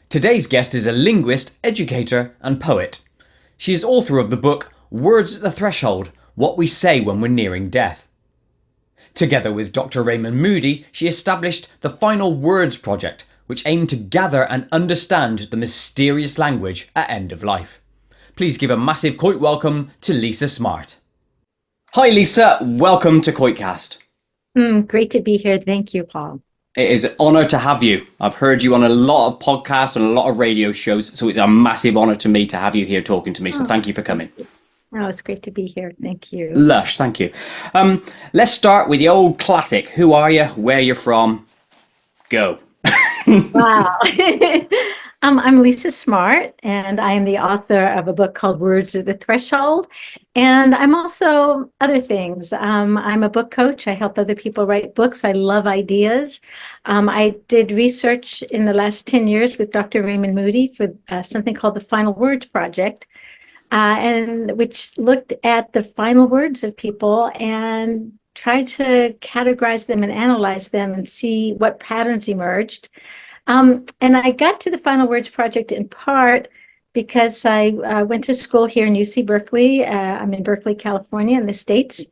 Today's guest is a linguist, educator and poet. She is author of the book Words at the Threshold, What We Say When We're Nearing Death. Together with Dr Raymond Moody, she established the Final Words Project, which aimed to gather and understand the mysterious language at end of life. Please give a massive Koit welcome to Lisa Smartt. Hi Lisa, welcome to KoitCast. Great to be here. Thank you, Paul. It is an honour to have you. I've heard you on a lot of podcasts and a lot of radio shows, so it's a massive honour to me to have you here talking to me. So thank you for coming. Oh, it's great to be here. Thank you. Lush, thank you. Let's start with the old classic. Who are you? Where you're from? Go. Wow. I'm Lisa Smartt, and I am the author of a book called Words at the Threshold. And I'm also other things. I'm a book coach. I help other people write books. I love ideas. I did research in the last 10 years with Dr. Raymond Moody for something called the Final Words Project, and which looked at the final words of people and tried to categorize them and analyze them and see what patterns emerged. And I got to the Final Words Project in part because I went to school here in UC Berkeley. I'm in Berkeley, California, in the States.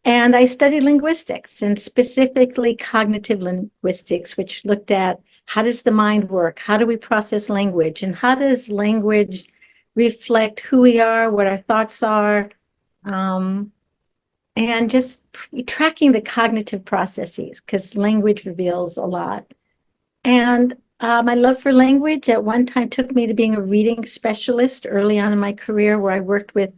And I studied linguistics, and specifically cognitive linguistics, which looked at how does the mind work? How do we process language? And how does language reflect who we are, what our thoughts are, and just tracking the cognitive processes, because language reveals a lot. And my love for language at one time took me to being a reading specialist early on in my career, where I worked with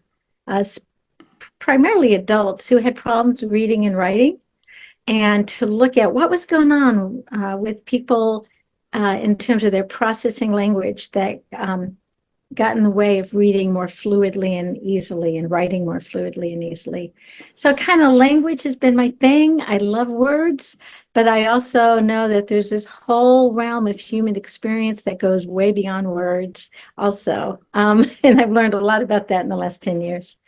primarily adults who had problems reading and writing, and to look at what was going on with people in terms of their processing language that got in the way of reading more fluidly and easily and writing more fluidly and easily. So kind of language has been my thing. I love words, but I also know that there's this whole realm of human experience that goes way beyond words also. And I've learned a lot about that in the last 10 years.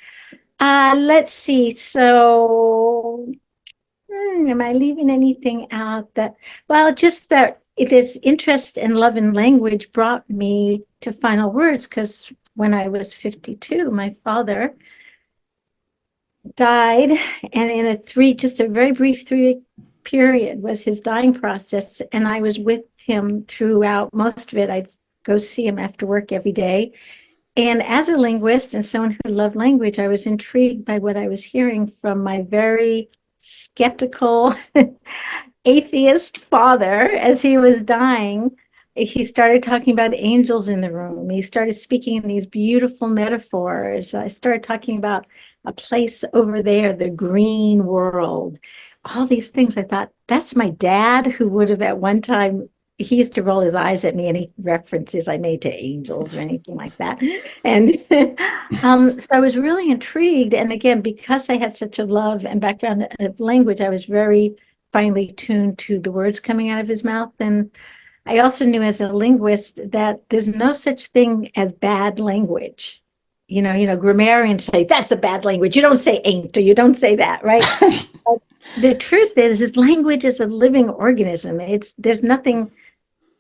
Let's see. So am I leaving anything out that, well, just that this interest and love in language brought me to Final Words, because when I was 52, my father died, and in just a very brief 3-week period was his dying process, and I was with him throughout most of it. I'd go see him after work every day. And as a linguist and someone who loved language, I was intrigued by what I was hearing from my very skeptical atheist father. As he was dying, he started talking about angels in the room. He started speaking in these beautiful metaphors. I started talking about a place over there, the green world, all these things. I thought, that's my dad, who would have at one time, he used to roll his eyes at me any references I made to angels or anything like that. And so I was really intrigued. And again, because I had such a love and background of language, I was very finely tuned to the words coming out of his mouth. And I also knew as a linguist that there's no such thing as bad language. You know, grammarians say, that's a bad language. You don't say ain't, or you don't say that, right? The truth is language is a living organism. There's nothing,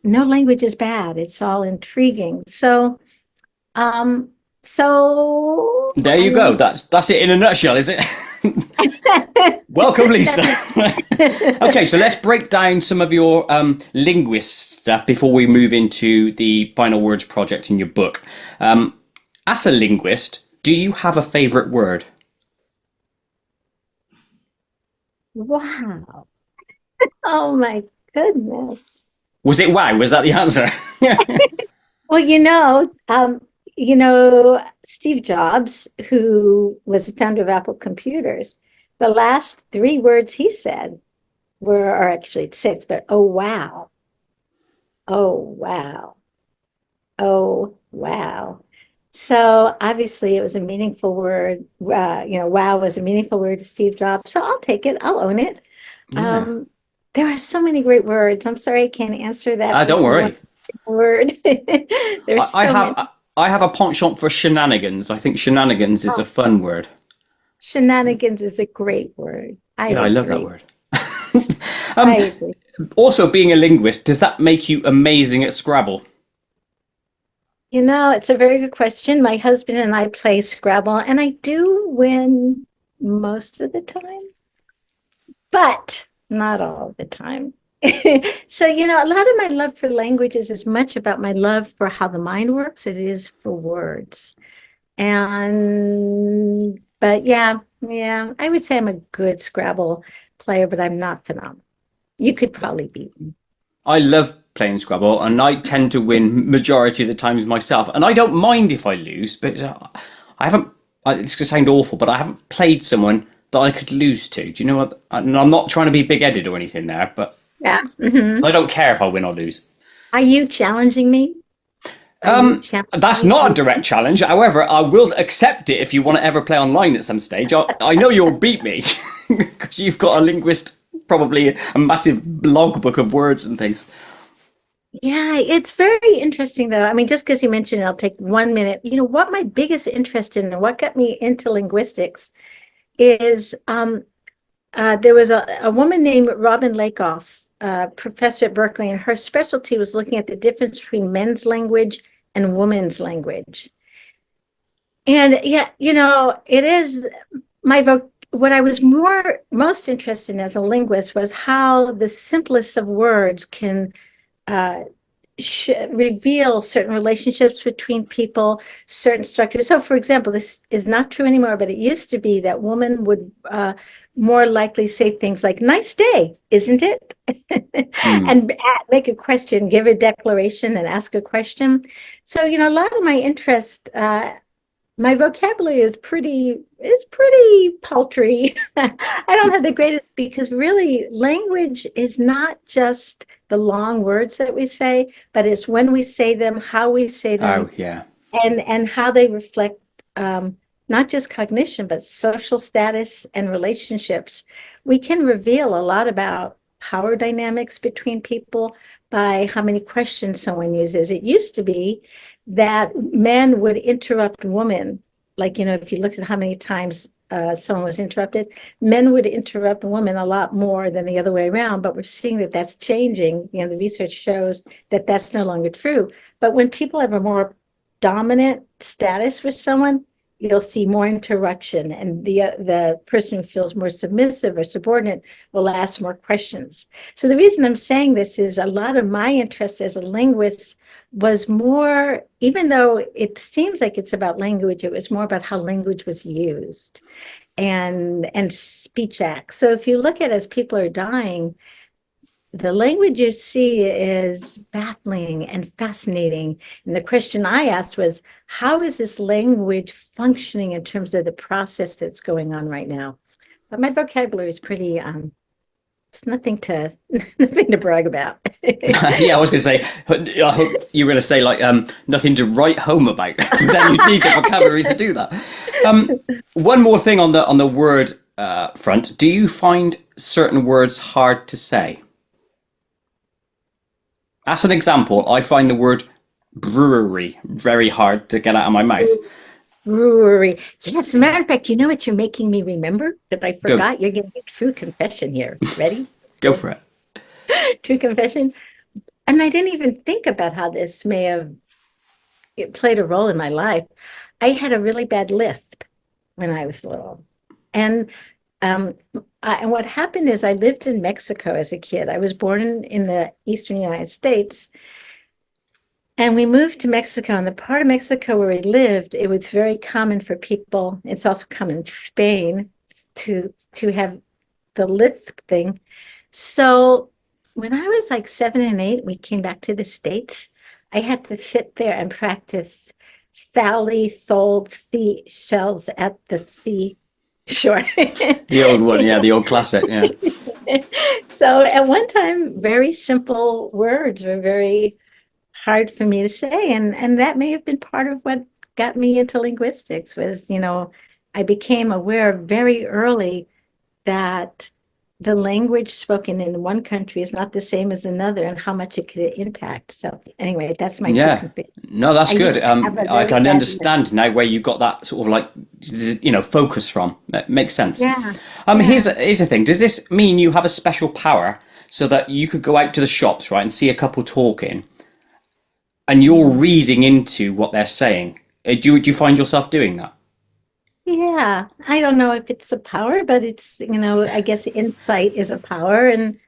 no language is bad. It's all intriguing. So there you go. That's it in a nutshell, is it? Welcome, Lisa. Okay, so let's break down some of your linguist stuff before we move into the Final Words Project in your book. As a linguist, do you have a favorite word? Wow. Oh my goodness. Was it wow? Was that the answer? Well, Steve Jobs, who was the founder of Apple Computers, the last 3 words he said or actually 6, but oh, wow. Oh, wow. Oh, wow. So obviously it was a meaningful word. Wow was a meaningful word to Steve Jobs. So I'll take it. I'll own it. Yeah. There are so many great words. I'm sorry I can't answer that. Don't worry. Word. I have a penchant for shenanigans. I think shenanigans is a fun word. Shenanigans is a great word. I love that word. Um, I agree. Also, being a linguist, does that make you amazing at Scrabble? It's a very good question. My husband and I play Scrabble, and I do win most of the time, but not all the time. So, a lot of my love for languages is much about my love for how the mind works as it is for words. But yeah, I would say I'm a good Scrabble player, but I'm not phenomenal. You could probably beat me. I love playing Scrabble, and I tend to win majority of the times myself. And I don't mind if I lose, but I haven't. It's going to sound awful, but I haven't played someone that I could lose to. Do you know what? And I'm not trying to be big-headed or anything there, but Yeah. Mhm. I don't care if I win or lose. Are you challenging me? Are you challenging That's me? not a direct challenge. However, I will accept it if you want to ever play online at some stage. I know you'll beat me because you've got a linguist, probably a massive logbook of words and things. Yeah, it's very interesting though. I mean, just because you mentioned it, I'll take 1 minute. What my biggest interest in and what got me into linguistics is there was a woman named Robin Lakoff, professor at Berkeley, and her specialty was looking at the difference between men's language and women's language. And yeah, it is what I was most interested in as a linguist was how the simplest of words can uh, reveal certain relationships between people, certain structures. So, for example, this is not true anymore, but it used to be that women would more likely say things like, nice day, isn't it? Hmm. And make a question, give a declaration and ask a question. So, a lot of my interest, my vocabulary is pretty paltry. I don't have the greatest because really language is not just the long words that we say, but it's when we say them, how we say Oh, them, yeah. and how they reflect not just cognition, but social status and relationships. We can reveal a lot about power dynamics between people by how many questions someone uses. It used to be that men would interrupt women. Like, if you looked at how many times someone was interrupted, men would interrupt women a lot more than the other way around. But we're seeing that that's changing. The research shows that that's no longer true. But when people have a more dominant status with someone, you'll see more interruption, and the person who feels more submissive or subordinate will ask more questions. So the reason I'm saying this is a lot of my interest as a linguist was more, even though it seems like it's about language, it was more about how language was used and speech acts. So if you look at as people are dying, the language you see is baffling and fascinating. And the question I asked was, how is this language functioning in terms of the process that's going on right now? But my vocabulary is pretty, it's nothing to nothing to brag about. Yeah, I was going to say, I hope you were going to say like nothing to write home about. Then you need the vocabulary to do that. One more thing on the word front. Do you find certain words hard to say? As an example, I find the word brewery very hard to get out of my mouth. Brewery. Yes, as a matter of fact, you know what you're making me remember? That I Go, forgot. You're getting a true confession here. Ready? go for it. True confession. And I didn't even think about how this may have played a role in my life. I had a really bad lisp when I was little. And um, and what happened is I lived in Mexico as a kid. I was born in the Eastern United States. And we moved to Mexico. And the part of Mexico where we lived, it was very common for people, it's also common in Spain, to have the lisp thing. So when I was like 7 and 8, we came back to the States. I had to sit there and practice Sally sold the shelves at the seashore. The old one, yeah, the old classic, yeah. So at one time, very simple words were very hard for me to say, and that may have been part of what got me into linguistics was, I became aware very early that the language spoken in one country is not the same as another and how much it could impact. So anyway, that's my true Yeah, confession. no, that's I used good. to have a I very can bad list. understand now where you got that sort of like, focus from. That makes sense. Yeah, Here's yeah. here's the thing. Does this mean you have a special power so that you could go out to the shops, right, and see a couple talking, and you're reading into what they're saying. Do you find yourself doing that? Yeah, I don't know if it's a power, but it's, I guess insight is a power. And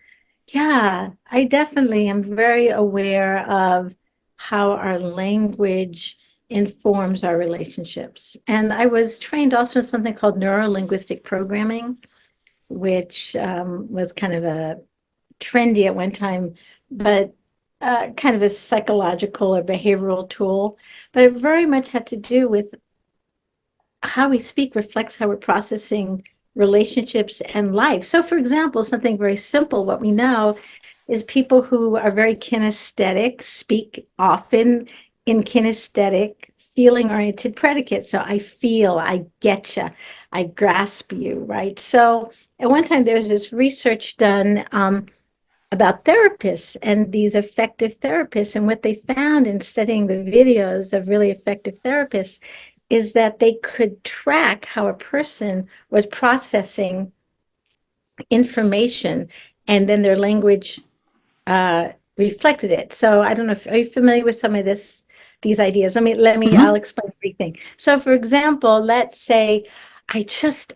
yeah, I definitely am very aware of how our language informs our relationships. And I was trained also in something called neuro-linguistic programming, which was kind of a trendy at one time, but kind of a psychological or behavioral tool. But it very much had to do with how we speak reflects how we're processing relationships and life. So, for example, something very simple, what we know is people who are very kinesthetic speak often in kinesthetic, feeling oriented predicates. So, I feel, I getcha, I grasp you, right? So, at one time, there was this research done about therapists and these effective therapists. And what they found in studying the videos of really effective therapists is that they could track how a person was processing information and then their language reflected it. So I don't know if are you familiar with some of these ideas? I'll explain everything. So for example, let's say I just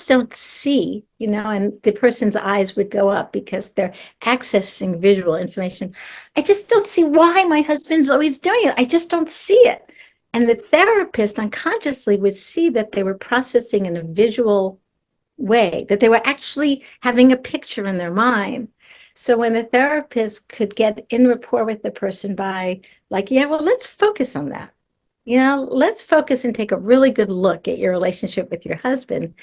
don't see, and the person's eyes would go up because they're accessing visual information. I just don't see why my husband's always doing it. I just don't see it. And the therapist unconsciously would see that they were processing in a visual way, that they were actually having a picture in their mind. So when the therapist could get in rapport with the person by like, yeah, well, let's focus on that. Let's focus and take a really good look at your relationship with your husband.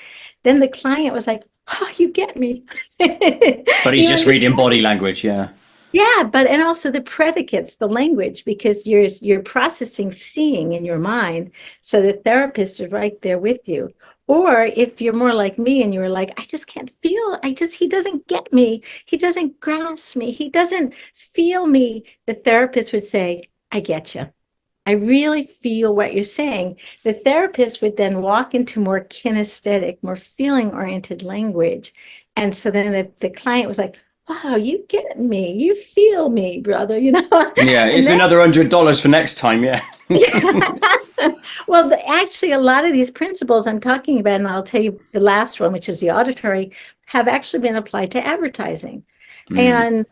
Then the client was like, oh, you get me. But he's You just reading understand? body language, yeah. Yeah, but and also the predicates, the language, because you're processing seeing in your mind. So the therapist is right there with you. Or if you're more like me and you're like, I just can't feel, he doesn't get me. He doesn't grasp me. He doesn't feel me. The therapist would say, I get you. I really feel what you're saying. The therapist would then walk into more kinesthetic, more feeling oriented language. And so then the client was like, wow, you get me. You feel me, brother, Yeah, And it's then, another $100 for next time, yeah. well, actually, a lot of these principles I'm talking about, and I'll tell you the last one, which is the auditory, have actually been applied to advertising. And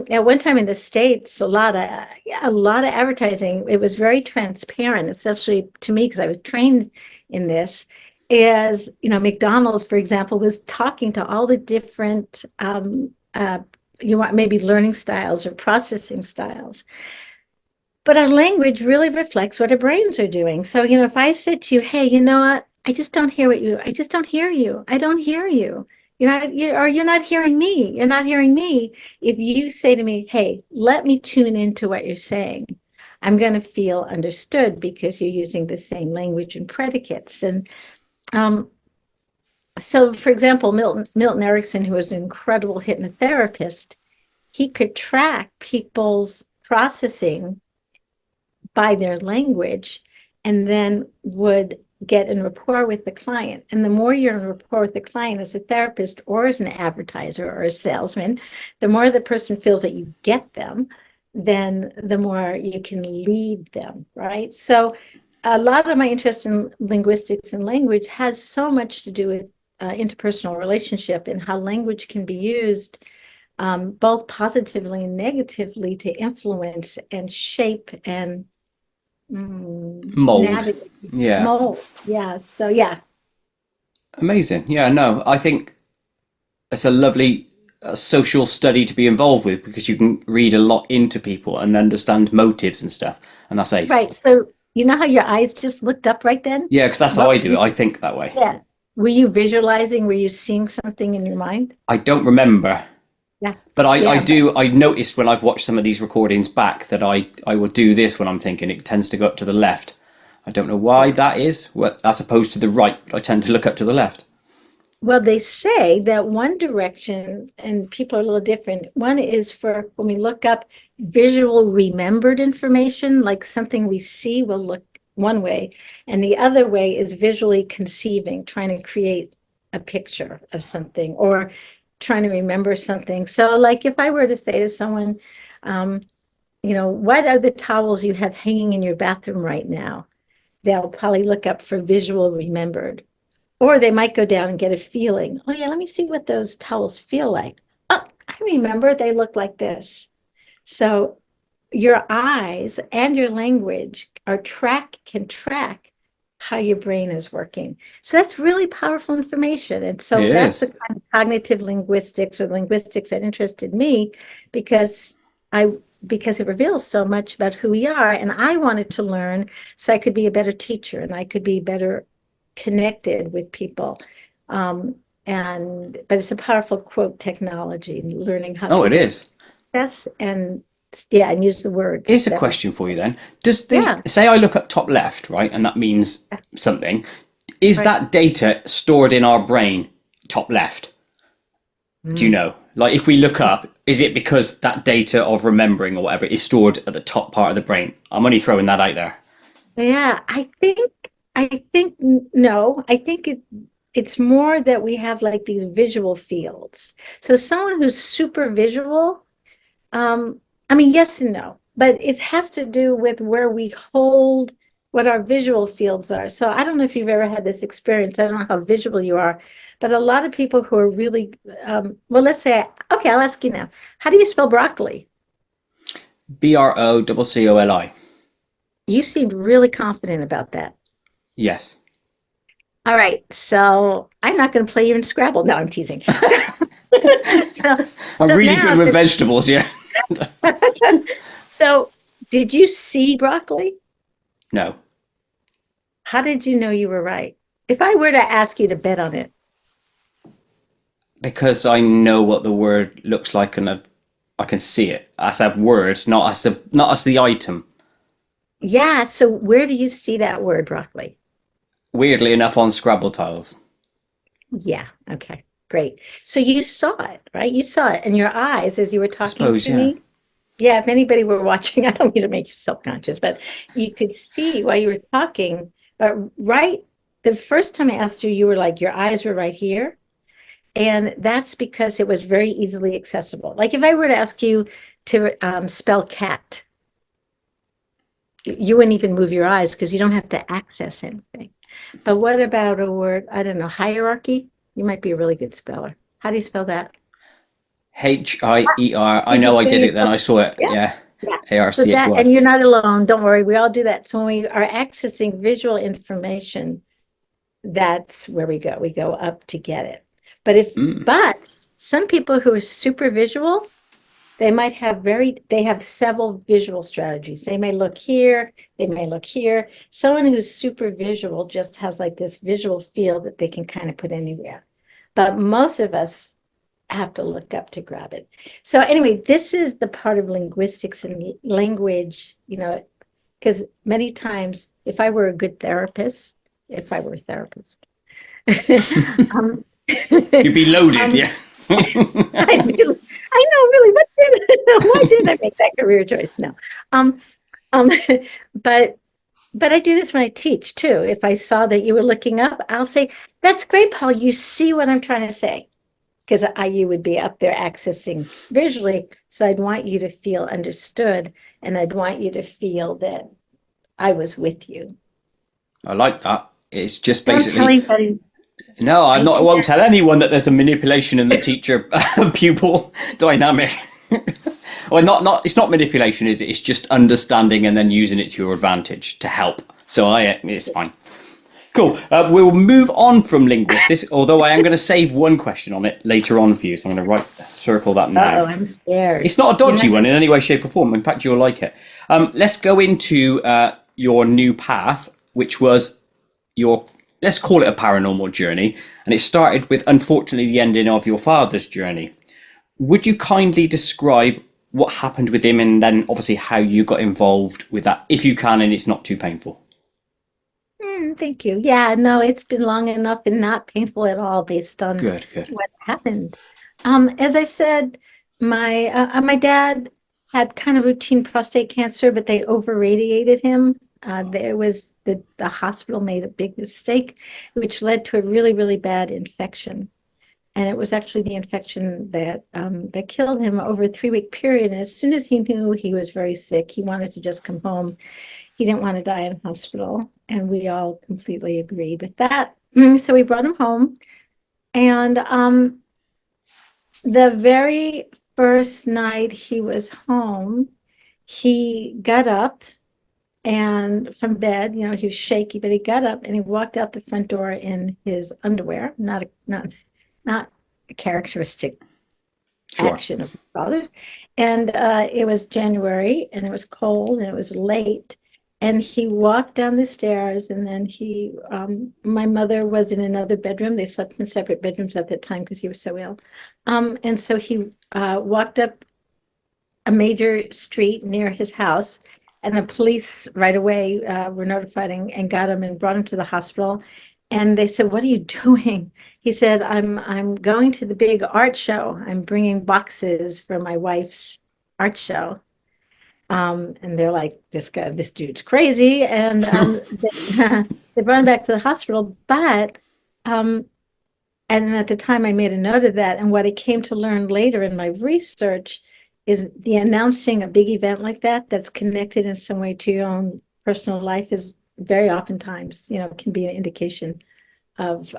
at one time in the States, a lot of advertising, it was very transparent, especially to me, because I was trained in this, as McDonald's, for example, was talking to all the different you want maybe learning styles or processing styles. But our language really reflects what our brains are doing. So, if I said to you, hey, you know what? I just don't hear you. I don't hear you. Or you're not hearing me. You're not hearing me. If you say to me, hey, let me tune into what you're saying, I'm going to feel understood because you're using the same language and predicates. And um, so, for example, Milton Erickson, who was an incredible hypnotherapist, he could track people's processing by their language and then would get in rapport with the client. And the more you're in rapport with the client as a therapist or as an advertiser or a salesman, the more the person feels that you get them, then the more you can lead them, right? So a lot of my interest in linguistics and language has so much to do with interpersonal relationship and how language can be used both positively and negatively to influence and shape and Mold. navigate, Yeah. mold. Yeah. So yeah. Amazing. Yeah, no, I think it's a lovely social study to be involved with because you can read a lot into people and understand motives and stuff. And that's ace. Right. So you know how your eyes just looked up right then? Yeah, because that's how What I were do it. you, I think that way. yeah. Were you visualizing? Were you seeing something in your mind? I don't remember, Yeah. but I Yeah. do. I noticed when I've watched some of these recordings back that I will do this when I'm thinking. It tends to go up to the left. I don't know why Yeah. that is. As opposed to the right, I tend to look up to the left. Well, they say that one direction, and people are a little different. One is for when we look up visual remembered information, like something we see will look one way, and the other way is visually conceiving, trying to create a picture of something or trying to remember something. So like if I were to say to someone, what are the towels you have hanging in your bathroom right now? They'll probably look up for visual remembered. Or they might go down and get a feeling. Oh yeah, let me see what those towels feel like. Oh, I remember they look like this. So your eyes and your language can track how your brain is working. So that's really powerful information. And so It that's is. the kind of cognitive linguistics or linguistics that interested me because I because it reveals so much about who we are. And I wanted to learn so I could be a better teacher and I could be better connected with people. But it's a powerful quote technology, learning how Oh, it people is. express and use the words. Here's a question for you then. Does Yeah, say I look up top left, right, and that means something, is right. that data stored in our brain top left? Do you Mm. know? Like if we look up, is it because that data of remembering or whatever is stored at the top part of the brain? I'm only throwing that out there. Yeah, no, I think it's more that we have like these visual fields. So someone who's super visual, I mean, yes and no, but it has to do with where we hold what our visual fields are. So I don't know if you've ever had this experience. I don't know how visual you are, but a lot of people who are really, well, let's say, okay, I'll ask you now. How do you spell broccoli? Brocoli. You seemed really confident about that. Yes. All right, so I'm not going to play you in Scrabble. No, I'm teasing. So, I'm so really now, good with vegetables, yeah. so did you see broccoli? No. How did you know you were right? If I were to ask you to bet on it, Because I know what the word looks like and I can see it as a word, not as the item. yeah. So where do you see that word, broccoli? Weirdly enough, on Scrabble tiles. Yeah. Okay. Great. So you saw it, right? You saw it in your eyes as you were I talking suppose, to yeah. me. Yeah. If anybody were watching, I don't mean to make you self-conscious, but you could see while you were talking. But right, the first time I asked you, you were like, your eyes were right here. And that's because it was very easily accessible. Like if I were to ask you to spell cat, you wouldn't even move your eyes because you don't have to access anything. But what about a word, I don't know, hierarchy? You might be a really good speller. How do you spell that? Hier. I Did know you I hear did it then. yourself? I saw it. Yeah, Yeah. yeah. So that, Archy. and you're not alone. Don't worry. We all do that. So when we are accessing visual information, that's where we go. We go up to get it. But some people who are super visual, they have several visual strategies. They may look here, they may look here. Someone who's super visual just has like this visual field that they can kind of put anywhere. But most of us have to look up to grab it. So anyway, this is the part of linguistics and language, because many times if I were a good therapist, if I were a therapist, um, You'd be loaded, um, yeah. I know, really, why did I make that career choice? No. Um, um, but I do this when I teach too. If I saw that you were looking up, I'll say, that's great, Paul. You see what I'm trying to say. Because you would be up there accessing visually. So I'd want you to feel understood and I'd want you to feel that I was with you. I like that. It's just Don't tell basically anybody no. I'm I not. I do won't that. tell anyone that there's a manipulation in the teacher pupil dynamic. Well, not. It's not manipulation, is it? It's just understanding and then using it to your advantage to help. So it's fine. Cool. We'll move on from linguistics, although I am going to save one question on it later on for you. So I'm going to circle that now. Uh-oh, I'm scared. It's not a You're dodgy not one gonna- in any way, shape, or form. In fact, you'll like it. Let's go into your new path, which was your, let's call it a paranormal journey. And it started with, unfortunately, the ending of your father's journey. Would you kindly describe what happened with him and then obviously how you got involved with that, if you can, and it's not too painful? Thank you. Yeah, no, it's been long enough and not painful at all based on Good, good. what happened. As I said, my dad had kind of routine prostate cancer, but they over radiated him. There was the hospital made a big mistake, which led to a really, really bad infection. And it was actually the infection that killed him over a 3-week period. And as soon as he knew he was very sick, he wanted to just come home. He didn't want to die in hospital, and we all completely agreed with that. So we brought him home, and the very first night he was home, he got up and from bed, he was shaky, but he got up and he walked out the front door in his underwear, not a characteristic Sure. action of my father. And it was January and it was cold and it was late. And he walked down the stairs and then my mother was in another bedroom. They slept in separate bedrooms at that time because he was so ill. And so he walked up a major street near his house, and the police right away were notified and got him and brought him to the hospital. And they said, "What are you doing?" He said, I'm going to the big art show. I'm bringing boxes for my wife's art show." And they're like, this dude's crazy. And they brought him back to the hospital. But and at the time, I made a note of that. And what I came to learn later in my research is the announcing a big event like that that's connected in some way to your own personal life is very oftentimes, can be an indication of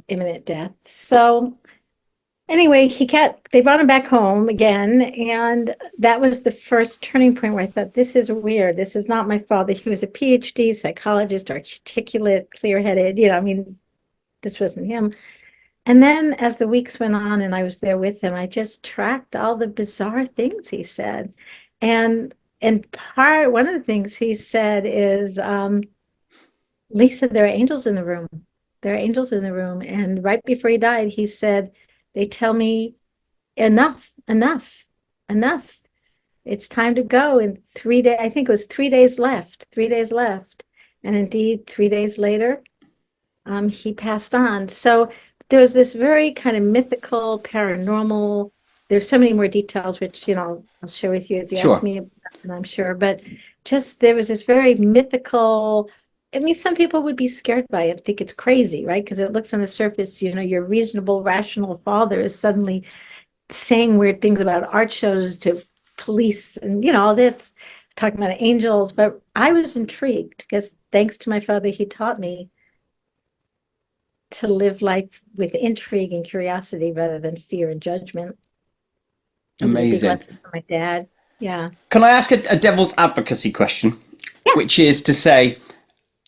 imminent death. So anyway, they brought him back home again, and that was the first turning point where I thought, this is weird. This is not my father. He was a PhD psychologist, articulate, clear-headed, this wasn't him. And then as the weeks went on and I was there with him, I just tracked all the bizarre things he said. And one of the things he said is, "Lisa, there are angels in the room. There are angels in the room." And right before he died, he said, "They tell me enough, enough, enough. It's time to go." In 3 days, I think it was 3 days left, 3 days left. And indeed, 3 days later, he passed on. So there was this very kind of mythical, paranormal. There's so many more details, which, I'll share with you as you ask Sure. me about, and I'm sure. But just there was this very mythical. I mean, some people would be scared by it, think it's crazy, right? Because it looks on the surface, your reasonable, rational father is suddenly saying weird things about art shows to police and, all this, talking about angels. But I was intrigued because thanks to my father, he taught me to live life with intrigue and curiosity rather than fear and judgment. It was a big Amazing. lesson for my dad. Yeah. Can I ask a devil's advocacy question? Yeah. Which is to say,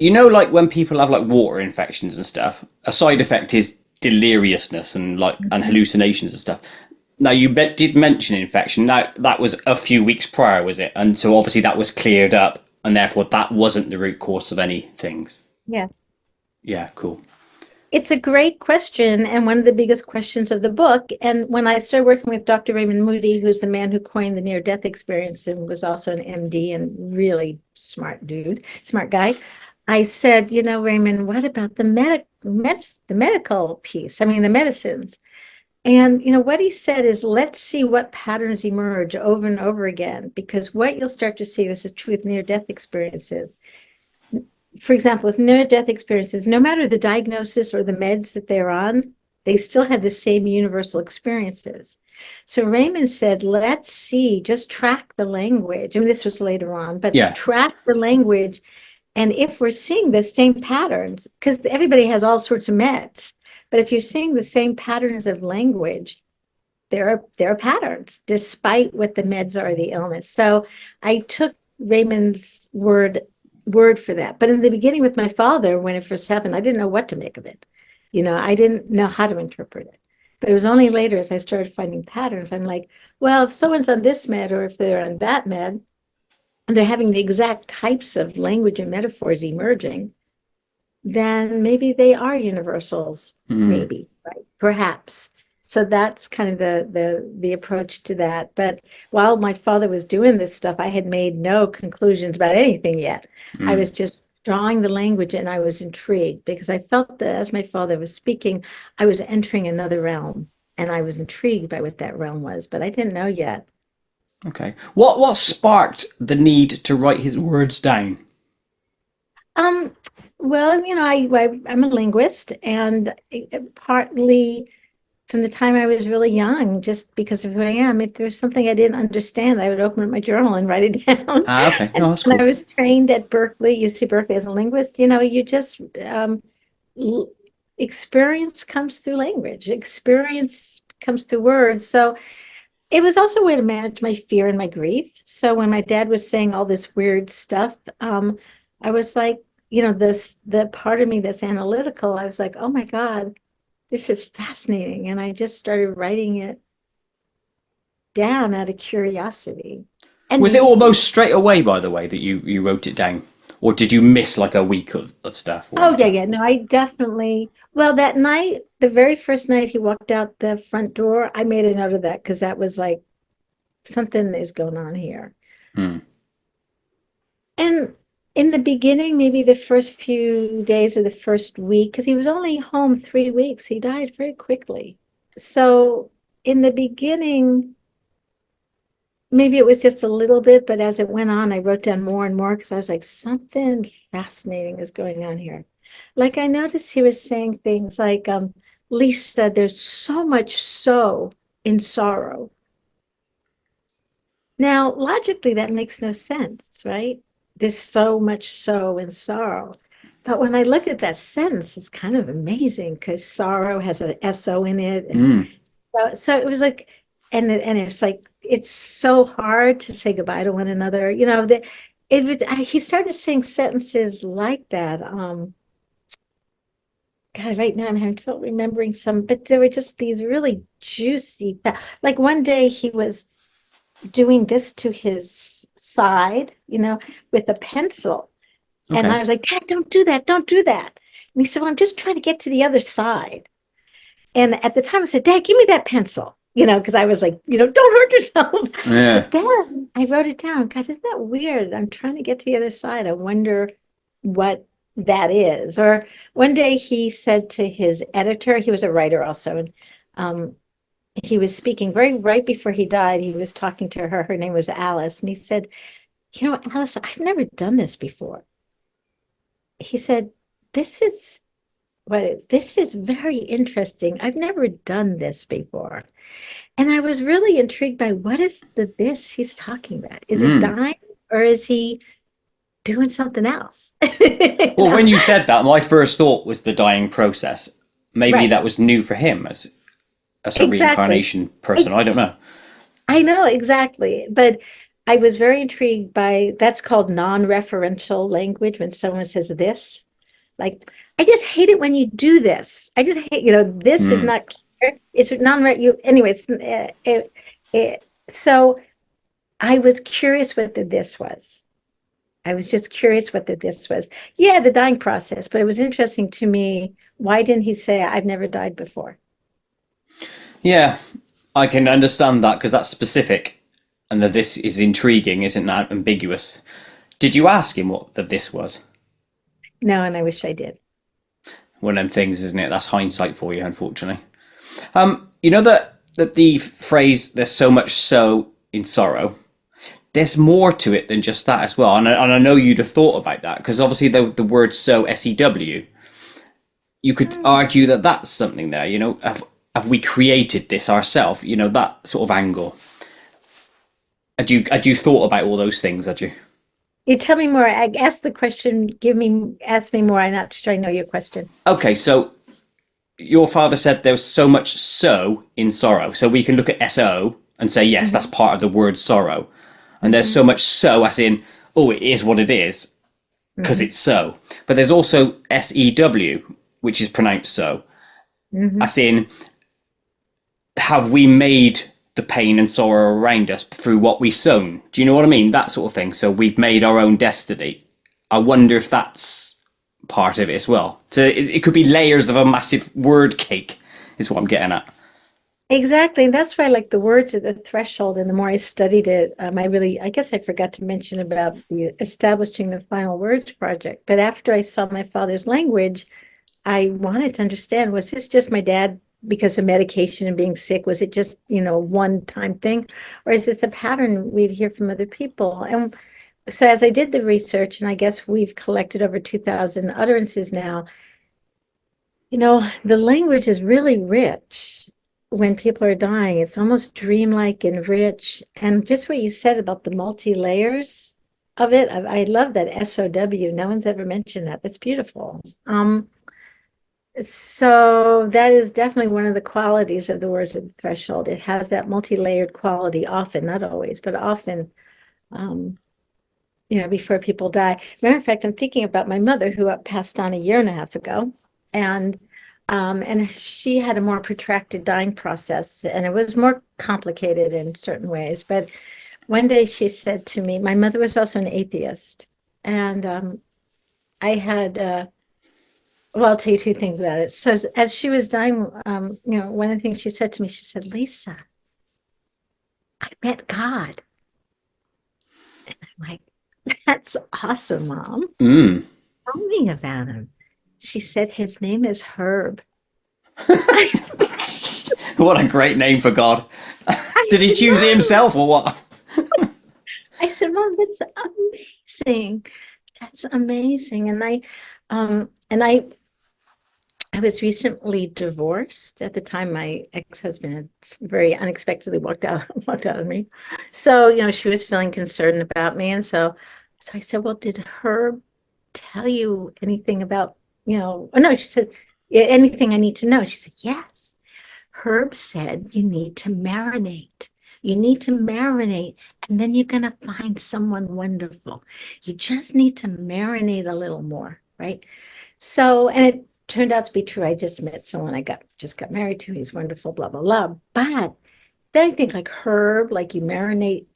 like when people have like water infections and stuff, a side effect is deliriousness and and hallucinations and stuff. Now did mention infection. Now that was a few weeks prior, was it? And so obviously that was cleared up, and therefore that wasn't the root cause of any things. Yes. Yeah, cool. It's a great question and one of the biggest questions of the book. And when I started working with Dr. Raymond Moody, who's the man who coined the near-death experience and was also an MD and really smart dude, smart guy, I said, Raymond, what about the medical piece? I mean, the medicines. And what he said is, let's see what patterns emerge over and over again, because what you'll start to see, this is true with near-death experiences. For example, with near-death experiences, no matter the diagnosis or the meds that they're on, they still have the same universal experiences. So Raymond said, let's see, just track the language. I mean, this was later on, but Yeah. track the language. And if we're seeing the same patterns, because everybody has all sorts of meds, but if you're seeing the same patterns of language, there are patterns, despite what the meds are, the illness. So I took Raymond's word for that. But in the beginning with my father, when it first happened, I didn't know what to make of it. I didn't know how to interpret it. But it was only later as I started finding patterns, I'm like, well, if someone's on this med or if they're on that med, and they're having the exact types of language and metaphors emerging, then maybe they are universals, maybe, right? Perhaps. So that's kind of the approach to that. But while my father was doing this stuff, I had made no conclusions about anything yet. I was just drawing the language and I was intrigued because I felt that as my father was speaking, I was entering another realm and I was intrigued by what that realm was, but I didn't know yet. Okay. What sparked the need to write his words down? Well, I'm a linguist and partly from the time I was really young, just because of who I am. If there was something I didn't understand, I would open up my journal and write it down. Ah, okay. No, And that's when I cool. was trained at Berkeley, UC Berkeley as a linguist, you just l- experience comes through language, experience comes through words. So it was also a way to manage my fear and my grief. So when my dad was saying all this weird stuff, I was like, the part of me that's analytical, I was like, oh my God, this is fascinating. And I just started writing it down out of curiosity. And Was it maybe, almost straight away, by the way, that you wrote it down? Or did you miss like a week of stuff or oh, yeah, anything? yeah. No, I definitely, well, that night, the very first night he walked out the front door, I made a note of that because that was like, something is going on here. Hmm. And in the beginning, maybe the first few days or the first week, because he was only home 3 weeks, he died very quickly. So in the beginning, maybe it was just a little bit, but as it went on, I wrote down more and more because I was like, something fascinating is going on here. Like I noticed he was saying things like, Lisa, there's so much so in sorrow. Now, logically, that makes no sense, right? There's so much so in sorrow. But when I looked at that sentence, it's kind of amazing because sorrow has an SO in it. And Hmm. so it was like, and it's like, it's so hard to say goodbye to one another. He started saying sentences like that. God, right now I'm having trouble remembering some, but there were just these really juicy, like one day he was doing this to his side, with a pencil. And I Okay. was like, Dad, don't do that. Don't do that. And he said, well, I'm just trying to get to the other side. And at the time I said, Dad, give me that pencil, because I was like, don't hurt yourself. Yeah. But then I wrote it down. God, isn't that weird? I'm trying to get to the other side. I wonder what that is. Or one day he said to his editor, he was a writer also, and he was speaking very right before he died. He was talking to her. Her name was Alice. And he said, Alice, I've never done this before. He said, this is this is very interesting. I've never done this before. And I was really intrigued by what is the this he's talking about? Is he Hmm. dying or is he doing something else? Well, when you said that, my first thought was the dying process. Maybe Right. that was new for him as a Exactly. reincarnation person. I, I don't know. I know exactly. But I was very intrigued by that's called non-referential language when someone says this. Like, I just hate it when you do this. I just hate, this is Hmm. not clear. It's non-re you anyways. So I was curious what the this was. I was just curious what the this was. Yeah, the dying process, but it was interesting to me. Why didn't he say I've never died before? Yeah, I can understand that because that's specific, and the this is intriguing, isn't that ambiguous? Did you ask him what the this was? No, and I wish I did. One of them things, isn't it? That's hindsight for you, unfortunately. You know that the phrase "there's so much so in sorrow." There's more to it than just that as well, and I know you'd have thought about that because obviously the word "so" SEW, you could Mm. argue that that's something there. Have we created this ourselves? That sort of angle. Had you thought about all those things? Had you? You tell me more. I ask the question, ask me more. I'm not sure I know your question. Okay, so your father said there was so much so in sorrow. So we can look at SO and say, yes, that's Hmm. part of the word sorrow. And there's so Hmm. much so, as in, oh, it is what it is, because Hmm. it's so. But there's also SEW, which is pronounced so, Hmm. as in, have we made the pain and sorrow around us through what we sown? Do you know what I mean? That sort of thing. So we've made our own destiny. I wonder if that's part of it as well. So it could be layers of a massive word cake, is what I'm getting at. Exactly. And that's why I like the words at the threshold. And the more I studied it, I guess I forgot to mention about the establishing the final words project. But after I saw my father's language, I wanted to understand, was this just my dad because of medication and being sick? Was it just, one time thing? Or is this a pattern we'd hear from other people? And so as I did the research, and I guess we've collected over 2,000 utterances now, the language is really rich. when people are dying, it's almost dreamlike and rich. And just what you said about the multi-layers of it, I love that SOW. No one's ever mentioned that. That's beautiful. So that is definitely one of the qualities of the words of the threshold. It has that multi-layered quality often, not always, but often, um, before people die. Matter of fact, I'm thinking about my mother who passed on a year and a half ago. And she had a more protracted dying process, and it was more complicated in certain ways. But one day she said to me, my mother was also an atheist. And I had well, I'll tell you two things about it. So as she was dying, one of the things she said to me, she said, Lisa, I met God. And I'm like, that's awesome, Mom. Mm. Tell me about him. She said his name is Herb. What a great name for God. I Did he said, choose it Mom, himself or what? I said, Mom, that's amazing. That's amazing. And I was recently divorced. At the time, my ex-husband had very unexpectedly walked out on me. So, she was feeling concerned about me. And so I said, well, did Herb tell you anything about, oh no, she said, "Yeah, anything I need to know?" She said, yes. Herb said, you need to marinate. You need to marinate, and then you're going to find someone wonderful. You just need to marinate a little more, right? So, and it turned out to be true. I just met someone just got married to. He's wonderful, blah, blah, blah. But then I think like herb, like you marinate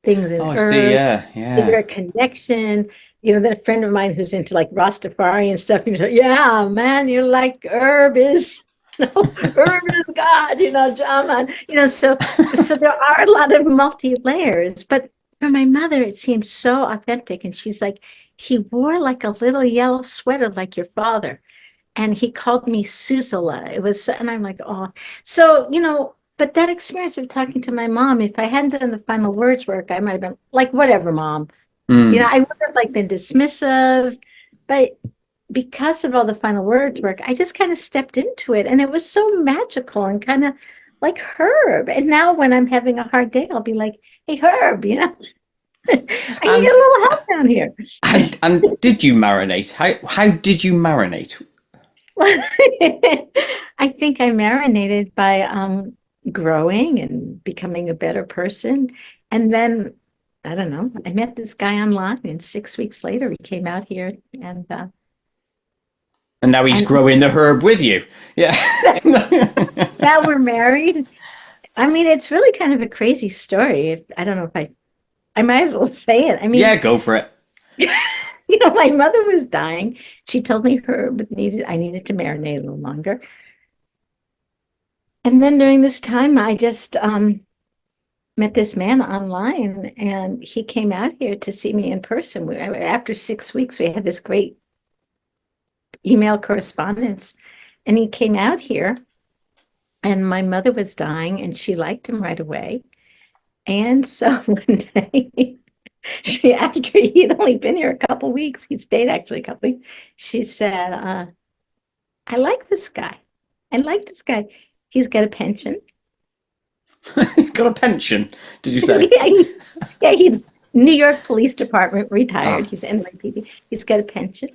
things Oh, in I see. herb, Yeah, is yeah. there a connection? Then a friend of mine who's into like Rastafari and stuff, he's like, yeah, man, you're like herb is, herb is God, Jaman, so there are a lot of multi-layers, but for my mother, it seemed so authentic. And she's like, he wore like a little yellow sweater like your father. And he called me Susala. And I'm like, oh, so, but that experience of talking to my mom, if I hadn't done the final words work, I might have been like, whatever, Mom. Mm. I would have like been dismissive, but because of all the final words work, I just kind of stepped into it, and it was so magical and kind of like Herb. And now when I'm having a hard day, I'll be like, hey, Herb, I need And a little help down here. and did you marinate? How did you marinate? I think I marinated by growing and becoming a better person. And then, I don't know, I met this guy online, and 6 weeks later, he came out here, And now he's and growing the herb with you. Yeah. now we're married. I mean, it's really kind of a crazy story. I don't know if I might as well say it. I Yeah, mean, go for it. my mother was dying. She told me I needed to marinate a little longer. And then during this time, I just met this man online, and he came out here to see me in person. After 6 weeks, we had this great email correspondence, and he came out here, and my mother was dying, and she liked him right away. And so one day, after he'd only been here a couple weeks, he stayed actually a couple weeks. She said, "I like this guy. I like this guy. He's got a pension." He's got a pension, did you say? Yeah, he's New York Police Department retired. Ah. He's NYPD. He's got a pension.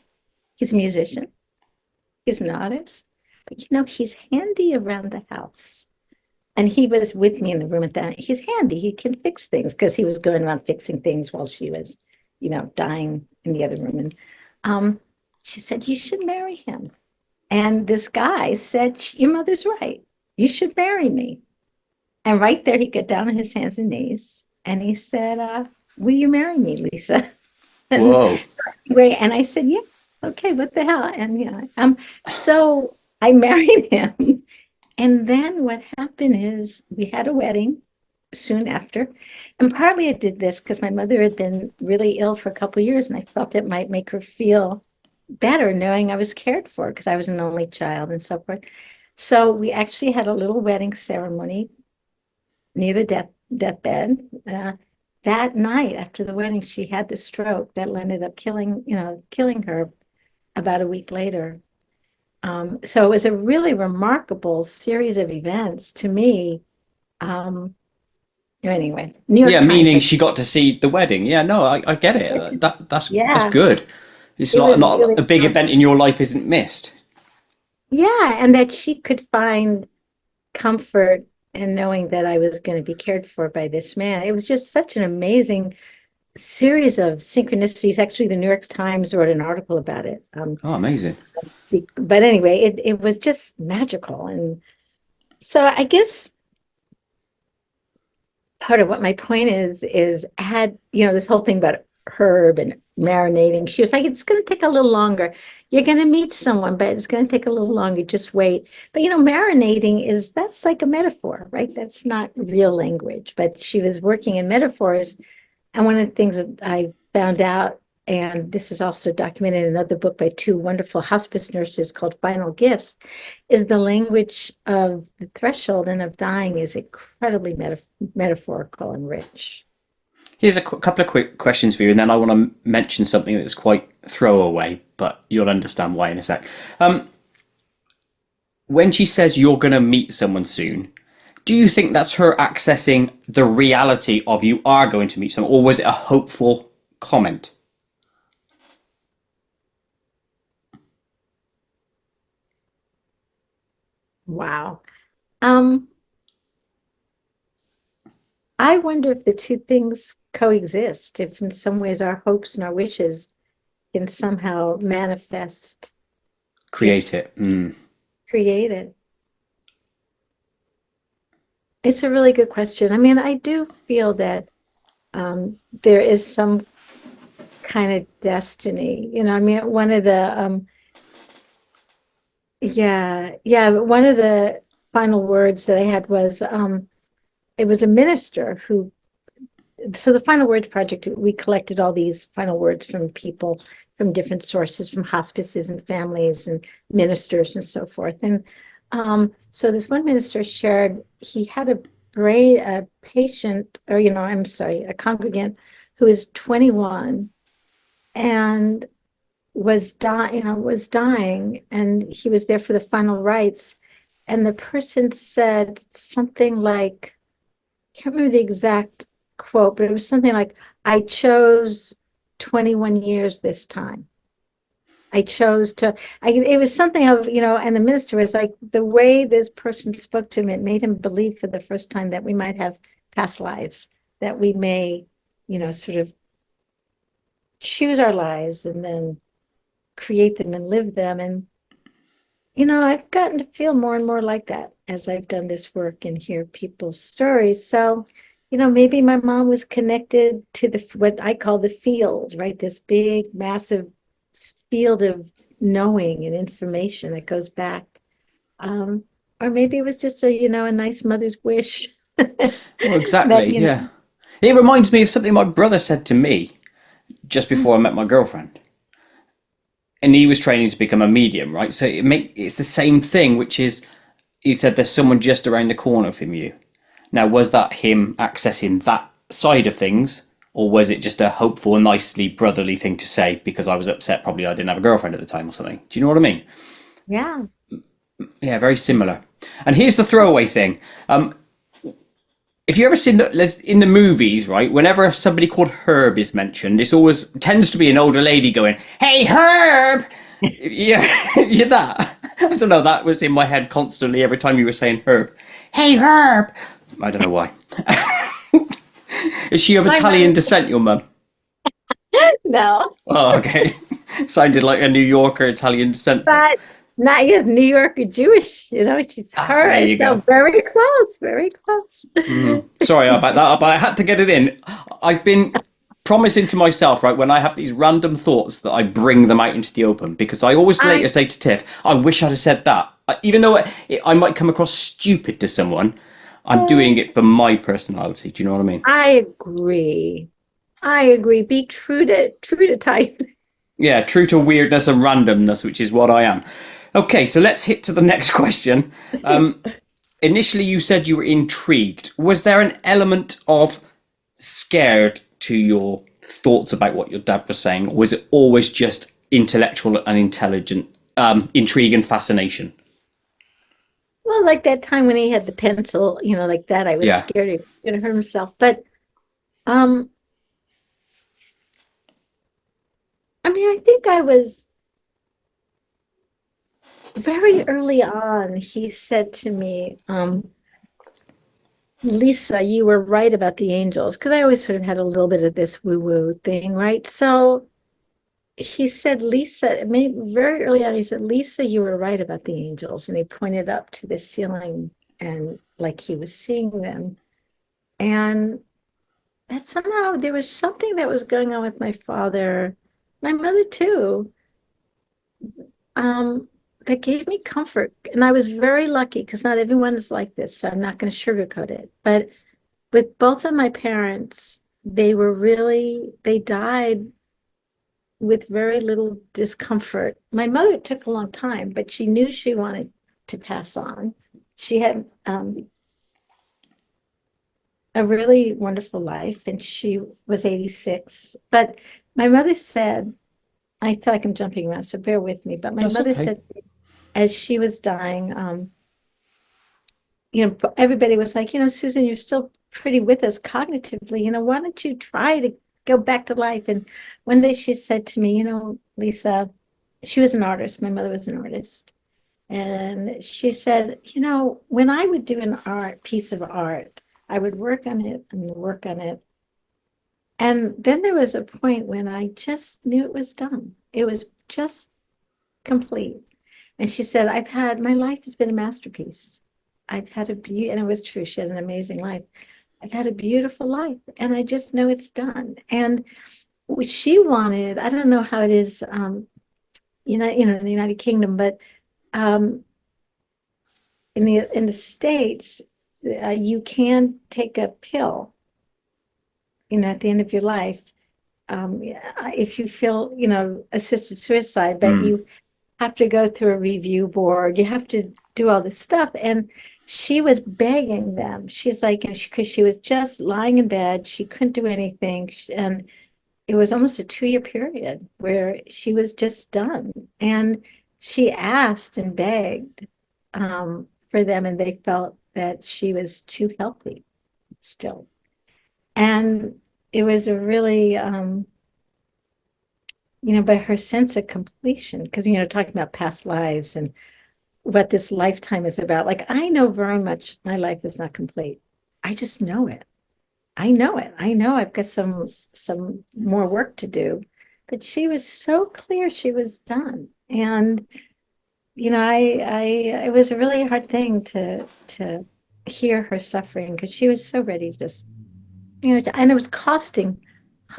He's a musician. He's an artist. But he's handy around the house. And he was with me in the room at that. He's handy. He can fix things because he was going around fixing things while she was, dying in the other room. And she said, you should marry him. And this guy said, your mother's right. You should marry me. And right there, he got down on his hands and knees, and he said, will you marry me, Lisa? And Whoa. so anyway, and I said, yes. Okay, what the hell? And so I married him. And then what happened is we had a wedding soon after. And partly I did this because my mother had been really ill for a couple of years, and I felt it might make her feel better knowing I was cared for because I was an only child and so forth. So we actually had a little wedding ceremony near the deathbed. That night after the wedding, she had the stroke that ended up killing her about a week later. So it was a really remarkable series of events to me. Um, anyway, New Yeah, York Times, meaning right? she got to see the wedding. Yeah, no, I get it. That's Yeah, good. It's it was not really a big event remarkable. in your life isn't missed. Yeah, and that she could find comfort in knowing that I was going to be cared for by this man. It was just such an amazing series of synchronicities. Actually, the New York Times wrote an article about it. Oh, amazing. But anyway, it was just magical. And so I guess part of what my point is had, this whole thing about herb and marinating. She was like, it's going to take a little longer. You're going to meet someone, but it's going to take a little longer. Just wait. But marinating that's like a metaphor, right? That's not real language. But she was working in metaphors. And one of the things that I found out, and this is also documented in another book by two wonderful hospice nurses called Final Gifts, is the language of the threshold and of dying is incredibly metaphorical and rich. Here's a couple of quick questions for you, and then I want to mention something that's quite throwaway, but you'll understand why in a sec. When she says you're going to meet someone soon, do you think that's her accessing the reality of you are going to meet someone, or was it a hopeful comment? Wow. I wonder if the two things coexist, if in some ways our hopes and our wishes can somehow manifest Create if it. Mm. created. It's a really good question. I mean, I do feel that there is some kind of destiny. I mean, one of the final words that I had was it was a minister who, so the Final Words Project, we collected all these final words from people from different sources, from hospices and families and ministers and so forth. And so this one minister shared he had a patient, or I'm sorry, a congregant who is 21 and was dying, and he was there for the final rites. And the person said something like, I can't remember the exact quote, but it was something like, I chose 21 years this time. It was something of, and the minister was like, the way this person spoke to him, it made him believe for the first time that we might have past lives, that we may, sort of choose our lives and then create them and live them. And, I've gotten to feel more and more like that as I've done this work and hear people's stories. So, maybe my mom was connected to what I call the field, right? This big, massive field of knowing and information that goes back. Um, or maybe it was just a nice mother's wish Well, that, exactly. Yeah. It reminds me of something my brother said to me just before I met my girlfriend. And he was training to become a medium, right? So it's the same thing, which is he said there's someone just around the corner from you. Now, was that him accessing that side of things, or was it just a hopeful, nicely brotherly thing to say because I was upset? Probably I didn't have a girlfriend at the time or something. Do you know what I mean? yeah. Yeah, very similar. And here's the throwaway thing. If you ever seen in the movies, right, whenever somebody called Herb is mentioned, it's always tends to be an older lady going, "Hey, Herb!" Yeah, you're that. I don't know. That was in my head constantly every time you were saying Herb. Hey, Herb! I don't know why. Is she of My Italian mother, descent, your mum? no, Oh, okay. Sounded like a New Yorker Italian descent then. but not yet New York or Jewish, she's Ah, there her. you So go. very close, very close. Sorry about that, but I had to get it in. I've been promising to myself, right, when I have these random thoughts that I bring them out into the open because I always later I say to Tiff, I wish I'd have said that. Even though I might come across stupid to someone, I'm doing it for my personality. Do you know what I mean? I agree. I agree. Be true to type. Yeah, true to weirdness and randomness, which is what I am. Okay, so let's hit to the next question. Initially, you said you were intrigued. Was there an element of scared to your thoughts about what your dad was saying, or was it always just intellectual and intelligent intrigue and fascination? Well, like that time when he had the pencil, like that, I was Yeah. scared he was going to hurt himself. But um, I mean, I think I was very early on. He said to me, Lisa, you were right about the angels, because I always sort of had a little bit of this woo-woo thing, right? So he said, Lisa, maybe very early on, he said, Lisa, you were right about the angels. And he pointed up to the ceiling and like he was seeing them. And that somehow there was something that was going on with my father, my mother too, um, that gave me comfort. And I was very lucky because not everyone is like this. So I'm not going to sugarcoat it. But with both of my parents, they died with very little discomfort. My mother, it took a long time, but she knew she wanted to pass on. She had a really wonderful life, and she was 86. But my mother said, I feel like I'm jumping around, so bear with me. But my That's mother okay. said, as she was dying, everybody was like, Susan, you're still pretty with us cognitively. Why don't you try to go back to life? And one day she said to me, Lisa, she was an artist. My mother was an artist. And she said, when I would do an piece of art, I would work on it and work on it. And then there was a point when I just knew it was done. It was just complete. And she said, my life has been a masterpiece. I've had and it was true. She had an amazing life. I've had a beautiful life and I just know it's done. And what she wanted, I don't know how it is, in the United Kingdom, but um, in the States, you can take a pill, at the end of your life, if you feel, assisted suicide, but Mm. you have to go through a review board. You have to do all this stuff. And she was begging them. She's like, because she was just lying in bed, she couldn't do anything. And it was almost a 2-year period where she was just done. And she asked and begged for them, and they felt that she was too healthy still. And it was a really, but her sense of completion, because, talking about past lives and what this lifetime is about. Like, I know very much my life is not complete. I just know it. I know it. I know I've got some more work to do. But she was so clear she was done. And, I it was a really hard thing to hear her suffering because she was so ready to just, and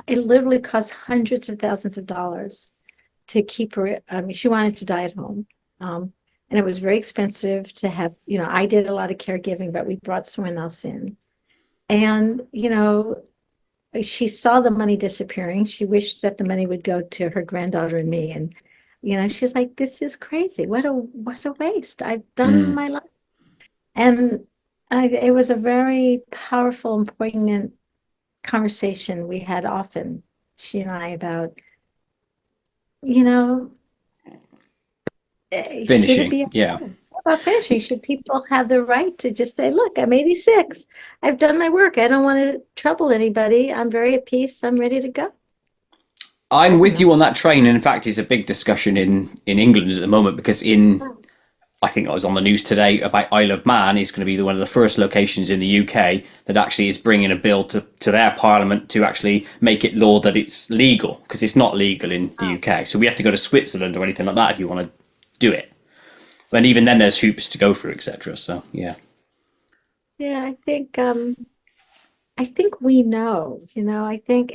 it literally cost hundreds of thousands of dollars to keep her. I mean, she wanted to die at home. And it was very expensive to have, I did a lot of caregiving, but we brought someone else in. And, she saw the money disappearing. She wished that the money would go to her granddaughter and me. And, she's like, this is crazy. What a waste. I've done Mm. my life. And it was a very powerful and poignant conversation we had often, she and I, about, you know, should it Finishing. be Yeah. about finishing? Should people have the right to just say, look, I'm 86. I've done my work. I don't want to trouble anybody. I'm very at peace. I'm ready to go. I I'm don't with know. you on that train. And in fact, it's a big discussion in England at the moment because I think I was on the news today about Isle of Man is going to be one of the first locations in the UK that actually is bringing a bill to their parliament to actually make it law that it's legal, because it's not legal in the UK. So we have to go to Switzerland or anything like that if you want to do it. And even then there's hoops to go through, etc. So yeah. Yeah, I think we know, I think we know, I think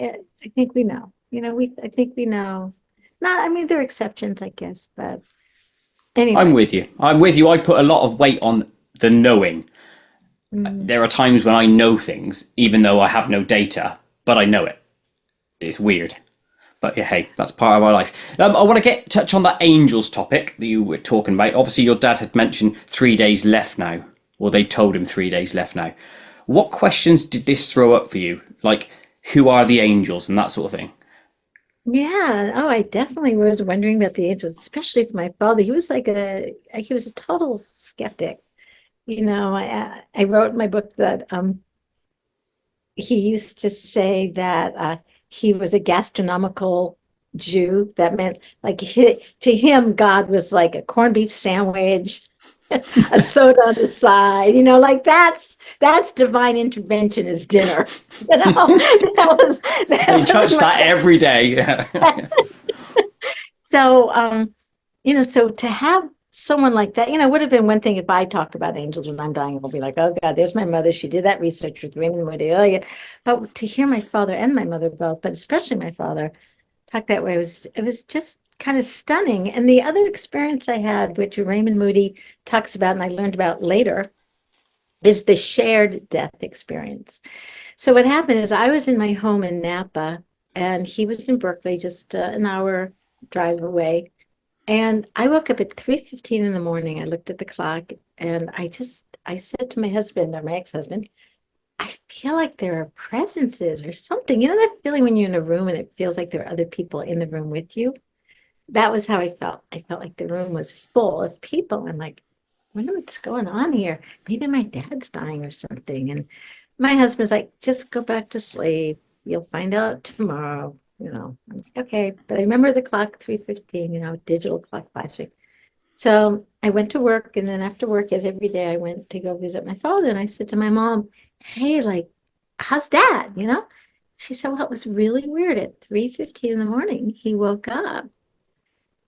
we know. Not, I mean, there are exceptions, I guess, but I'm anyway. with you. I'm with you. I put a lot of weight on the knowing. Mm. There are times when I know things, even though I have no data, but I know it. It's weird. But yeah, hey, that's part of our life. I want to touch on that angels topic that you were talking about. Obviously, your dad had mentioned 3 days left now, or they told him 3 days left now. What questions did this throw up for you? Like, who are the angels and that sort of thing? Yeah. Oh, I definitely was wondering about the angels, especially for my father. He was a total skeptic. I wrote in my book that he used to say that he was a gastronomical Jew. That meant like to him, God was like a corned beef sandwich, a soda on the side. Like that's divine intervention is dinner. He That was touched that every day. my. So so to have someone like that, would have been one thing if I talk about angels when I'm dying. I'll be like, oh God, there's my mother. She did that research with Raymond Moody. Oh, yeah. But to hear my father and my mother both, but especially my father, talk that way it was just kind of stunning. And the other experience I had, which Raymond Moody talks about, and I learned about later, is the shared death experience. So what happened is I was in my home in Napa, and he was in Berkeley, just an hour drive away. And I woke up at 3:15 in the morning. I looked at the clock and I said to my husband or my ex-husband, I feel like there are presences or something. You know that feeling when you're in a room and it feels like there are other people in the room with you? That was how I felt. I felt like the room was full of people. I'm like, I wonder what's going on here. Maybe my dad's dying or something. And my husband's like, just go back to sleep. You'll find out tomorrow. I'm like, okay. But I remember the clock, 3:15, digital clock flashing. So I went to work, and then after work, as every day, I went to go visit my father. And I said to my mom, hey, like, how's dad? She said, well, it was really weird. At 3:15 in the morning, he woke up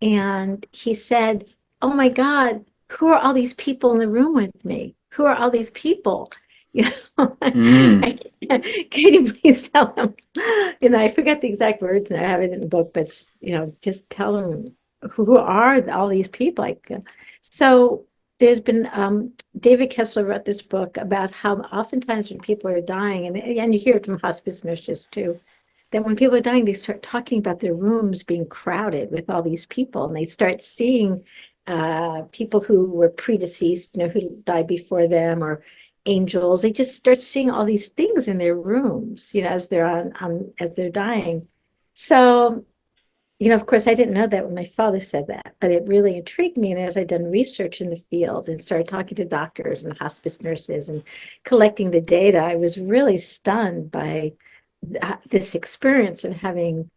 and he said, oh my God, who are all these people in the room with me? Who are all these people? You Mm. I can you please tell him? I forget the exact words and I have it in the book, but just tell him who are all these people? So there's been David Kessler wrote this book about how oftentimes when people are dying, and you hear it from hospice nurses too, that when people are dying, they start talking about their rooms being crowded with all these people, and they start seeing people who were predeceased, who died before them, or angels. They just start seeing all these things in their rooms, as they're as they're dying. So, of course, I didn't know that when my father said that, but it really intrigued me. And as I'd done research in the field and started talking to doctors and hospice nurses and collecting the data, I was really stunned by this experience of having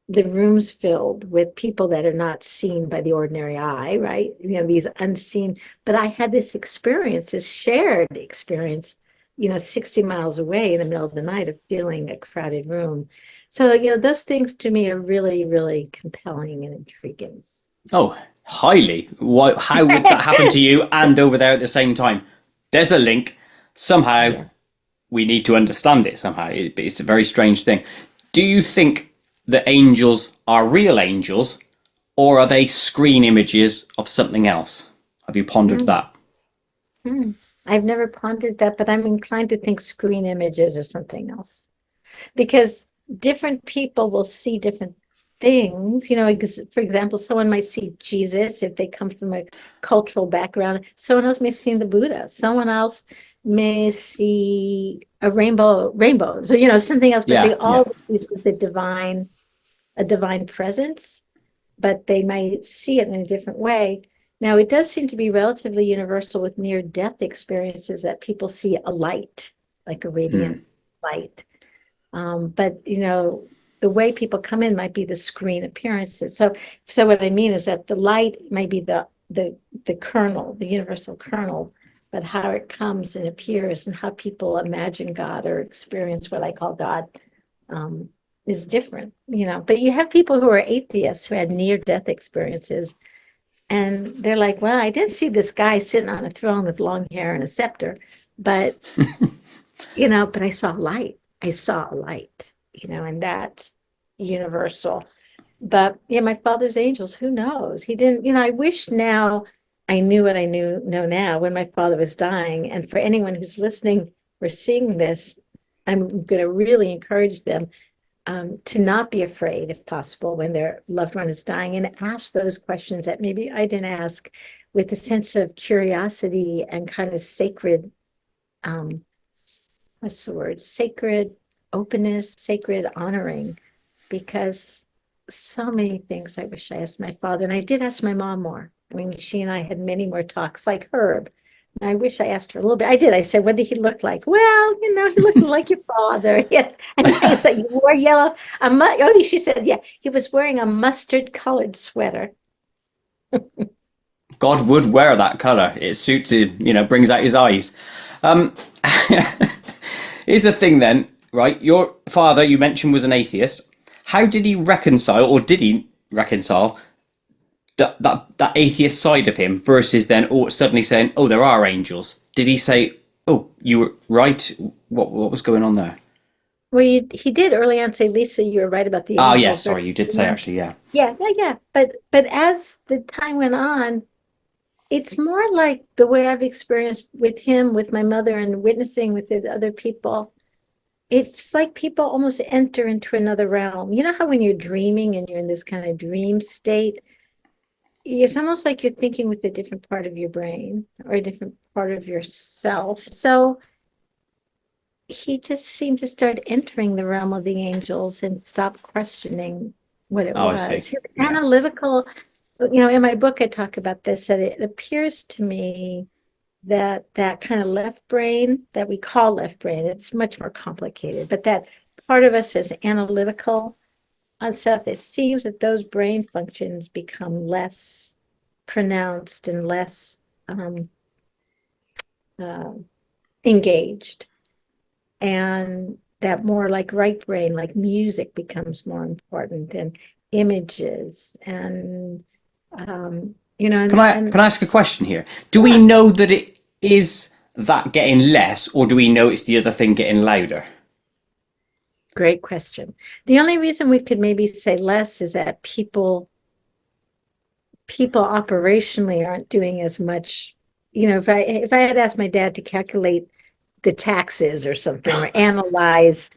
the rooms filled with people that are not seen by the ordinary eye, right? These unseen, but I had this experience, this shared experience, 60 miles away in the middle of the night of feeling a crowded room. So, those things to me are really, really compelling and intriguing. Oh, highly. How would that happen to you and over there at the same time? There's a link. Somehow Yeah. we need to understand it somehow. It's a very strange thing. Do you think the angels are real angels, or are they screen images of something else? Have you pondered Mm, that? mm. I've never pondered that, but I'm inclined to think screen images or something else. Because different people will see different things. For example, someone might see Jesus if they come from a cultural background. Someone else may see the Buddha. Someone else may see a rainbows, or something else. But they Yeah, yeah. all use a divine presence, but they might see it in a different way. Now, it does seem to be relatively universal with near-death experiences that people see a light, like a radiant Mm. light. But the way people come in might be the screen appearances. So what I mean is that the light might be the kernel, the universal kernel, but how it comes and appears and how people imagine God or experience what I call God um, is different. But you have people who are atheists who had near-death experiences, and they're like, well, I did see this guy sitting on a throne with long hair and a scepter, but but I saw light. I saw a light, and that's universal. But yeah, my father's angels, who knows? He didn't, I wish now I knew what I know now when my father was dying. And for anyone who's listening or seeing this, I'm going to really encourage them to not be afraid, if possible, when their loved one is dying, and ask those questions that maybe I didn't ask, with a sense of curiosity and kind of sacred um, what's the word? Sacred openness, sacred honoring, because so many things I wish I asked my father, and I did ask my mom more. I mean, she and I had many more talks, like Herb. And I wish I asked her a little bit. I did. I said, "What did he look like?" Well, he looked like your father. Yeah. And I said, "You wore yellow." Oh, she said, "Yeah, he was wearing a mustard-colored sweater." God would wear that colour. It suits him, brings out his eyes. Um, Here's the thing then, right? Your father, you mentioned, was an atheist. How did he reconcile, or did he reconcile, that atheist side of him versus then suddenly saying, oh, there are angels? Did he say, oh, you were right? What was going on there? Well, he did early on say, "Lisa, you were right about the Oh, yes, angels." sorry, you did say actually, yeah. Yeah, yeah, yeah. But as the time went on, it's more like the way I've experienced with him, with my mother, and witnessing with the other people. It's like people almost enter into another realm. You know how when you're dreaming and you're in this kind of dream state, it's almost like you're thinking with a different part of your brain or a different part of yourself. So he just seemed to start entering the realm of the angels and stop questioning what it Oh, I see. was. His Yeah. analytical, in my book, I talk about this, that it appears to me that that kind of left brain that we call left brain, it's much more complicated, but that part of us is analytical on stuff. It seems that those brain functions become less pronounced and less uh, engaged. And that more like right brain, like music becomes more important and images and, Can I ask a question here? Do we yeah, know that it is that getting less, or do we know it's the other thing getting louder? great question. The only reason we could maybe say less is that people operationally aren't doing as much. If I had asked my dad to calculate the taxes or something or analyze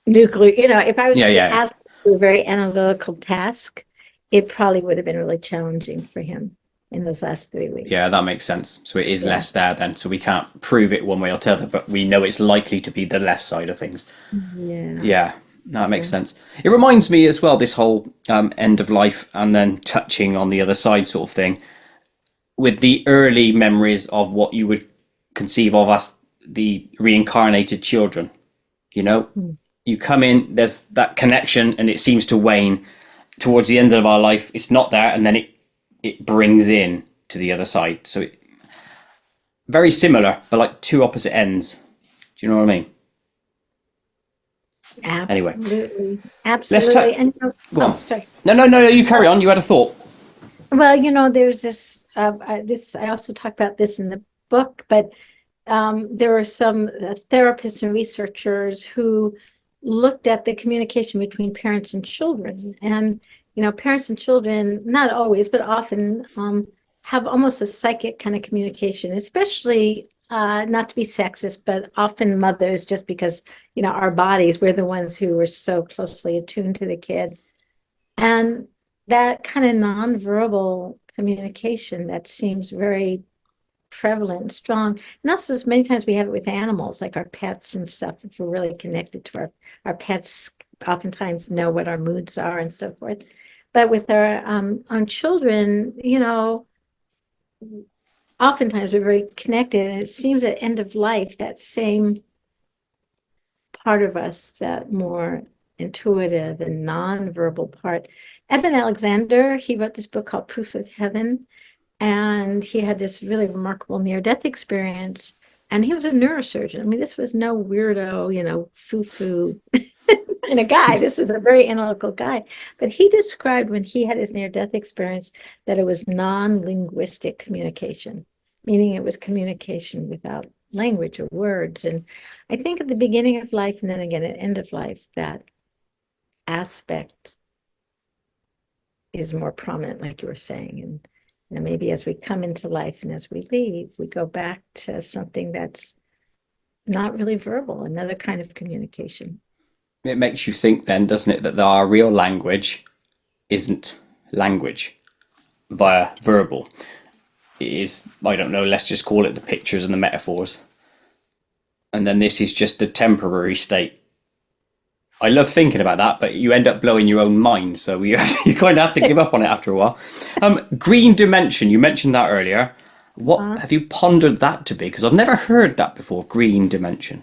nuclear, if I was Yeah, to yeah. ask a very analytical task, it probably would have been really challenging for him in those last three Yeah, that weeks. makes sense. So it is Yeah. less there then. So we can't prove it one way or the other, but we know it's likely to be the less side of things. Yeah. Yeah, that makes Yeah. sense. It reminds me as well, this whole end of life and then touching on the other side sort of thing, with the early memories of what you would conceive of as the reincarnated children. You know, Mm. you come in, there's that connection, and it seems to wane towards the end of our life. It's not there, and then it brings in to the other side. So very similar, but like two opposite ends. Do you know what I mean? Anyway, Absolutely. let's Absolutely. touch. And Go oh, on. sorry. No. You carry on. You had a thought. Well, there's this, I also talk about this in the book, but there were some therapists and researchers who looked at the communication between parents and children. And, parents and children, not always, but often have almost a psychic kind of communication, especially not to be sexist, but often mothers, just because, our bodies, we're the ones who are so closely attuned to the kid. And that kind of nonverbal communication that seems very prevalent and strong. And also, as many times we have it with animals, like our pets and stuff. If we're really connected to our pets, oftentimes know what our moods are and so forth. But with our on children, oftentimes we're very connected. And it seems at end of life, that same part of us, that more intuitive and nonverbal part. Evan Alexander, he wrote this book called Proof of Heaven, and he had this really remarkable near-death experience. And he was a neurosurgeon. I mean, this was no weirdo, foo-foo kind of guy. This was a very analytical guy. But he described when he had his near-death experience that it was non-linguistic communication, meaning it was communication without language or words. And I think at the beginning of life and then again at end of life, that aspect is more prominent, like you were saying. And maybe as we come into life and as we leave, we go back to something that's not really verbal, another kind of communication. It makes you think, then, doesn't it, that our real language isn't language via verbal. It is, I don't know, let's just call it the pictures and the metaphors. And then this is just a temporary state. I love thinking about that, but you end up blowing your own mind, so you you kind of have to give up on it after a while. Green dimension, you mentioned that earlier. What Uh, have you pondered that to be? Because I've never heard that before. Green dimension.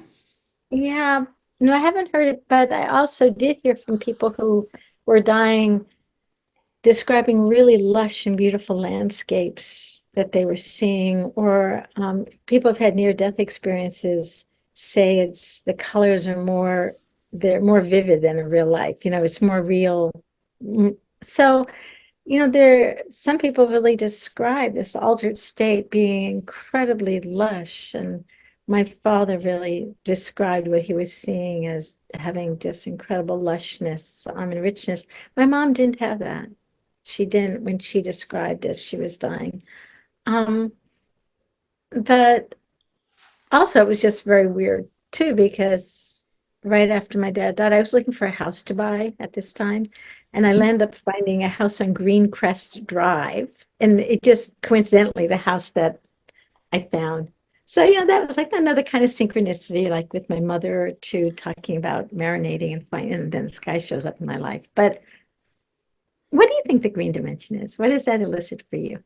yeah, no, I haven't heard it, but I also did hear from people who were dying, describing really lush and beautiful landscapes that they were seeing, or people have had near-death experiences say it's the colors are more, they're more vivid than in real life. It's more real. So, there some people really describe this altered state being incredibly lush, and my father really described what he was seeing as having just incredible lushness, and richness. My mom didn't have that. She didn't when she described as she was dying. Um, but also it was just very weird too, because right after my dad died, I was looking for a house to buy at this time. And I landed up finding a house on Greencrest Drive. And it just coincidentally, the house that I found. So, that was like another kind of synchronicity, like with my mother too, talking about marinating and finding, and then this guy shows up in my life. But what do you think the green dimension is? What does that elicit for you?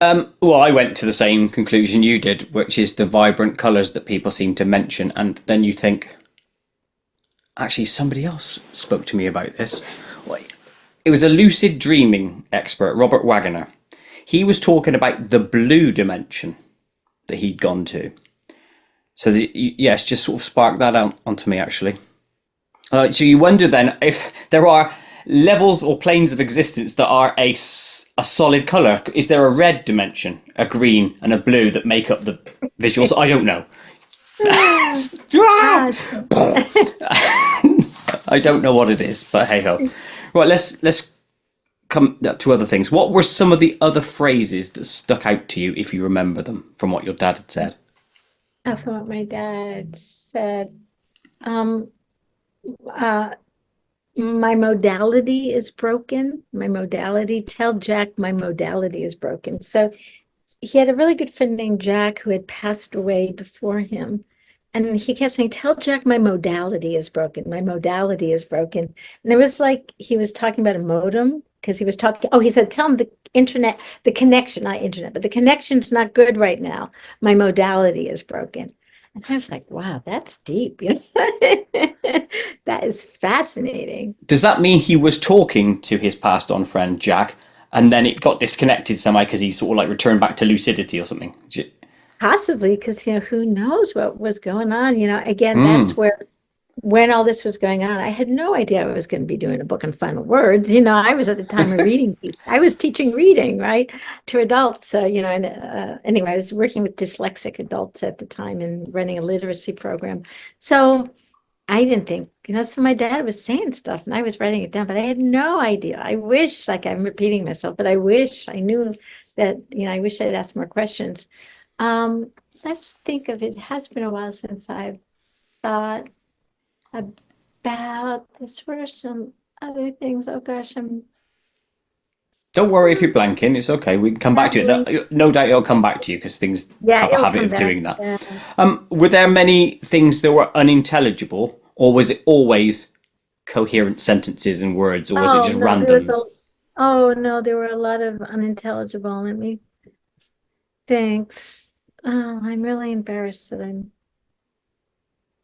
Well, I went to the same conclusion you did, which is the vibrant colours that people seem to mention, and then you think, actually, somebody else spoke to me about this. It was a lucid dreaming expert, Robert Wagner. He was talking about the blue dimension that he'd gone to. So, yes, just sort of sparked that out onto me, actually. So you wonder then if there are levels or planes of existence that are a solid colour. Is there a red dimension, a green, and a blue that make up the visuals? I don't know. Ah, I don't know what it is, but hey ho. Right, let's come to other things. What were some of the other phrases that stuck out to you, if you remember them, from what your dad had said? from what my dad said. Um, uh, my modality is broken. My modality, tell Jack my modality is broken. So he had a really good friend named Jack who had passed away before him. And he kept saying, tell Jack my modality is broken. My modality is broken. And it was like he was talking about a modem because he was talking. Oh, he said, tell him the internet, the connection, not internet, but the connection's not good right now. My modality is broken. And I was like, wow, that's deep. That is fascinating. Does that mean he was talking to his passed on friend Jack, and then it got disconnected somehow because he sort of like returned back to lucidity or something? Possibly because, who knows what was going on? Again, that's Mm. where when all this was going on, I had no idea I was going to be doing a book on final words. I was at the time a reading teacher. I was teaching reading, right, to adults. So, and anyway, I was working with dyslexic adults at the time and running a literacy program. So I didn't think, so my dad was saying stuff and I was writing it down, but I had no idea. I wish, like I'm repeating myself, but I wish I knew that, I wish I'd asked more questions. Um, let's think of it. It has been a while since I've thought about this. What are some other things? Oh gosh, I'm Don't worry if you're blanking. It's okay. We can come back to it. rambling. No doubt it'll come back to you because things Yeah, have a it'll habit come of back. doing that. Yeah. Were there many things that were unintelligible, or was it always coherent sentences and words, or was it Oh just no, there was randoms? oh no, there were a lot of unintelligible. Let me think. Oh, I'm really embarrassed that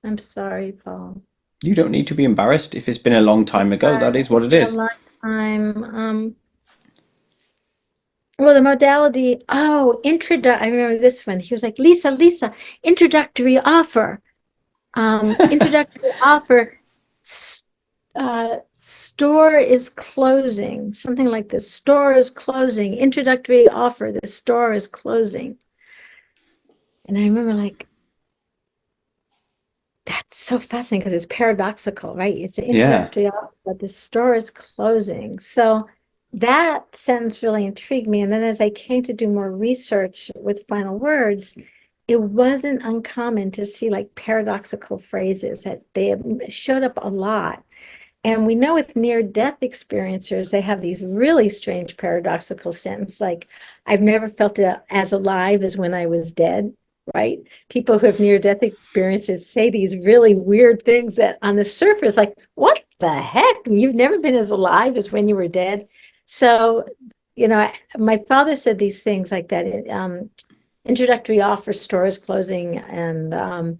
I'm sorry, Paul. You don't need to be embarrassed if it's been a long time ago. That is what It's it been a is. long time. Well, the modality, I remember this one. He was like, Lisa, introductory offer. Introductory offer. Store is closing, something like this. Store is closing. Introductory offer. The store is closing. And I remember like, that's so fascinating because it's paradoxical, right? It's an Yeah. introductory offer, but the store is closing. So that sentence really intrigued me. And then as I came to do more research with final words, it wasn't uncommon to see like paradoxical phrases that they showed up a lot. And we know with near-death experiencers, they have these really strange paradoxical sentences, like, I've never felt as alive as when I was dead. right? People who have near-death experiences say these really weird things that on the surface, like, what the heck? You've never been as alive as when you were dead. So, my father said these things like that. Introductory offer, stores closing, and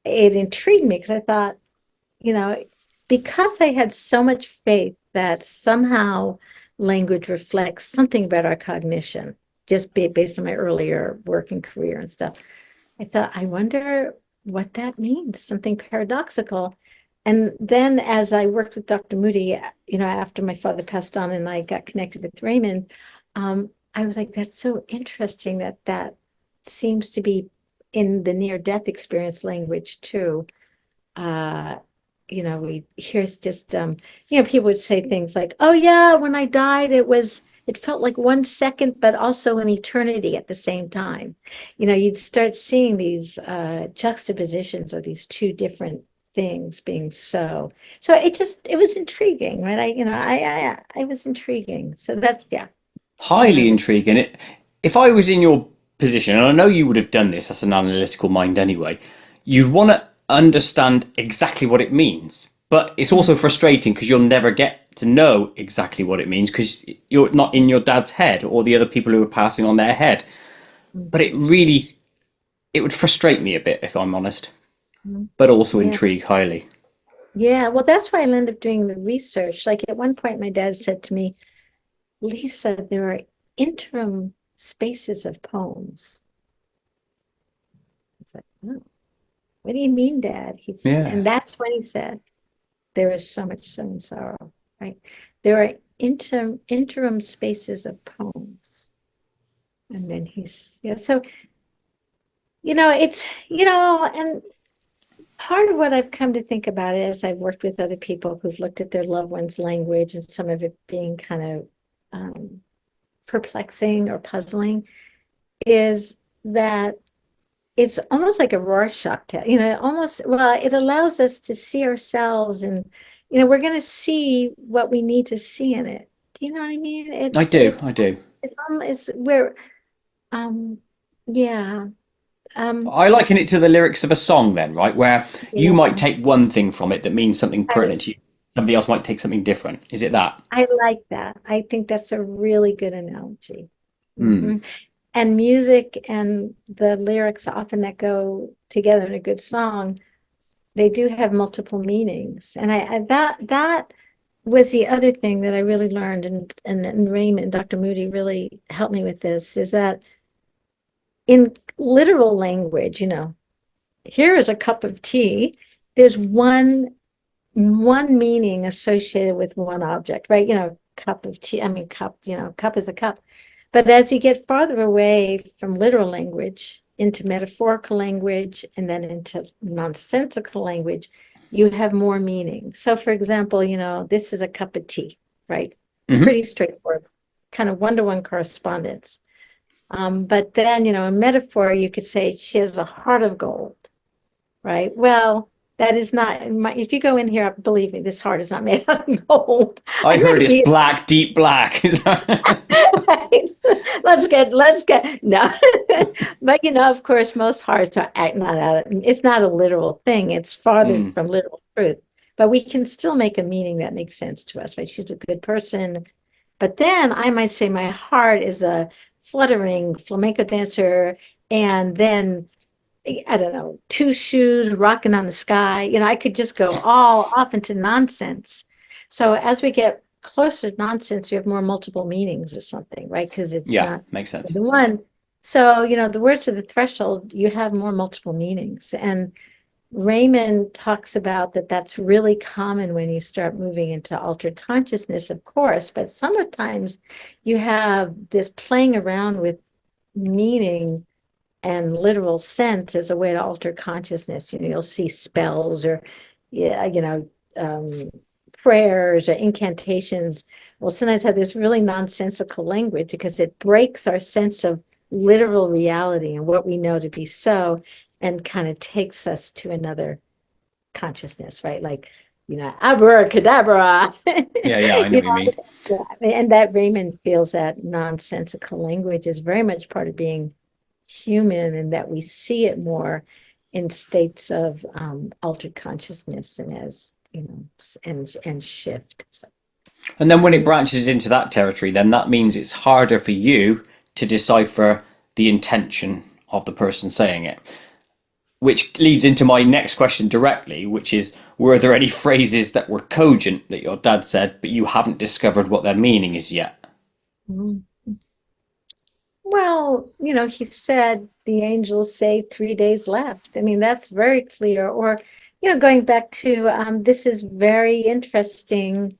it intrigued me because I thought, because I had so much faith that somehow language reflects something about our cognition, just based on my earlier work and career and stuff. I thought, I wonder what that means, something paradoxical. And then as I worked with Dr. Moody, after my father passed on and I got connected with Raymond, I was like, that's so interesting that seems to be in the near-death experience language too. We here's just people would say things like, oh yeah, when I died, it felt like 1 second, but also an eternity at the same time. You'd start seeing these juxtapositions of these two different things being so it was intriguing, right? I was intriguing. So that's, yeah. Highly intriguing. If I was in your position, and I know you would have done this as an analytical mind anyway, you'd want to understand exactly what it means. But it's also frustrating because you'll never get to know exactly what it means because you're not in your dad's head or the other people who are passing on their head. But it would frustrate me a bit, if I'm honest, but also Yeah. intrigue highly. Yeah, well, that's why I ended up doing the research. Like at one point, my dad said to me, Lisa, there are interim spaces of poems. I was like, oh, what do you mean, Dad? Yeah. And that's when he said, there is so much sin and sorrow, right? There are interim spaces of poems. And then so, and part of what I've come to think about is I've worked with other people who've looked at their loved ones' language and some of it being kind of perplexing or puzzling, is that it's almost like a Rorschach test, it allows us to see ourselves and, we're going to see what we need to see in it. Do you know what I mean? I do. I do. It's almost where, yeah. I liken it to the lyrics of a song then, right? Where you might Yeah. take one thing from it that means something I, pertinent to you. Somebody else might take something different. Is it that? I like that. I think that's a really good analogy. Hmm. And music and the lyrics often that go together in a good song, they do have multiple meanings. And that was the other thing that I really learned, and Raymond, Dr. Moody really helped me with this, is that in literal language, here is a cup of tea. There's one meaning associated with one object, right? Cup of tea, I mean, cup, cup is a cup. But as you get farther away from literal language into metaphorical language and then into nonsensical language, you have more meaning. So, for example, this is a cup of tea, right? Hmm. Pretty straightforward, kind of one-to-one correspondence. But then, in metaphor, you could say she has a heart of gold, right? Well, that is not if you go in here, believe me, this heart is not made out of gold. I I heard might it's be black, deep black. right. Let's get no. But of course, most hearts are not out of, it's not a literal thing. It's farther Mm. from literal truth. But we can still make a meaning that makes sense to us, right? She's a good person. But then I might say my heart is a fluttering flamenco dancer, and then I don't know, two shoes rocking on the sky. I could just go all off into nonsense. So as we get closer to nonsense, we have more multiple meanings or something, right? Because it's Yeah, not makes sense. the one. So, the words of the threshold, you have more multiple meanings. And Raymond talks about that that's really common when you start moving into altered consciousness, of course, but sometimes you have this playing around with meaning and literal sense as a way to alter consciousness. You'll see spells or, yeah, prayers or incantations. Will sometimes have this really nonsensical language because it breaks our sense of literal reality and what we know to be so, and kind of takes us to another consciousness, right? Like, abracadabra. Yeah, yeah, I know you what you mean. yeah, and that Raymond feels that nonsensical language is very much part of being human and that we see it more in states of altered consciousness and as, and shift. So, And then when it branches into that territory, then that means it's harder for you to decipher the intention of the person saying it. Which leads into my next question directly, which is, were there any phrases that were cogent that your dad said, but you haven't discovered what their meaning is yet? mm. Well, he said the angels say 3 days left. I mean, that's very clear. Or, going back to this is very interesting.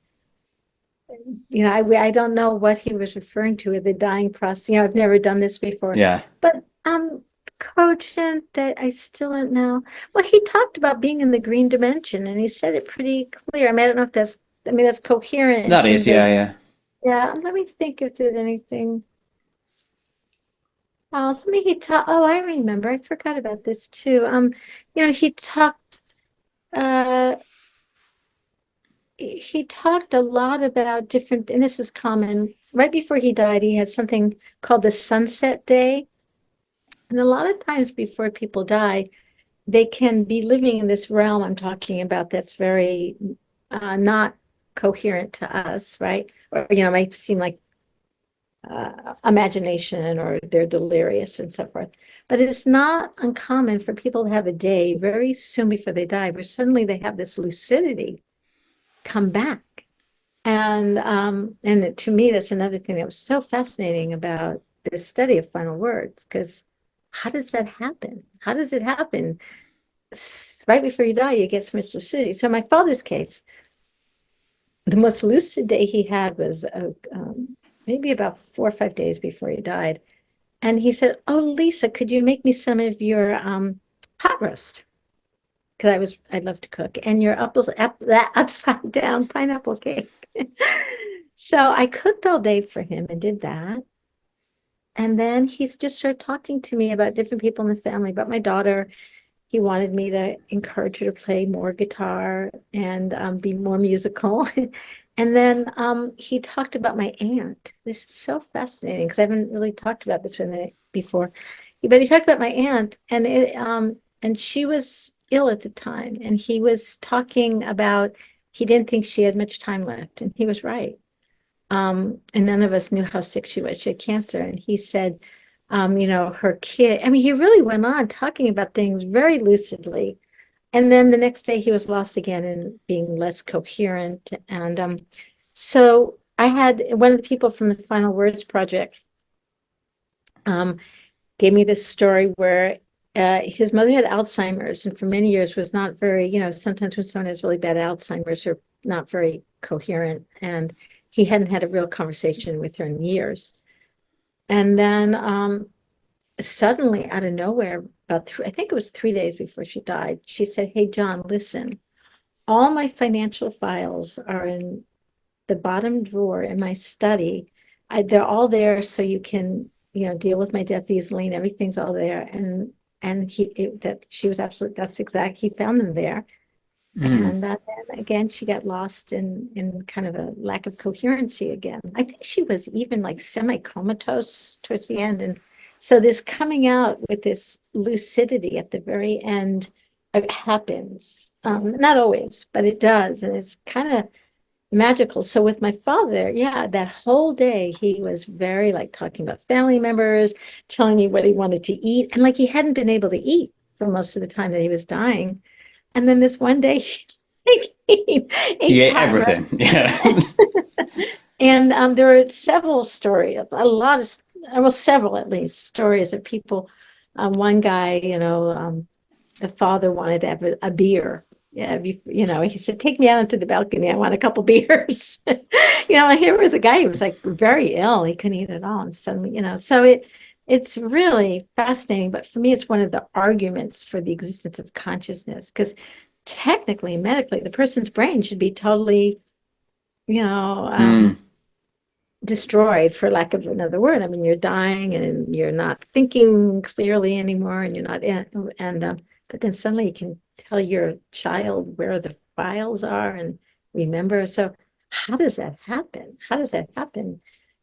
I don't know what he was referring to with the dying process. I've never done this before, Yeah. but cogent that I still don't know. Well, he talked about being in the green dimension, and he said it pretty clear. I mean, I don't know if that's coherent in That is, terms of, yeah, yeah. yeah. Let me think if there's anything. Oh, something he taught. Oh, I remember. I forgot about this too. He talked. Uh, he talked a lot about different, and this is common. Right before he died, he had something called the Sunset Day, and a lot of times before people die, they can be living in this realm I'm talking about that's very not coherent to us, right? Or might seem like imagination or they're delirious and so forth. But it's not uncommon for people to have a day very soon before they die where suddenly they have this lucidity come back. And to me, that's another thing that was so fascinating about this study of final words, because how does that happen? How does it happen? Right before you die, you get so much lucidity. So in my father's case, the most lucid day he had was maybe about 4 or 5 days before he died. And he said, "Oh, Lisa, could you make me some of your pot roast? Because I'd love to cook, and your that upside down pineapple cake." So I cooked all day for him and did that. And then he's just started talking to me about different people in the family, about my daughter. He wanted me to encourage her to play more guitar and be more musical. And then he talked about my aunt. This is so fascinating because I haven't really talked about this with him before. But he talked about my aunt, and she was ill at the time, and he was talking about he didn't think she had much time left, and he was right. And none of us knew how sick she was. She had cancer, and he said, her kid. I mean, he really went on talking about things very lucidly. And then the next day he was lost again and being less coherent. And so I had one of the people from the Final Words Project gave me this story where his mother had Alzheimer's and for many years was not very, sometimes when someone has really bad Alzheimer's, they're not very coherent. And he hadn't had a real conversation with her in years. And then suddenly out of nowhere, I think it was 3 days before she died, she said, "Hey, John, listen, all my financial files are in the bottom drawer in my study. They're all there so you can, deal with my death easily and everything's all there." And she was absolutely, that's exact. He found them there. Mm. And then again, she got lost in kind of a lack of coherency again. I think she was even like semi-comatose towards the end. And so this coming out with this lucidity at the very end happens. Not always, but it does. And it's kind of magical. So with my father, yeah, that whole day he was very like talking about family members, telling me what he wanted to eat. And like he hadn't been able to eat for most of the time that he was dying. And then this one day, he He ate ate pot roast. everything. Yeah. And there were several stories, a lot of, well, several at least stories of people. One guy, the father wanted to have a beer. Yeah, he said, "Take me out onto the balcony. I want a couple beers." And here was a guy who was like very ill. He couldn't eat at all. And suddenly, so it's really fascinating. But for me, it's one of the arguments for the existence of consciousness, because technically, medically, the person's brain should be totally, you know, Mm. um, destroyed, for lack of another word. I mean, you're dying and you're not thinking clearly anymore, and you're not but then suddenly you can tell your child where the files are and remember. So how does that happen? How does that happen?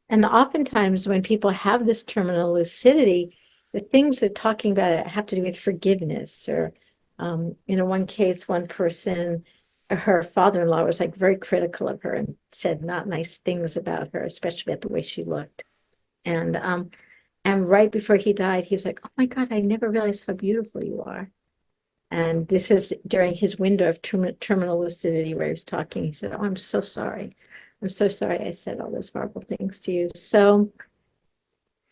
And oftentimes when people have this terminal lucidity, the things they're talking about have to do with forgiveness, or one case, one person, her father-in-law was like very critical of her and said not nice things about her, especially at the way she looked. And right before he died, he was like, "Oh my God, I never realized how beautiful you are." And this was during his window of terminal lucidity where he was talking. He said, "Oh, I'm so sorry. I'm so sorry I said all those horrible things to you." So,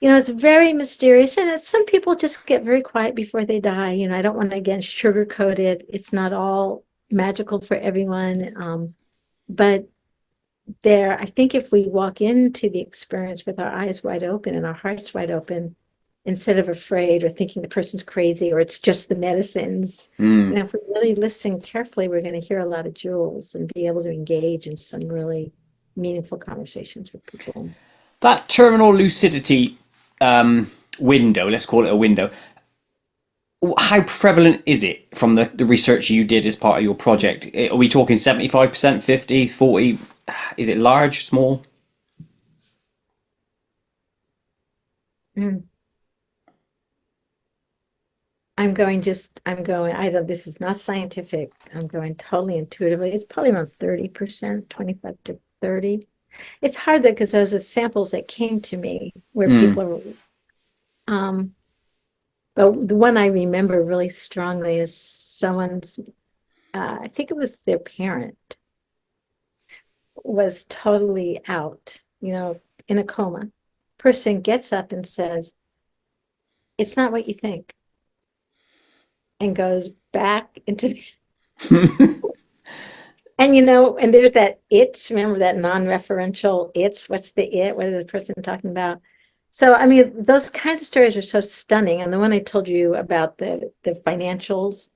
it's very mysterious. And some people just get very quiet before they die. I don't want to, again, sugarcoat it. It's not all magical for everyone. But I think if we walk into the experience with our eyes wide open and our hearts wide open, instead of afraid or thinking the person's crazy or it's just the medicines, if we really listen carefully, we're going to hear a lot of jewels and be able to engage in some really meaningful conversations with people. That terminal lucidity window, let's call it a window, how prevalent is it from the research you did as part of your project? Are we talking 75%, 50, 40? Is it large, small? Mm. This is not scientific. I'm going totally intuitively. It's probably around 30%, 25 to 30. It's hard though, because those are samples that came to me where people are, but the one I remember really strongly is someone's, I think it was their parent, was totally out, in a coma. Person gets up and says, "It's not what you think," and goes back into and there's that remember that non-referential what's the what is the person talking about? So, I mean, those kinds of stories are so stunning. And the one I told you about the financials,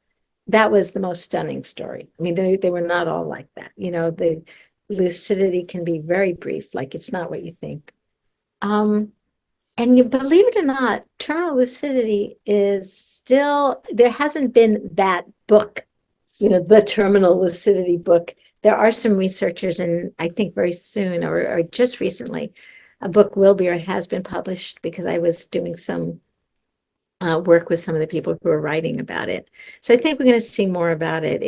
that was the most stunning story. I mean, they were not all like that. The lucidity can be very brief, like it's not what you think. And you believe it or not, terminal lucidity is still, there hasn't been that book, the terminal lucidity book. There are some researchers, and I think very soon or just recently, a book will be or has been published because I was doing some work with some of the people who are writing about it. So I think we're going to see more about it.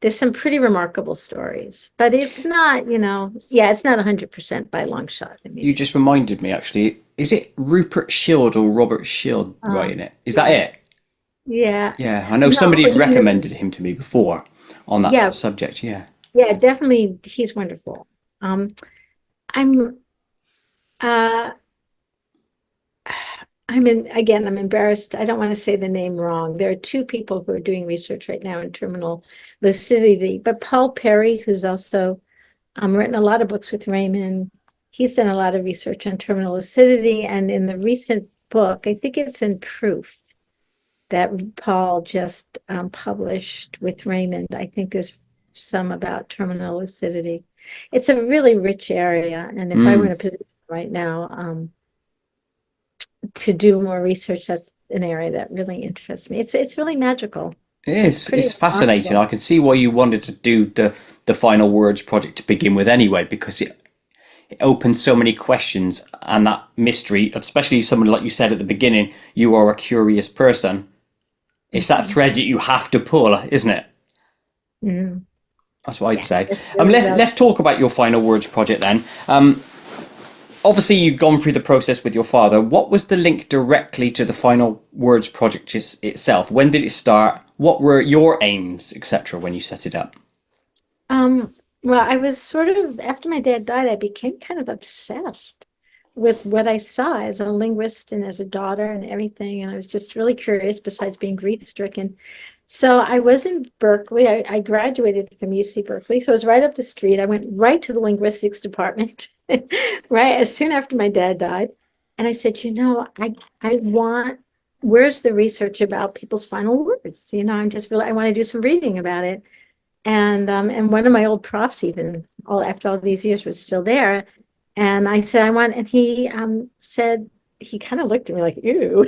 There's some pretty remarkable stories, but it's not, it's not 100% by a long shot. I mean, You just reminded me, actually. Is it Rupert Shield or Robert Shield writing it? Is that it? Yeah. Yeah, I know No, somebody had recommended him to me before on that subject. Yeah. Yeah, definitely. He's wonderful. I'm uh I'm embarrassed. I don't want to say the name wrong. There are two people who are doing research right now in terminal lucidity, but Paul Perry, who's also written a lot of books with Raymond, he's done a lot of research on terminal lucidity. And in the recent book, I think it's in Proof, that Paul just published with Raymond, I think there's some about terminal lucidity. It's a really rich area. And if I were in a position right now, to do more research, that's an area that really interests me. It's really magical. It is. Pretty It's fascinating. remarkable. I can see why you wanted to do the Final Words project to begin with anyway, because it opens so many questions and that mystery, especially someone like you said at the beginning, you are a curious person. It's that thread that you have to pull, isn't it? Mhm. That's what I'd Yeah, say. it's really Let's talk about your Final Words project then. Obviously, you've gone through the process with your father. What was the link directly to the Final Words project itself? When did it start? What were your aims, etc., when you set it up? Well, I was sort of, after my dad died, I became kind of obsessed with what I saw as a linguist and as a daughter and everything. And I was just really curious, besides being grief stricken. So I was in Berkeley. I graduated from UC Berkeley. So I was right up the street. I went right to the linguistics department, right as soon after my dad died. And I said, I want, where's the research about people's final words? I want to do some reading about it. And one of my old profs, even after all these years, was still there. And I said, and he said, he kind of looked at me like, ew.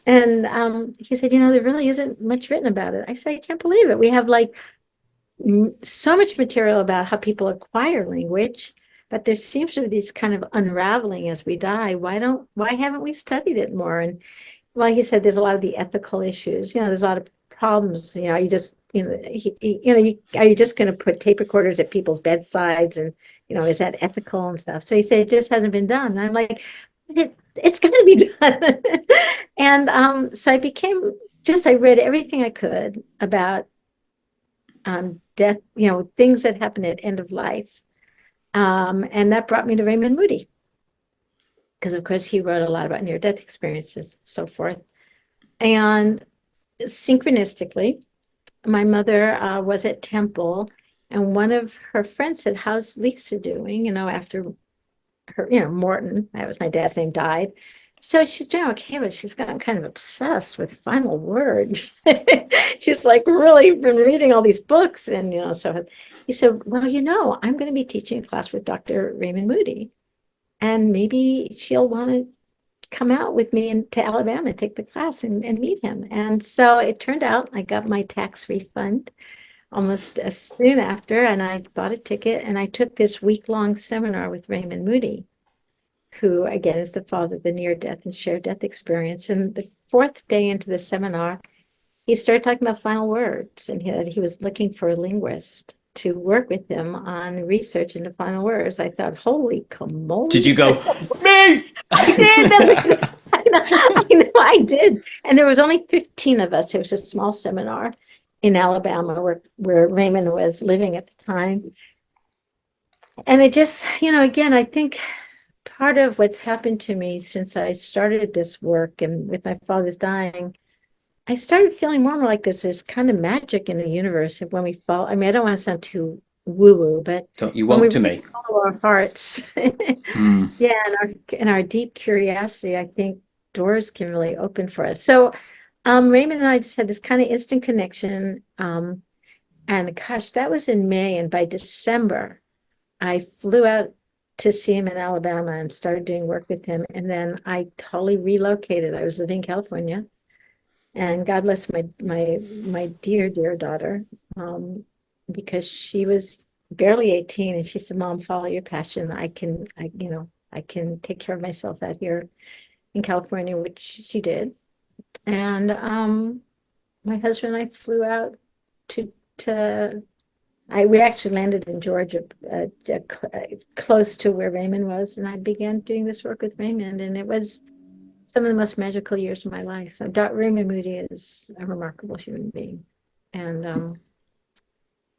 And he said, there really isn't much written about it. I said, I can't believe it. We have like so much material about how people acquire language, but there seems to be these kind of unraveling as we die. Why haven't we studied it more? And like he said, there's a lot of the ethical issues. There's a lot of problems. Are you just, are you just going to put tape recorders at people's bedsides, and is that ethical and stuff? So he said it just hasn't been done. And I'm like, it's got to be done. And so I read everything I could about death, things that happen at end of life. And that brought me to Raymond Moody, because of course he wrote a lot about near-death experiences and so forth. And synchronistically, my mother was at Temple, and one of her friends said, "How's Lisa doing?" After her, Morton, that was my dad's name, died. So she's doing okay, but she's gotten kind of obsessed with final words. She's like really been reading all these books. And, so he said, "Well, I'm going to be teaching a class with Dr. Raymond Moody, and maybe she'll want to come out with me to Alabama and take the class and meet him." And so it turned out I got my tax refund almost soon after, and I bought a ticket, and I took this week-long seminar with Raymond Moody, who again is the father of the near-death and shared death experience. And the fourth day into the seminar, he started talking about final words, and he was looking for a linguist to work with him on research into final words. I thought, holy camole. Did you go, me? I did. I did. And there was only 15 of us. It was a small seminar in Alabama where Raymond was living at the time. And it just, again, I think part of what's happened to me since I started this work and with my father's dying, I started feeling more and more like there's kind of magic in the universe. And when we fall, I don't want to sound too woo-woo, but don't you want to me? Follow our hearts. Yeah, and our deep curiosity, I think doors can really open for us. So Raymond and I just had this kind of instant connection. And gosh, that was in May. And by December, I flew out to see him in Alabama and started doing work with him. And then I totally relocated. I was living in California. And God bless my dear, dear daughter, because she was barely 18, and she said, "Mom, follow your passion. I can take care of myself out here in California," which she did. And my husband and I flew out we actually landed in Georgia, close to where Raymond was, and I began doing this work with Raymond, and it was some of the most magical years of my life. Dr. Raymond Moody is a remarkable human being. And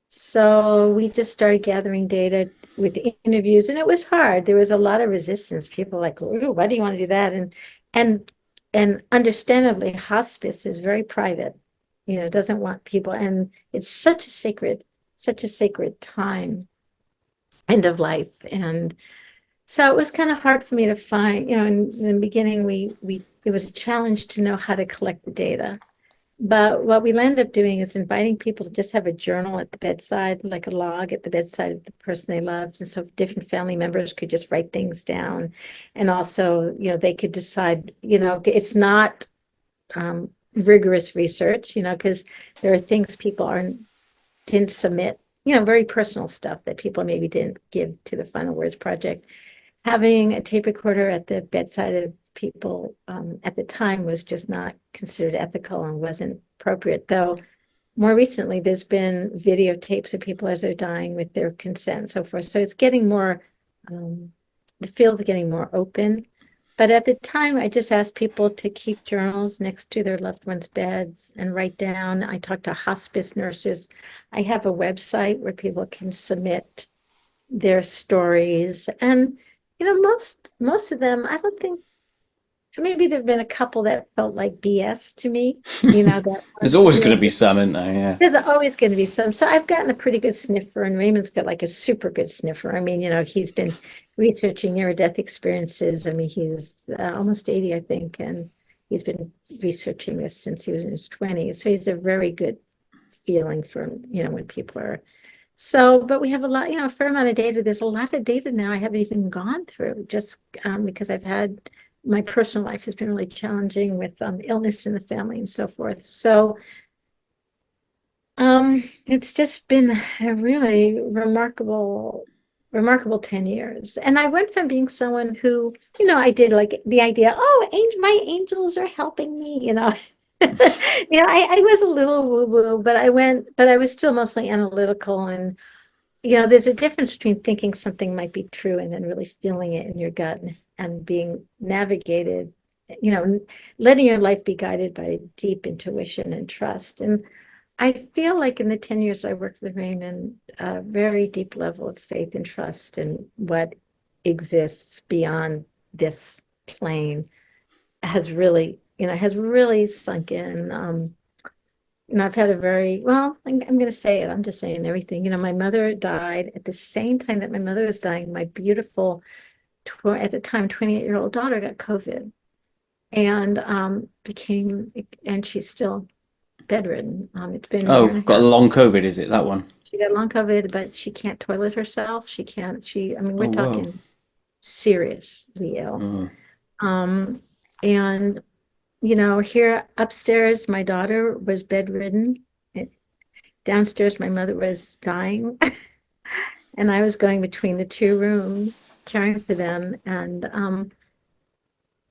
so we just started gathering data with interviews, and it was hard. There was a lot of resistance. People like, "Ooh, why do you want to do that?" And understandably, hospice is very private. It doesn't want people, and it's such a sacred time, end of life. And so it was kind of hard for me to find, in the beginning, it was a challenge to know how to collect the data. But what we ended up doing is inviting people to just have a journal at the bedside, like a log at the bedside of the person they loved. And so different family members could just write things down. And also, they could decide, it's not rigorous research, because there are things people didn't submit, very personal stuff that people maybe didn't give to the Final Words Project. Having a tape recorder at the bedside of people at the time was just not considered ethical and wasn't appropriate. Though more recently, there's been videotapes of people as they're dying with their consent and so forth. So it's getting more, the field's getting more open. But at the time, I just asked people to keep journals next to their loved ones' beds and write down. I talked to hospice nurses. I have a website where people can submit their stories. And most of them, I don't think, maybe there've been a couple that felt like BS to me. That There's always going to be some, isn't there? Yeah. There's always going to be some. So I've gotten a pretty good sniffer, and Raymond's got like a super good sniffer. He's been researching near-death experiences. He's almost 80, I think, and he's been researching this since he was in his 20s. So he's a very good feeling for, when people are. So, but we have a fair amount of data. There's a lot of data now I haven't even gone through, just because my personal life has been really challenging with illness in the family and so forth. So it's just been a really remarkable remarkable 10 years. And I went from being someone who, you know, I did like the idea, oh, my angels are helping me, you know. I was a little woo-woo, but I was still mostly analytical. And, you know, there's a difference between thinking something might be true and then really feeling it in your gut and being navigated, you know, letting your life be guided by deep intuition and trust. And I feel like in the 10 years I worked with Raymond, a very deep level of faith and trust in what exists beyond this plane has really sunk in. I've had a very, well, I'm going to say it. I'm just saying everything. You know, my mother died at the same time that my mother was dying. My beautiful, at the time, 28-year-old daughter got COVID and and she's still bedridden. It's been a year Oh, and a got a half. long COVID, is it that one? She got long COVID, but she can't toilet herself. I mean, we're Oh, whoa. talking seriously ill. Oh, Um, and, you know, here upstairs, my daughter was bedridden. Downstairs, my mother was dying. And I was going between the two rooms, caring for them. And,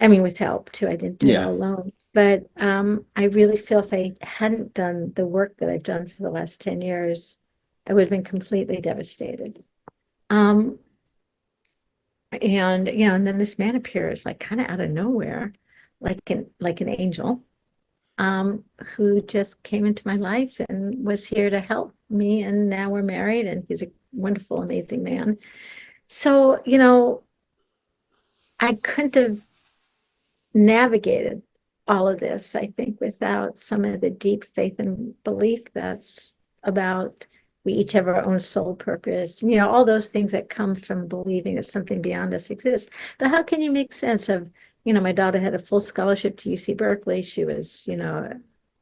I mean, with help too. I didn't do it yeah. all alone. But I really feel if I hadn't done the work that I've done for the last 10 years, I would have been completely devastated. Um, and you know, and then this man appears like kind of out of nowhere, like an angel, who just came into my life and was here to help me. And now we're married, and he's a wonderful, amazing man. So, you know, I couldn't have navigated all of this, I think, without some of the deep faith and belief that's about we each have our own soul purpose, you know, all those things that come from believing that something beyond us exists. But how can you make sense of, you know, my daughter had a full scholarship to UC Berkeley. She was, you know,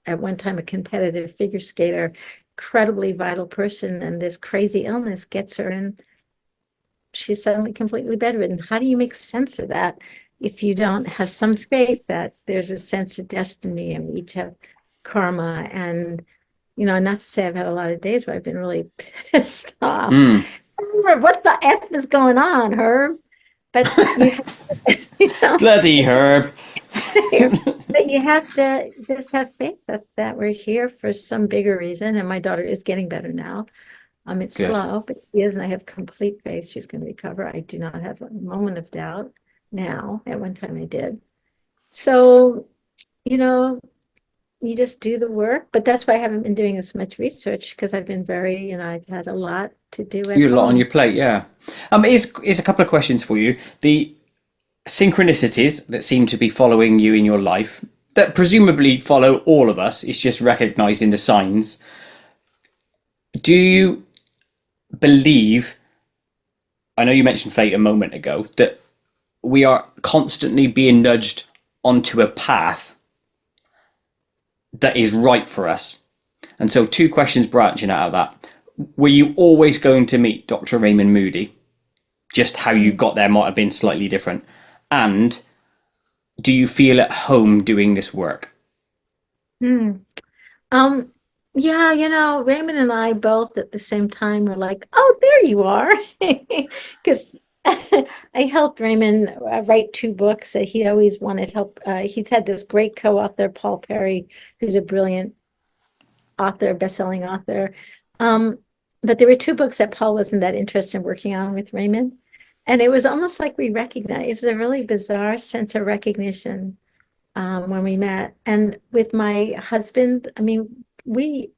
at one time a competitive figure skater, incredibly vital person, and this crazy illness gets her and she's suddenly completely bedridden. How do you make sense of that if you don't have some faith that there's a sense of destiny and we each have karma? And, you know, not to say I've had a lot of days where I've been really pissed off. Mm. What the F is going on, Herb? But you have, you know, Bloody Herb. but you have to just have faith that we're here for some bigger reason. And my daughter is getting better now. It's Good. slow, but she is, and I have complete faith she's going to recover. I do not have a moment of doubt now. At one time I did. So, you know, you just do the work, but that's why I haven't been doing as much research because I've been very, you know, I've had a lot to do at You a lot on home. your plate, yeah. Is a couple of questions for you. The synchronicities that seem to be following you in your life, that presumably follow all of us, it's just recognizing the signs. Do you believe, I know you mentioned fate a moment ago, that we are constantly being nudged onto a path that is right for us? And so, two questions branching out of that. Were you always going to meet Dr. Raymond Moody? Just how you got there might have been slightly different. And do you feel at home doing this work? Hmm. Um, yeah, you know, Raymond and I both at the same time were like, oh, there you are. Because I helped Raymond write two books that he always wanted help. He's had this great co-author, Paul Perry, who's a brilliant author, best-selling author. Um, but there were two books that Paul wasn't that interested in working on with Raymond. And it was almost like we recognized, it was a really bizarre sense of recognition when we met. And with my husband, I mean, we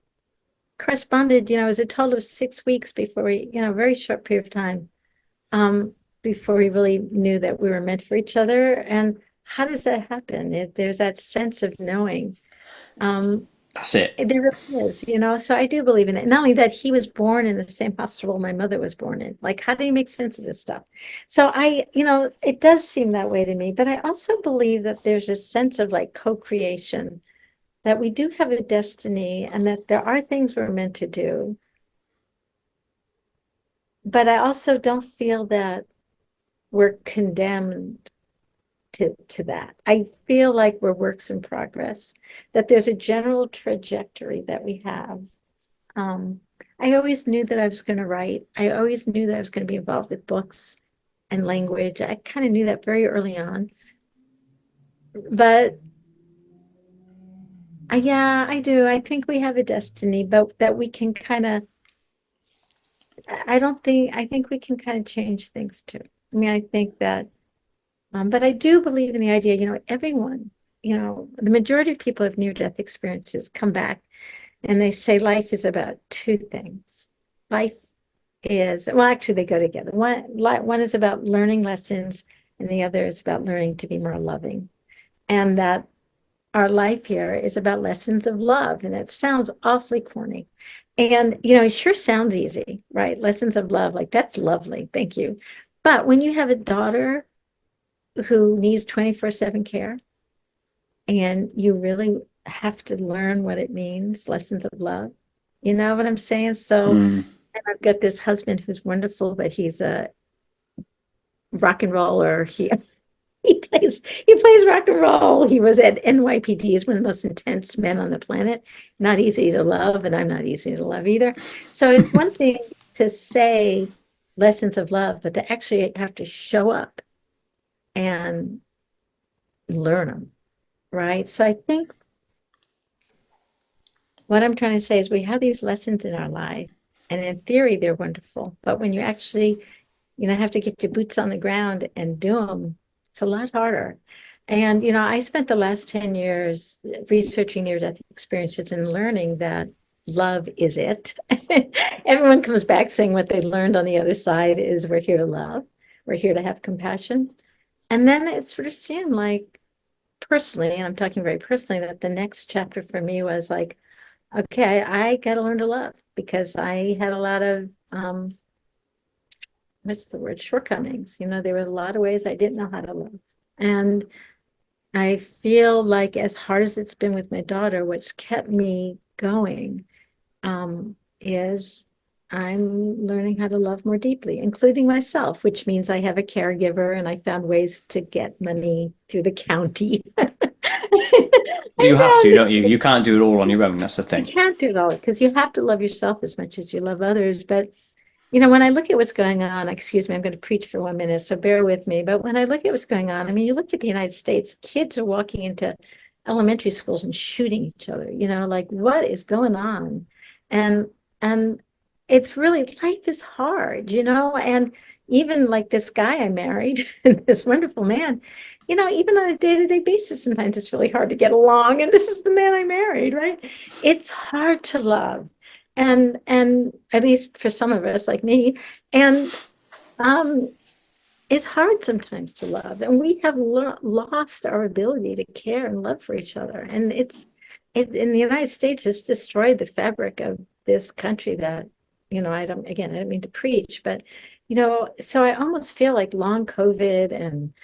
corresponded, you know, it was a total of 6 weeks before we, you know, a very short period of time, before we really knew that we were meant for each other. And how does that happen? There's that sense of knowing. Um, That's it. there really is, you know, so I do believe in it. Not only that, he was born in the same hospital my mother was born in. Like, how do you make sense of this stuff? So you know, it does seem that way to me, but I also believe that there's a sense of like co-creation, that we do have a destiny and that there are things we're meant to do. But I also don't feel that we're condemned to that. I feel like we're works in progress, that there's a general trajectory that we have. Um, I always knew that I was going to write. I always knew that I was going to be involved with books and language. I kind of knew that very early on. But yeah, I do. I think we have a destiny, but that we can kind of, I don't think, I think we can kind of change things too. I mean, I think that, but I do believe in the idea, everyone, the majority of people have near-death experiences come back and they say life is about two things. Life is, well, actually, they go together. One is about learning lessons, and the other is about learning to be more loving. And that our life here is about lessons of love. And it sounds awfully corny. And, it sure sounds easy, right? Lessons of love, like that's lovely. Thank you. But when you have a daughter who needs 24/7 care, and you really have to learn what it means, lessons of love, you know what I'm saying? So, Mm. and I've got this husband who's wonderful, but he's a rock and roller. He plays rock and roll. He was at NYPD. He's one of the most intense men on the planet. Not easy to love, and I'm not easy to love either. So it's one thing to say lessons of love, but to actually have to show up and learn them, right? So I think what I'm trying to say is we have these lessons in our life, and in theory, they're wonderful. But when you actually, have to get your boots on the ground and do them, it's a lot harder. And, I spent the last 10 years researching near-death experiences and learning that love is it. Everyone comes back saying what they learned on the other side is we're here to love, we're here to have compassion. And then it sort of seemed like personally, and I'm talking very personally, that the next chapter for me was like, okay, I got to learn to love because I had a lot of, what's the word, shortcomings. There were a lot of ways I didn't know how to love. And I feel like as hard as it's been with my daughter, what's kept me going, is I'm learning how to love more deeply, including myself, which means I have a caregiver and I found ways to get money through the county. You have to, I don't you? found You can't do it all on your own. That's the you thing. can't do it all because you have to love yourself as much as you love others. But when I look at what's going on, excuse me, I'm going to preach for 1 minute, so bear with me. But when I look at what's going on, I mean, you look at the United States, kids are walking into elementary schools and shooting each other, like what is going on? And and it's really, life is hard, and even like this guy I married, this wonderful man, even on a day-to-day basis, sometimes it's really hard to get along. And this is the man I married, right? It's hard to love and at least for some of us like me, and um it's hard sometimes to love, and we have lost our ability to care and love for each other, and in the United States, it's destroyed the fabric of this country that, I don't mean to preach, but so I almost feel like long COVID and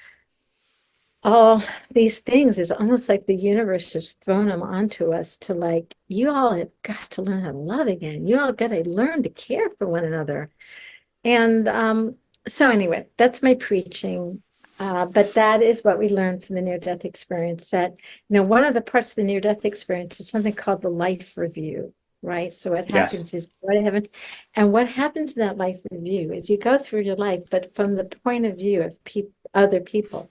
all these things is almost like the universe has thrown them onto us to like, you all have got to learn how to love again. You all got to learn to care for one another. And so anyway, that's my preaching. But that is what we learned from the near-death experience, that, one of the parts of the near-death experience is something called the life review, right? So what Yes. happens is, and what happens in that life review is you go through your life, but from the point of view of other people.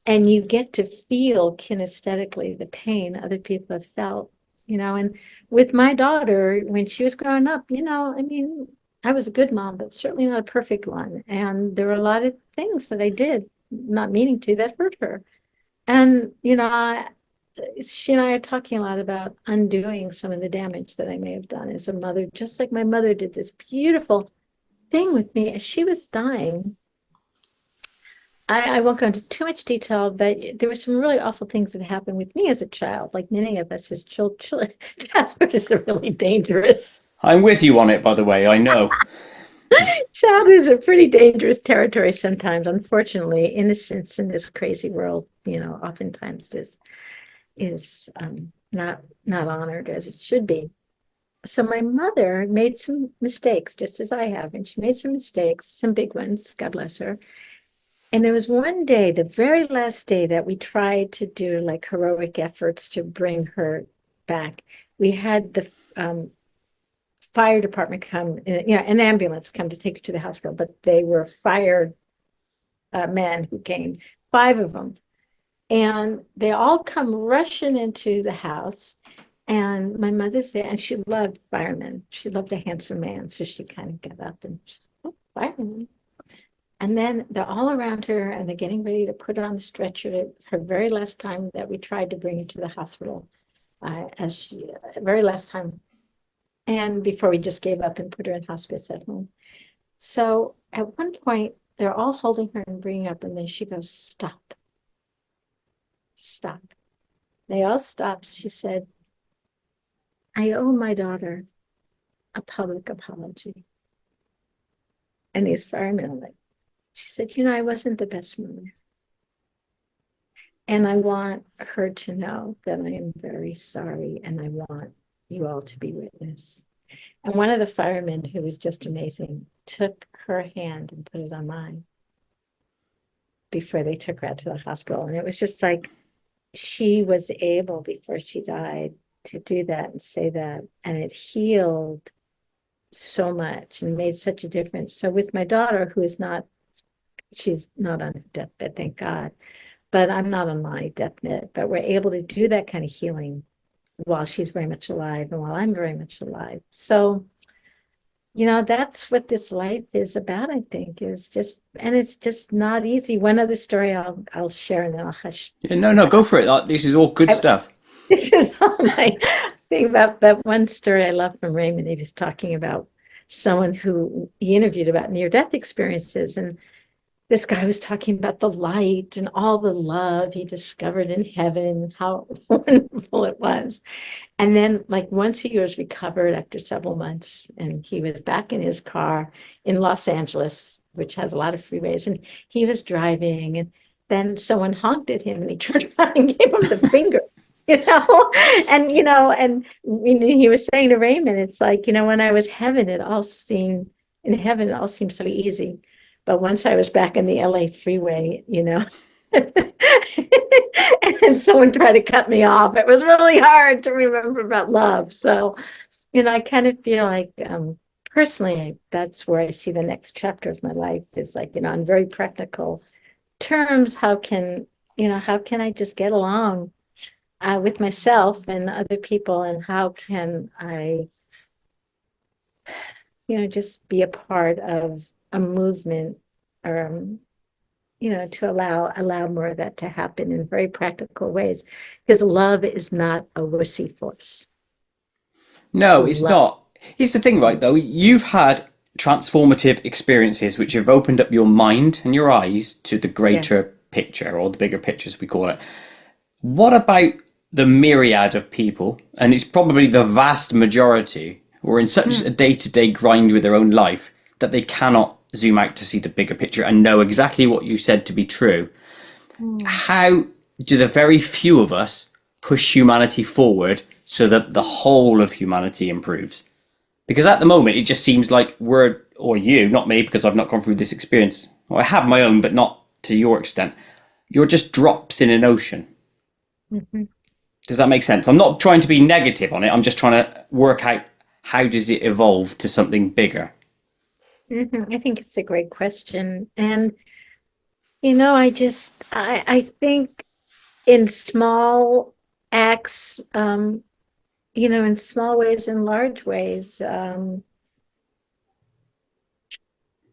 And you get to feel kinesthetically the pain other people have felt, and with my daughter, when she was growing up, I mean, I was a good mom, but certainly not a perfect one. And there were a lot of things that I did, not meaning to, that hurt her. And, she and I are talking a lot about undoing some of the damage that I may have done as a mother, just like my mother did this beautiful thing with me as she was dying. I won't go into too much detail, but there were some really awful things that happened with me as a child, like many of us as children. Childhood is a really dangerous. I'm with you on it, by the way. I know. Childhood is a pretty dangerous territory sometimes. Unfortunately, innocence in this crazy world, oftentimes is not honored as it should be. So my mother made some mistakes, just as I have, and she made some mistakes, some big ones, God bless her. And there was one day, the very last day, that we tried to do like heroic efforts to bring her back. We had the fire department come, an ambulance come to take her to the hospital, but they were fire men who came, 5 of them. And they all come rushing into the house. And my mother said, and she loved firemen. She loved a handsome man. So she kind of got up and, oh, fireman. And then they're all around her and they're getting ready to put her on the stretcher. Her very last time that we tried to bring her to the hospital, very last time. And before we just gave up and put her in hospice at home. So at one point, they're all holding her and bringing her up. And then she goes, stop. Stop. They all stopped. She said, I owe my daughter a public apology. And these firemen are like, she said, I wasn't the best mother. And I want her to know that I am very sorry. And I want you all to be witness. And one of the firemen, who was just amazing, took her hand and put it on mine before they took her out to the hospital. And it was just like, she was able, before she died, to do that and say that. And it healed so much and made such a difference. So with my daughter, she's not on her deathbed, thank God, but I'm not on my deathbed, but we're able to do that kind of healing while she's very much alive and while I'm very much alive. So, that's what this life is about, I think, and it's just not easy. One other story I'll share and then I'll hush. Yeah, no, go for it. This is all good stuff. This is all my thing about that one story I love from Raymond. He was talking about someone who he interviewed about near-death experiences. And this guy was talking about the light and all the love he discovered in heaven, how wonderful it was. And then, like, once he was recovered after several months, and he was back in his car in Los Angeles, which has a lot of freeways, and he was driving, and then someone honked at him, and he turned around and gave him the finger. And he was saying to Raymond, it's like, when I was in heaven, it all seemed so easy. But once I was back in the LA freeway, and someone tried to cut me off, it was really hard to remember about love. So, I kind of feel like, personally, that's where I see the next chapter of my life is like, on very practical terms, how can I just get along with myself and other people, and how can I, just be a part of a movement, to allow more of that to happen in very practical ways, because love is not a wussy force. No, it's not. Here's the thing, right, though. You've had transformative experiences which have opened up your mind and your eyes to the greater picture, or the bigger picture, as we call it. What about the myriad of people, and it's probably the vast majority, who are in such a day-to-day grind with their own life that they cannot zoom out to see the bigger picture and know exactly what you said to be true? How do the very few of us push humanity forward so that the whole of humanity improves? Because at the moment, it just seems like you, not me, because I've not gone through this experience. Well, I have my own, but not to your extent. You're just drops in an ocean. Mm-hmm. Does that make sense? I'm not trying to be negative on it. I'm just trying to work out, how does it evolve to something bigger? Mm-hmm. I think it's a great question. And, I think in small acts, in small ways and large ways, I'm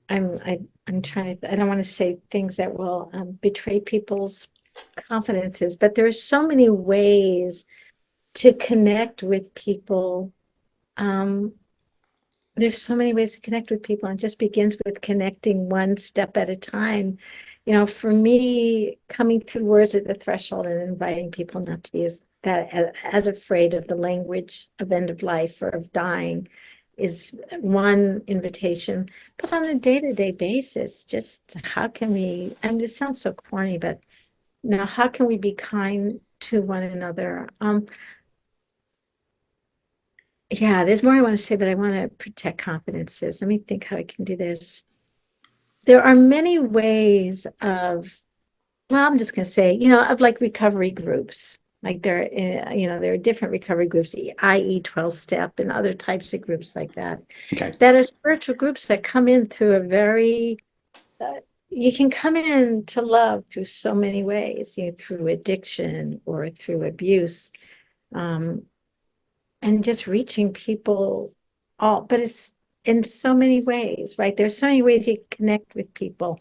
trying to, I don't want to say things that will betray people's confidences, but there are so many ways to connect with people. There's so many ways to connect with people, and it just begins with connecting one step at a time. For me, coming through Words at the Threshold and inviting people not to be as afraid of the language of end of life or of dying is one invitation. But on a day-to-day basis, just how can we, it sounds so corny, but how can we be kind to one another? There's more I want to say, but I want to protect confidences. Let me think how I can do this. There are many ways I'm just going to say, of like recovery groups. Like there are different recovery groups, i.e. 12-step and other types of groups like that, Okay. that are spiritual groups that come in through a very, you can come in to love through so many ways, through addiction or through abuse, and just reaching people but it's in so many ways, right? There's so many ways you connect with people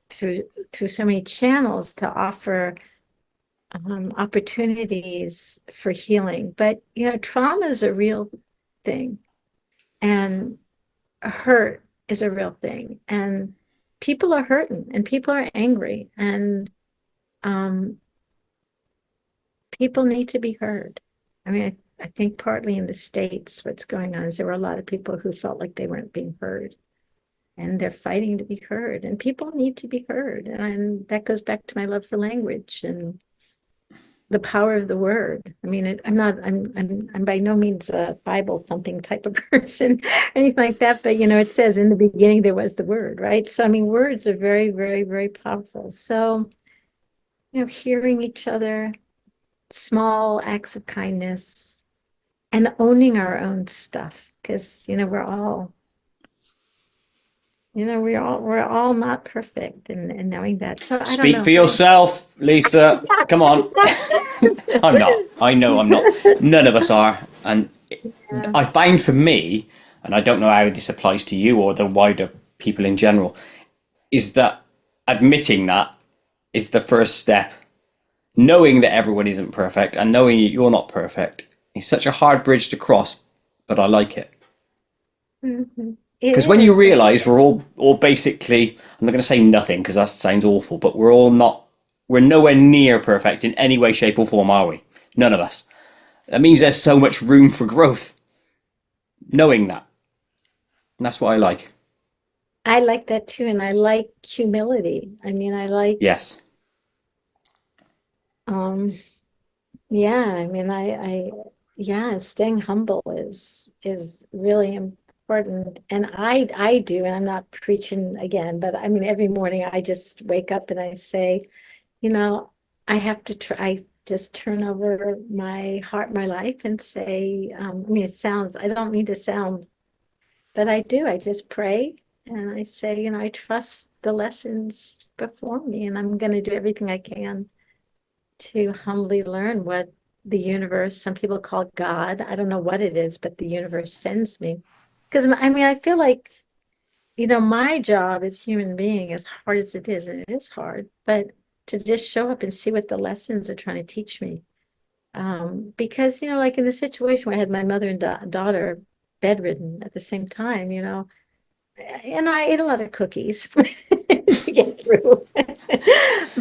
through so many channels to offer opportunities for healing. But trauma is a real thing, and hurt is a real thing, and people are hurting, and people are angry, and um, people need to be heard. I mean, I think partly in the States, what's going on is there were a lot of people who felt like they weren't being heard, and they're fighting to be heard, and people need to be heard. And that goes back to my love for language and the power of the word. I mean, I'm by no means a Bible thumping type of person, anything like that. But it says in the beginning there was the word, right? So I mean, words are very, very, very powerful. So hearing each other, small acts of kindness, and owning our own stuff, because we're all not perfect, and knowing that. So I don't Speak know. for yourself, Lisa. Come on. I'm not. I know I'm not. None of us are. And Yeah. I find for me, and I don't know how this applies to you or the wider people in general, is that admitting that is the first step. Knowing that everyone isn't perfect and knowing you're not perfect is such a hard bridge to cross, but I like it. Mhm. Because It when you is. realise we're all basically, I'm not going to say nothing because that sounds awful, but we're nowhere near perfect in any way, shape, or form, are we? None of us. That means there's so much room for growth. Knowing that, and that's what I like. I like that too, and I like humility. I mean, I like, Yes, um, yeah. I mean, yeah, staying humble is really important, and I do, and I'm not preaching again, but I mean, every morning I just wake up and I say, you know, I have to try. I just turn over my heart, my life, and say, I mean, I don't mean to sound, but I do. I just pray and I say, I trust the lessons before me, and I'm going to do everything I can to humbly learn what the universe, some people call God. I don't know what it is, but the universe sends me. Because I mean, I feel like, my job as human being, as hard as it is, and it is hard, but to just show up and see what the lessons are trying to teach me. Because, like in the situation where I had my mother and daughter bedridden at the same time, and I ate a lot of cookies to get through.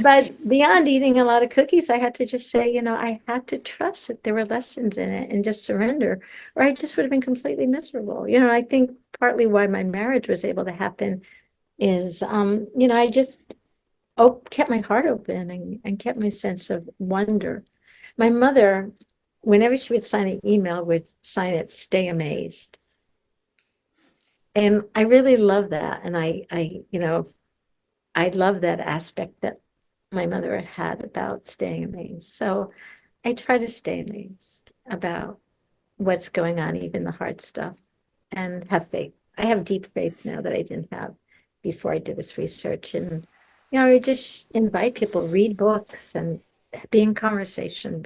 But beyond eating a lot of cookies, I had to just say, I had to trust that there were lessons in it and just surrender, or I just would have been completely miserable. I think partly why my marriage was able to happen is, I just kept my heart open and kept my sense of wonder. My mother, whenever she would sign an email, would sign it, "Stay amazed." And I really love that. And I love that aspect that my mother had about staying amazed. So I try to stay amazed about what's going on, even the hard stuff, and have faith. I have deep faith now that I didn't have before I did this research. And, I just invite people, read books and be in conversation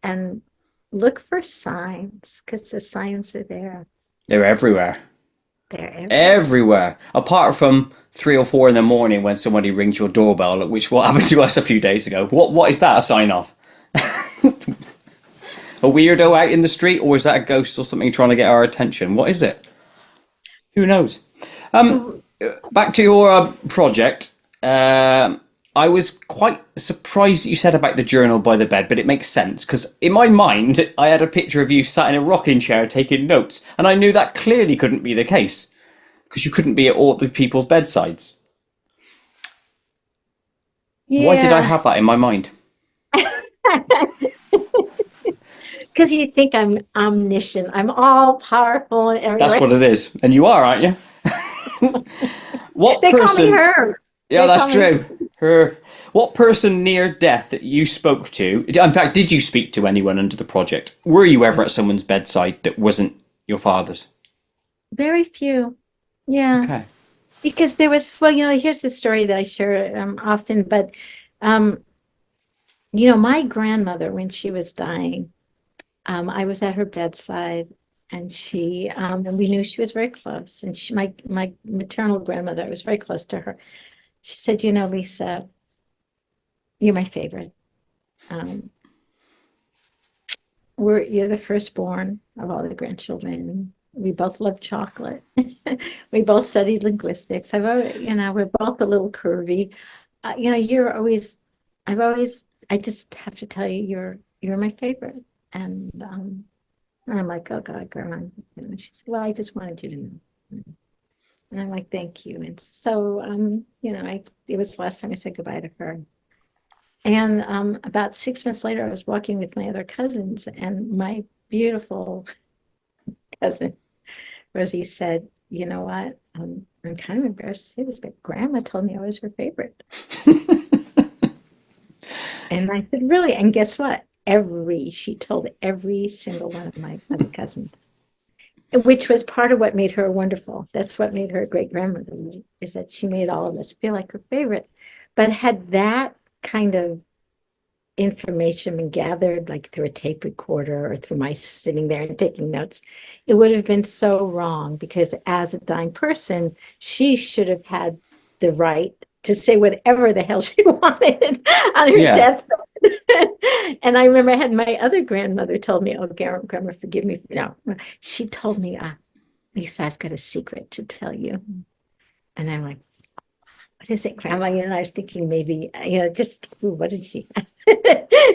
and look for signs, because the signs are there. they're everywhere. They're everywhere. Everywhere. Apart from 3 or 4 in the morning when somebody rings your doorbell, which what happened to us a few days ago. What is that a sign of? A weirdo out in the street, or is that a ghost or something trying to get our attention? What is it? Who knows? Mhm. Back to your project. I was quite surprised that you said about the journal by the bed, but it makes sense because in my mind, I had a picture of you sat in a rocking chair taking notes, and I knew that clearly couldn't be the case because you couldn't be at all the people's bedsides. Why did I Yeah. have that in my mind? Because you think I'm omniscient. I'm all powerful and That's everywhere. what it is, and you are, aren't you? What They call me person? her. Yeah, that's true. Her. What person near death that you spoke to? In fact, did you speak to anyone under the project? Were you ever at someone's bedside that wasn't your father's? Very few. Yeah. Okay. Because there was, well, here's the story that I share often, but, um, my grandmother, when she was dying, I was at her bedside and and we knew she was very close. And my maternal grandmother, I was very close to her. She said, Lisa, you're my favorite. Um, you're the firstborn of all the grandchildren. We both love chocolate. We both studied linguistics. We're both a little curvy. You're always, I just have to tell you, you're my favorite. And I'm like, oh God, Grandma. She said, well, I just wanted you to know. And I'm like, thank you. And so, it was the last time I said goodbye to her. And about 6 months later, I was walking with my other cousins, and my beautiful cousin, Rosie, said, you know what? I'm kind of embarrassed to say this, but Grandma told me I was her favorite. And I said, really? And guess what? She told every single one of my other cousins, which was part of what made her wonderful. That's what made her a great grandmother, is that she made all of us feel like her favorite. But had that kind of information been gathered like through a tape recorder or through my sitting there and taking notes, it would have been so wrong, because as a dying person, she should have had the right to say whatever the hell she wanted on her Yeah. deathbed. And I remember I had my other grandmother told me, oh, Grandma, forgive me. No, she told me, Lisa, I've got a secret to tell you. And I'm like, what is it, Grandma? And I was thinking maybe, what did she?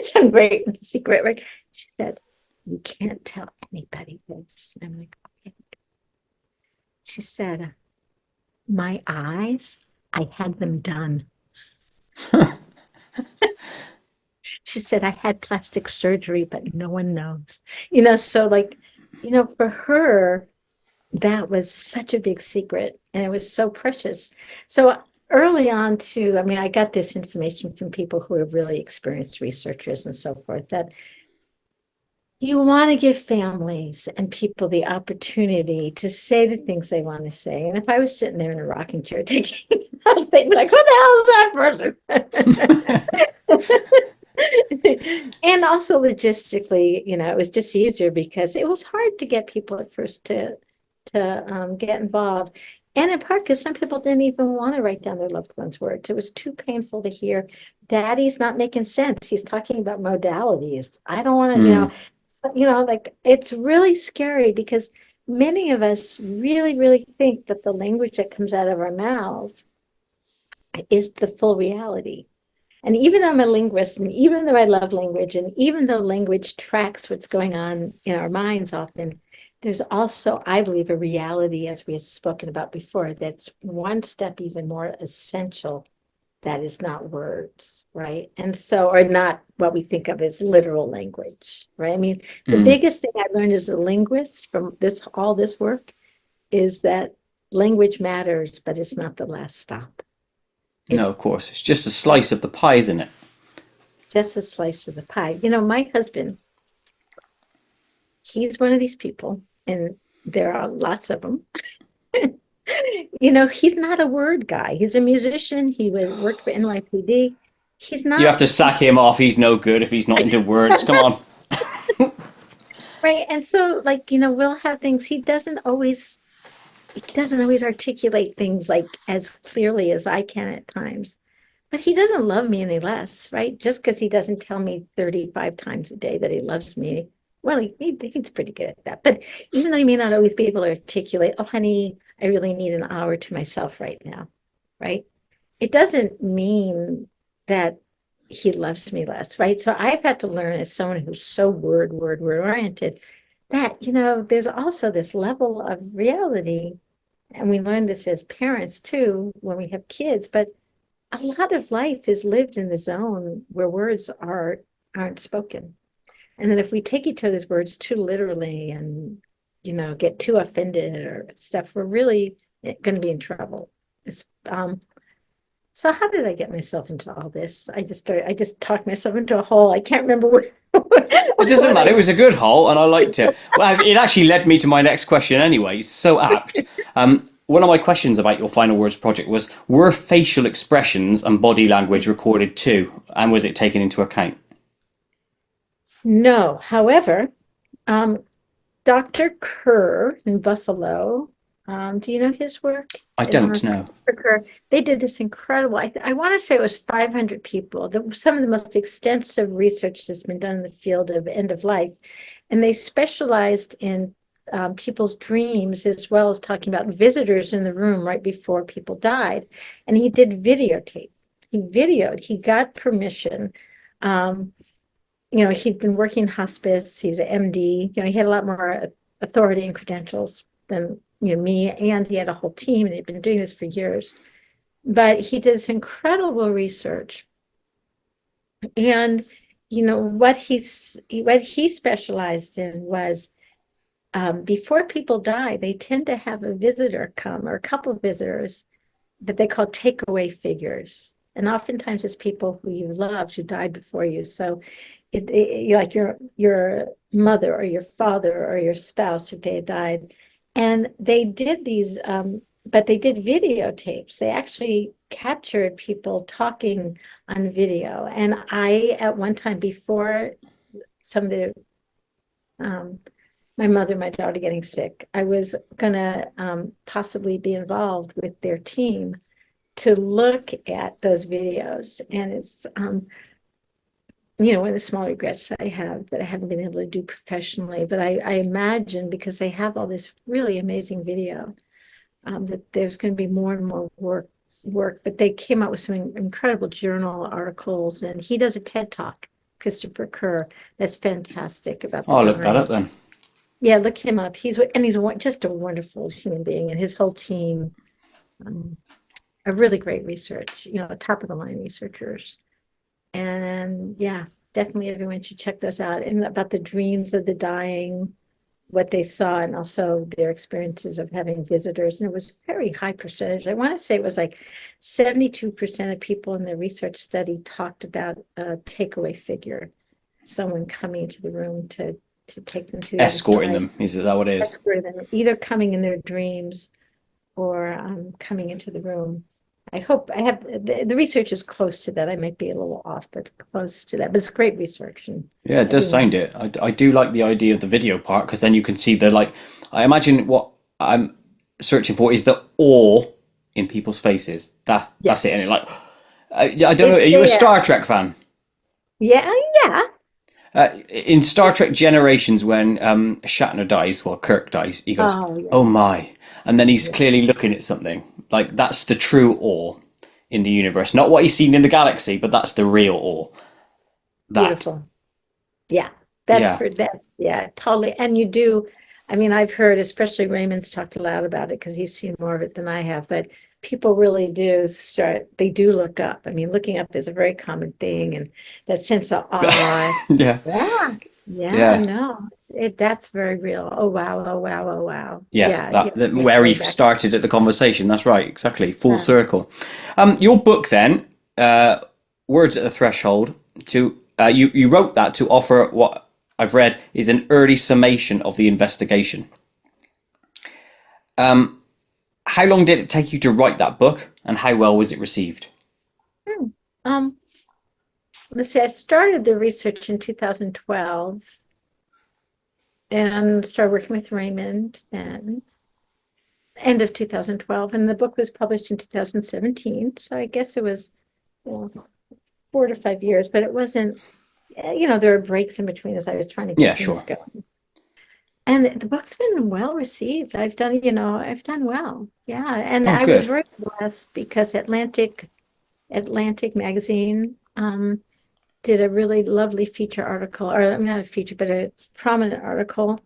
Some great secret, right? She said, you can't tell anybody this. And I'm like, okay. She said, my eyes, I had them done. She said, I had plastic surgery, but no one knows. So for her, that was such a big secret, and it was so precious. So early on too, I got this information from people who are really experienced researchers and so forth, that you want to give families and people the opportunity to say the things they want to say. And if I was sitting there in a rocking chair taking, I was thinking like, who the hell is that person? And also logistically, it was just easier because it was hard to get people at first to get involved. And in part because some people didn't even want to write down their loved ones' words. It was too painful to hear, Daddy's not making sense. He's talking about modalities. I don't want to, like it's really scary, because many of us really, really think that the language that comes out of our mouths is the full reality. And even though I'm a linguist, and even though I love language, and even though language tracks what's going on in our minds often, there's also, I believe, a reality, as we have spoken about before, that's one step even more essential, that is not words, right? And so, or not what we think of as literal language, right? The biggest thing I've learned as a linguist from all this work is that language matters, but it's not the last stop. No, of course. It's just a slice of the pie, isn't it? Just a slice of the pie. My husband, he's one of these people, and there are lots of them. He's not a word guy. He's a musician. He worked for NYPD. He's You have not to sack him off. He's no good if he's not into words. Come on. right. And so, we'll have things. He doesn't always articulate things like as clearly as I can at times. But he doesn't love me any less, right? Just because he doesn't tell me 35 times a day that he loves me. Well, he's pretty good at that. But even though he may not always be able to articulate, oh, honey, I really need an hour to myself right now, right? It doesn't mean that he loves me less, right? So I've had to learn, as someone who's so word oriented, that, there's also this level of reality. And we learn this as parents too, when we have kids, but a lot of life is lived in the zone where words aren't spoken. And then if we take each other's words too literally and, get too offended or stuff, we're really going to be in trouble. It's So how did I get myself into all this? I just talked myself into a hole. I can't remember what, It doesn't what matter. I It was a good haul, and I liked it. Well, it actually led me to my next question anyway. So apt. One of my questions about your final words project was: were facial expressions and body language recorded too, and was it taken into account? No. However, um, Dr. Kerr in Buffalo, do you know his work? I don't know. Dr. Kerr, they did this incredible, I want to say it was 500 people, some of the most extensive research that's been done in the field of end of life. And they specialized in people's dreams as well as talking about visitors in the room right before people died. And he did videotape. He got permission. Um, he'd been working in hospice. He's an MD. He had a lot more authority and credentials than me, and he had a whole team, and he'd been doing this for years. But he did this incredible research, and what he specialized in was before people die, they tend to have a visitor come or a couple of visitors that they call takeaway figures. And oftentimes it's people who you loved who died before you. So like your mother or your father or your spouse if they had died. And they did these, but they did videotapes. They actually captured people talking on video. And I, at one time before some of the my mother, my daughter getting sick, I was gonna possibly be involved with their team to look at those videos. And it's one of the small regrets I have that I haven't been able to do professionally. But I imagine because they have all this really amazing video, that there's going to be more and more work. But they came out with some incredible journal articles, and he does a TED Talk, Christopher Kerr, that's fantastic about Oh, the I'll look that dying. up then. Yeah, look him up. He's just a wonderful human being, and his whole team, um, a really great research, top of the line researchers. And yeah, definitely everyone should check those out. And about the dreams of the dying, what they saw, and also their experiences of having visitors. And it was a very high percentage. I want to say it was like 72% of people in the research study talked about a takeaway figure, someone coming into the room to take them to the other Escorting side. them, is that what it is? Escort them, either coming in their dreams or coming into the room. I hope I have the research is close to that. I might be a little off, but close to that. But it's great research, and Yeah, it does everyone. sound it. I do like the idea of the video part because then you can see the like. I imagine what I'm searching for is the awe in people's faces. That's Yes, it. And it like, I don't know. it's Are you a there. Star Trek fan? Yeah, yeah. In Star Trek Generations, when Shatner dies, well, Kirk dies, he goes, Oh, yeah, "Oh my," and then he's yeah. clearly looking at something. Like that's the true awe in the universe, not what he's seen in the galaxy, but that's the real awe. That, Beautiful. Yeah, that's yeah. for that. Yeah, totally. And you do. I mean, I've heard, especially Raymond's talked a lot about it because he's seen more of it than I have. But people really do start. They do look up. I mean, looking up is a very common thing, and that sense of awe. Yeah, Yeah, yeah, yeah. no, that's very real. Oh wow, oh wow, oh wow. Yes, Yeah, yeah, where way we back. started at the conversation. That's right, exactly. Full Yeah. circle. Your book then, Words at the Threshold. To you wrote that to offer what I've read is an early summation of the investigation. How long did it take you to write that book, and how well was it received? Hmm. Um, let's see, I started the research in 2012 and started working with Raymond then, end of 2012, and the book was published in 2017. So I guess it was, you know, 4 to 5 years, but it wasn't, there were breaks in between as I was trying to Yeah, get things sure. going. And the book's been well received. I've done well. Yeah. And Oh, I was good. very blessed because Atlantic magazine did a really lovely feature article, or not a feature, but a prominent article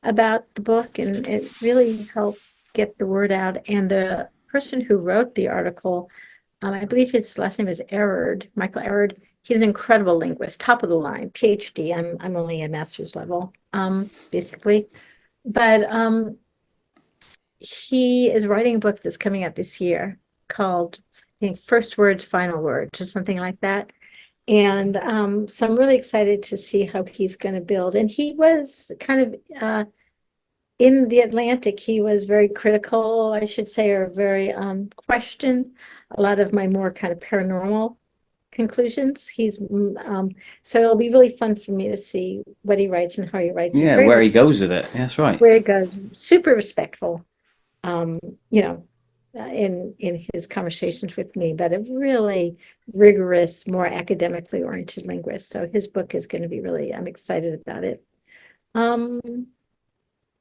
about the book, and it really helped get the word out. And the person who wrote the article, I believe his last name is Erard, Michael Erard. He's an incredible linguist, top of the line, PhD. I'm only a master's level, basically. But he is writing a book that's coming out this year called think first words, final words, or something like that. And so I'm really excited to see how he's going to build. And he was kind of in the Atlantic, he was very critical, I should say, or very questioned a lot of my more kind of paranormal conclusions. So it'll be really fun for me to see what he writes and how he writes it. Yeah, Very where he goes with it. Yeah, that's right. where he goes, super respectful, um, you know, in his conversations with me, but a really rigorous, more academically oriented linguist. So his book is going to be really, I'm excited about it. Um,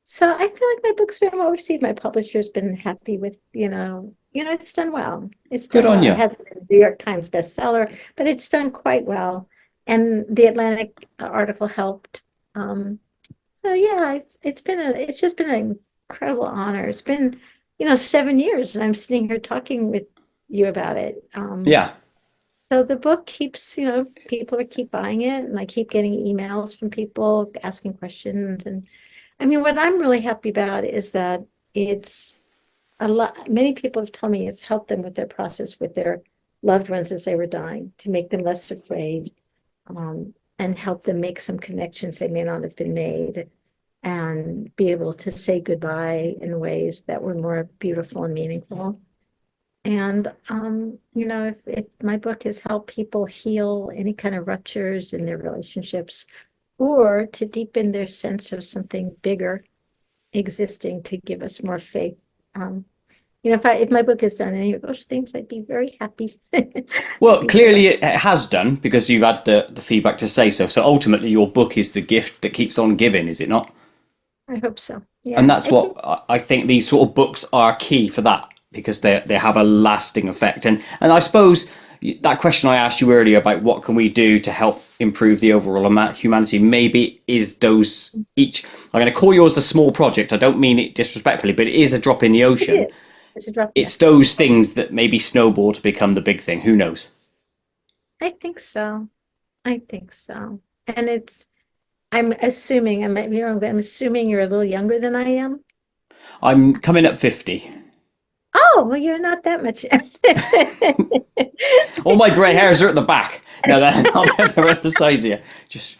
so I feel like my book's been well received. My publisher's been happy with, it's done well. It's Good done on well. It you. hasn't been a New York Times bestseller, but it's done quite well. And the Atlantic article helped. Um, so yeah, it's just been an incredible honor. It's been, 7 years and I'm sitting here talking with you about it. Yeah. So the book keeps, people keep buying it and I keep getting emails from people asking questions. And I mean, what I'm really happy about is that it's many people have told me it's helped them with their process with their loved ones as they were dying to make them less afraid, and help them make some connections they may not have been made and be able to say goodbye in ways that were more beautiful and meaningful. And if my book has helped people heal any kind of ruptures in their relationships or to deepen their sense of something bigger existing to give us more faith. If my book has done any of those things, I'd be very happy. I'd Well, be very, clearly it has done because you've had the feedback to say so. So ultimately, your book is the gift that keeps on giving, is it not? I hope so. And Yeah, that's I think what I think these sort of books are key for that because they have a lasting effect. And I suppose that question I asked you earlier about what can we do to help improve the overall humanity maybe is those each. I'm going to call yours a small project. I don't mean it disrespectfully, but it is a drop in the it ocean. is. It's a drop. Yeah, It's those things that maybe snowball to become the big thing. Who knows? I think so. I think so. And I'm assuming, I might be wrong, but I'm assuming you're a little younger than I am. I'm coming up 50. Oh, well, you're not that much. All my grey hairs are at the back. No, they're at the sides here. Just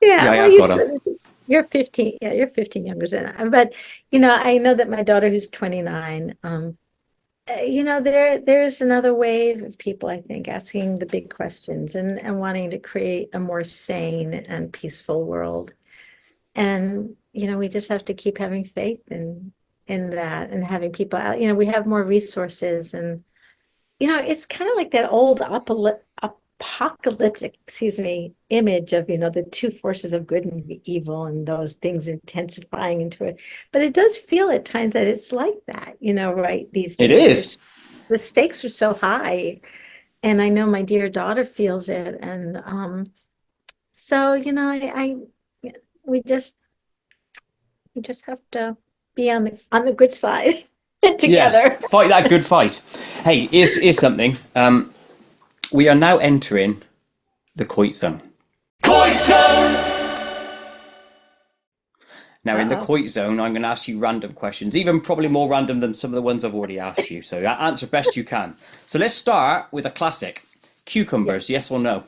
yeah, Yeah, I well, have got them. you're 15. Yeah, you're 15 younger than I am. But, I know that my daughter who's 29, there's another wave of people, I think, asking the big questions and wanting to create a more sane and peaceful world. And, we just have to keep having faith in that and having people out, we have more resources and it's kind of like that old apocalyptic, excuse me, image of, the two forces of good and evil and those things intensifying into it. But it does feel at times that it's like that, right, these It days. is. The stakes are so high. And I know my dear daughter feels it. And so, we just we just have to be on the good side Yes, together. fight that good fight. Hey, here's something. We are now entering the Koit zone. Koit zone. Now, in the Uh-oh. Koit zone, I'm going to ask you random questions, even probably more random than some of the ones I've already asked you. So answer best you can. So let's start with a classic: Yeah. cucumbers, yes or no?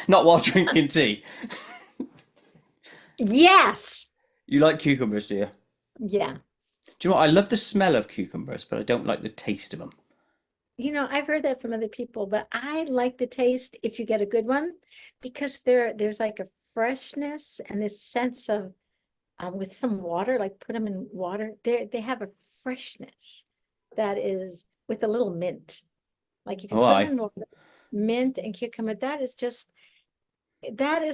Not while drinking tea. Yes. You like cucumbers, do you? Yeah. Do you know what? I love the smell of cucumbers, but I don't like the taste of them. I've heard that from other people, but I like the taste if you get a good one because there's like a freshness and this sense of with some water, like put them in water, they have a freshness that is with a little mint. Like if you Oh, put them aye. in water, mint and cucumber, that is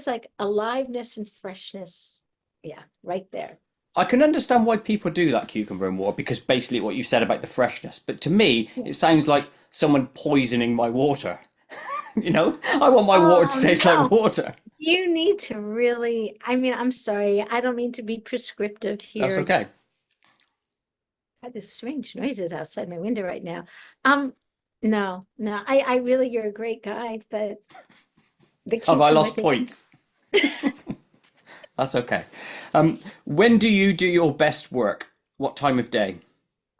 like aliveness and freshness. Yeah, right there. I can understand why people do that cucumber in water because basically what you said about the freshness. But to me, Yeah. it sounds like someone poisoning my water. I want my water to Oh taste like no. water. You need to really, I mean, I'm sorry, I don't mean to be prescriptive That's here. okay. God, there's strange noises outside my window right now. Um, no, no, I really, you're a great guy, but the Have I cucumber lost thing. points? That's okay. When do you do your best work? What time of day?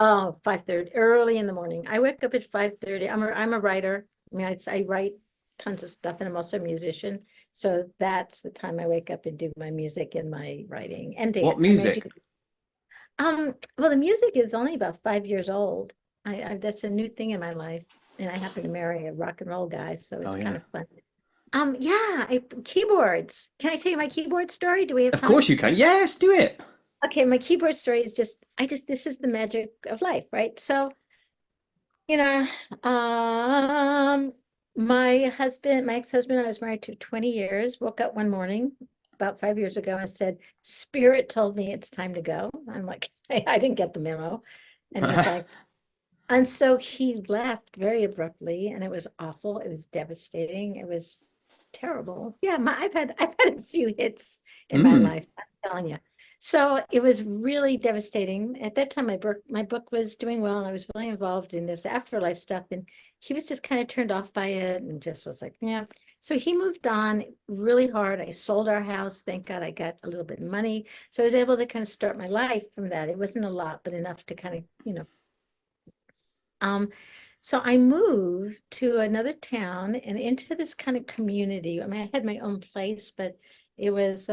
Oh, 5:30, early in the morning. I wake up at 5:30. I'm a writer. I mean, I write tons of stuff, and I'm also a musician. So that's the time I wake up and do my music and my writing and What dance. And I do. music? Well, the music is only about 5 years old. That's a new thing in my life. And I happen to marry a rock and roll guy, so Oh it's kind yeah. of fun. Yeah, keyboards. Can I tell you my keyboard story? Do we have Of time? course you can. Yes, do it. Okay, my keyboard story is this is the magic of life, right? So, you know, my ex-husband, I was married to 20 years, woke up one morning about 5 years ago and said, Spirit told me it's time to go. I'm like, hey, I didn't get the memo. And he's like, and so he left very abruptly, and it was awful. It was devastating. It was terrible. Yeah, I've had a few hits in my Mm. life, I'm telling you. So it was really devastating. At that time, my book was doing well, and I was really involved in this afterlife stuff. And he was just kind of turned off by it and just was like, yeah. So he moved on really hard. I sold our house. Thank God I got a little bit of money. So I was able to kind of start my life from that. It wasn't a lot, but enough to kind of, um, so I moved to another town and into this kind of community. I mean, I had my own place, but it was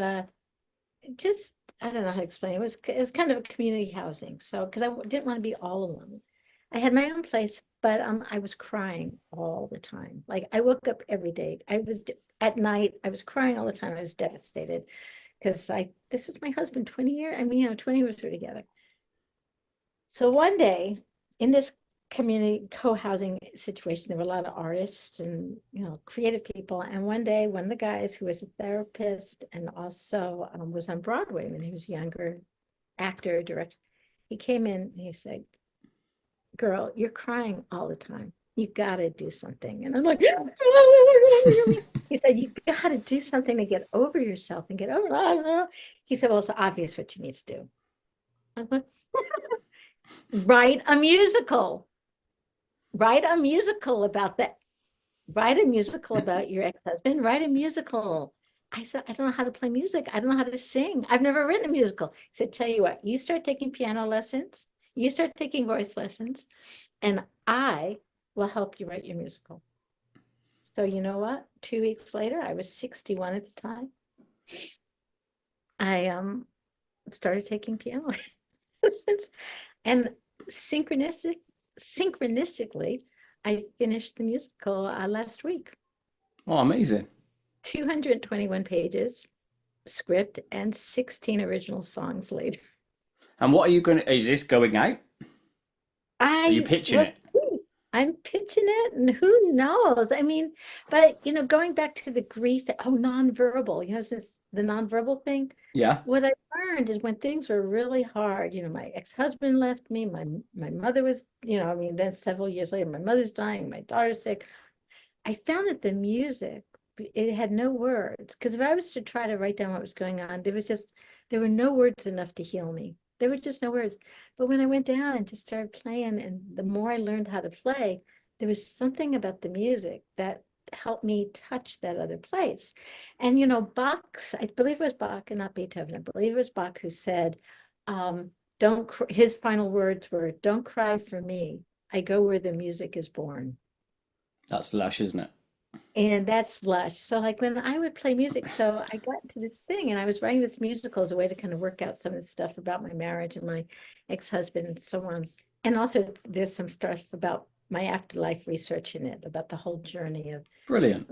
just, I don't know how to explain. It was kind of a community housing. So because didn't want to be all alone. I had my own place, but I was crying all the time. Like I woke up every day. At night, I was crying all the time. I was devastated because this was my husband 20 years. I mean, 20 years we were together. So one day in this community co-housing situation, there were a lot of artists and, creative people. And one day, one of the guys who was a therapist and also was on Broadway when he was younger, actor, director, he came in and he said, girl, you're crying all the time. You got to do something. And I'm like, he said, you got to do something to get over yourself and get over. He said, well, it's obvious what you need to do. I'm like, write a musical. Write a musical about that. Write a musical about your ex-husband. Write a musical. I said, I don't know how to play music. I don't know how to sing. I've never written a musical. He said, tell you what, you start taking piano lessons, you start taking voice lessons, and I will help you write your musical. So you know what? 2 weeks later, I was 61 at the time. I started taking piano lessons. And synchronistically, I finished the musical last week. Oh, amazing. 221 pages, script, and 16 original songs later. And what are you going to, is this going out? Are you I pitching it? let's see. I'm pitching it, and who knows? I mean, but going back to the grief, nonverbal, since the nonverbal thing. Yeah. What I learned is when things were really hard, my ex-husband left me, my mother was, I mean, then several years later, my mother's dying, my daughter's sick. I found that the music, it had no words. Because if I was to try to write down what was going on, there were no words enough to heal me. There were just no words. But when I went down and just started playing, and the more I learned how to play, there was something about the music that helped me touch that other place. And I believe it was Bach and not Beethoven. I believe it was Bach who said, his final words were, don't cry for me. I go where the music is born. That's lush, isn't it? And that's lush. So like when I would play music, so I got to this thing and I was writing this musical as a way to kind of work out some of the stuff about my marriage and my ex-husband and so on. And also there's some stuff about my afterlife research in it, about the whole journey of Brilliant.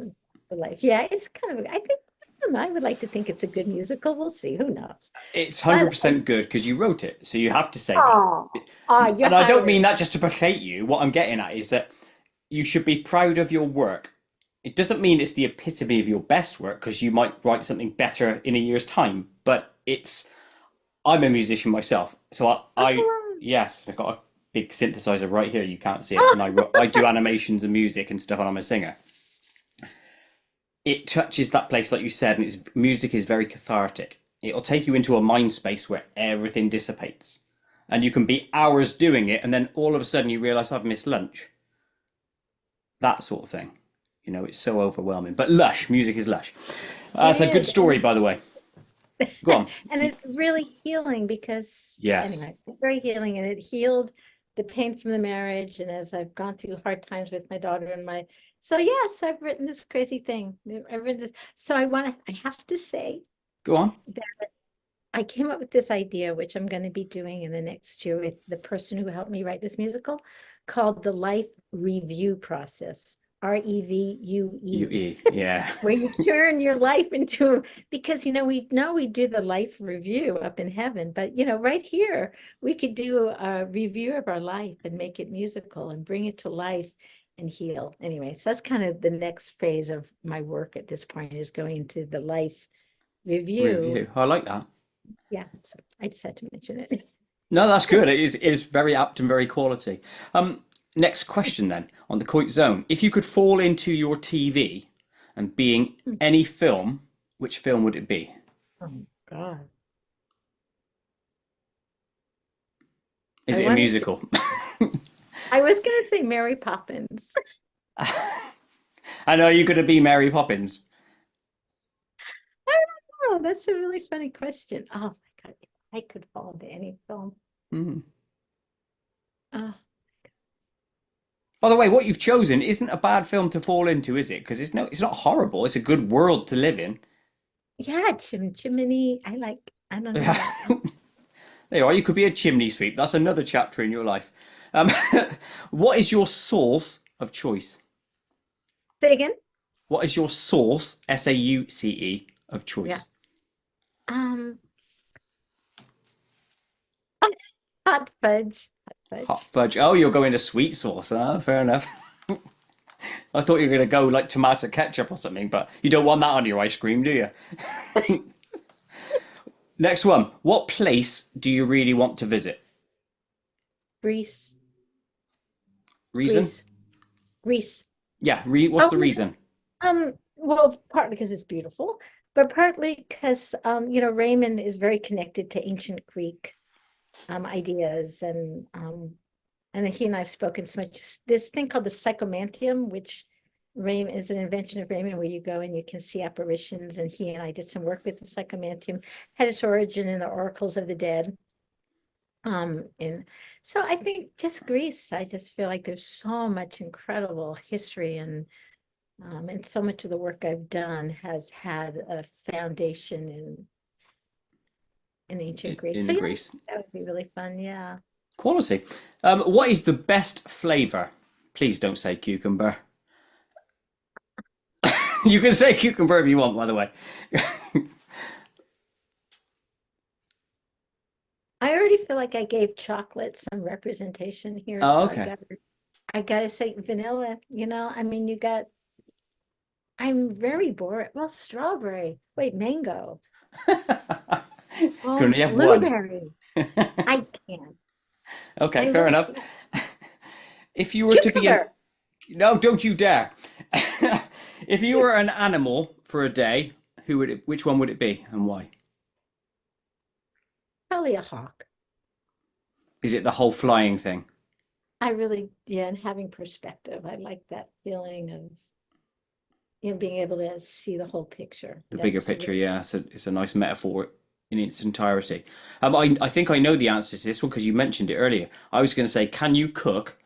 the life. Yeah, it's kind of, I think, I don't know, I would like to think it's a good musical. We'll see, who knows? It's But, 100% good because you wrote it. So you have to say that. oh, you're And I don't hired. mean that just to placate you. What I'm getting at is that you should be proud of your work. It doesn't mean it's the epitome of your best work because you might write something better in a year's time. But I'm a musician myself. So yes, I've got a big synthesizer right here. You can't see it. And I do animations and music and stuff, and I'm a singer. It touches that place, like you said, and music is very cathartic. It'll take you into a mind space where everything dissipates. And you can be hours doing it, and then all of a sudden you realize I've missed lunch. That sort of thing. It's so overwhelming. But lush, music is lush. That's a It good is. story, by the way. Go on. And it's really healing because Yes. anyway, it's very healing and it healed the pain from the marriage, and as I've gone through hard times with my daughter and so yes, I've written this crazy thing. I've written this. So I have to say Go on. that I came up with this idea, which I'm going to be doing in the next year with the person who helped me write this musical, called the life review process. REVUE. UE, yeah. Where you turn your life into, because we do the life review up in heaven, but right here we could do a review of our life and make it musical and bring it to life and heal. Anyway, so that's kind of the next phase of my work at this point, is going into the life review. I like that. Yeah, so I just had to mention it. No, that's good. It is very apt and very quality. Next question then, on the Koit Zone. If you could fall into your TV and being any film, which film would it be? Oh God. Is it a musical? I was going to say Mary Poppins. I know you're going to be Mary Poppins. I don't know. That's a really funny question. Oh my God. I could fall into any film. Mm. Oh. By the way, what you've chosen isn't a bad film to fall into, is it? Because it's not horrible. It's a good world to live in. Yeah, Chimney. I don't know. There you are. You could be a chimney sweep. That's another chapter in your life. What is your sauce of choice? Say again? What is your sauce, SAUCE, of choice? Yeah. Hot fudge. Hot fudge. Oh, you're going to sweet sauce. Ah, fair enough. I thought you were going to go like tomato ketchup or something, but you don't want that on your ice cream, do you? Next one. What place do you really want to visit? Greece. Reason? Greece. Yeah, what's the reason? Well, partly because it's beautiful, but partly because Raymond is very connected to ancient Greek ideas, and he and I've spoken so much. This thing called the psychomantium, which Raymond is an invention of Raymond, where you go and you can see apparitions, and he and I did some work with the psychomantium, had its origin in the oracles of the dead. And so I think just Greece, I just feel like there's so much incredible history, and so much of the work I've done has had a foundation in ancient Greece. In So yeah, Greece. that would be really fun. Yeah. Quality. What is the best flavour? Please don't say cucumber. You can say cucumber if you want, by the way. I already feel like I gave chocolate some representation here. Oh, So okay. I gotta say vanilla, I mean, I'm very bored. Well, strawberry. Wait, mango. You Oh, can only have one. blueberry. I can't. Okay, I fair really enough. can't. If you were to be Cucumber. No, don't you dare. If you were an animal for a day, which one would it be and why? Probably a hawk. Is it the whole flying thing? I really, yeah, and having perspective. I like that feeling of, being able to see the whole picture. The bigger That's picture, really, yeah. It's a nice metaphor in its entirety. I think I know the answer to this one because you mentioned it earlier. I was going to say, can you cook?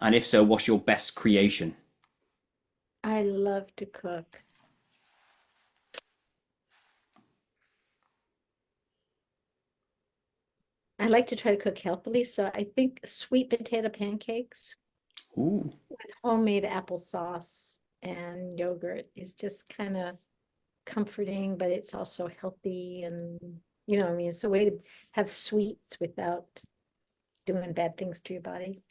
And if so, what's your best creation? I love to cook. I like to try to cook healthily, so I think sweet potato pancakes Ooh, with homemade applesauce and yogurt is just kind of comforting, but it's also healthy, and what I mean, it's a way to have sweets without doing bad things to your body.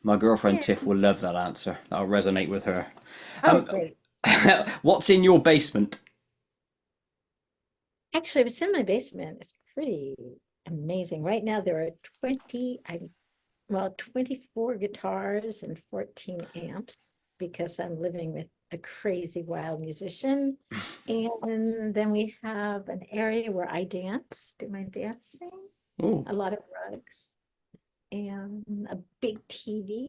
my girlfriend Yeah. Tiff will love that answer. That'll resonate with her. Oh, great. What's in your basement? Actually, it's in my basement. It's pretty amazing. Right now there are 24 guitars and 14 amps, because I'm living with a crazy wild musician. And then we have an area where I do my dancing, Ooh, a lot of rugs, and a big TV.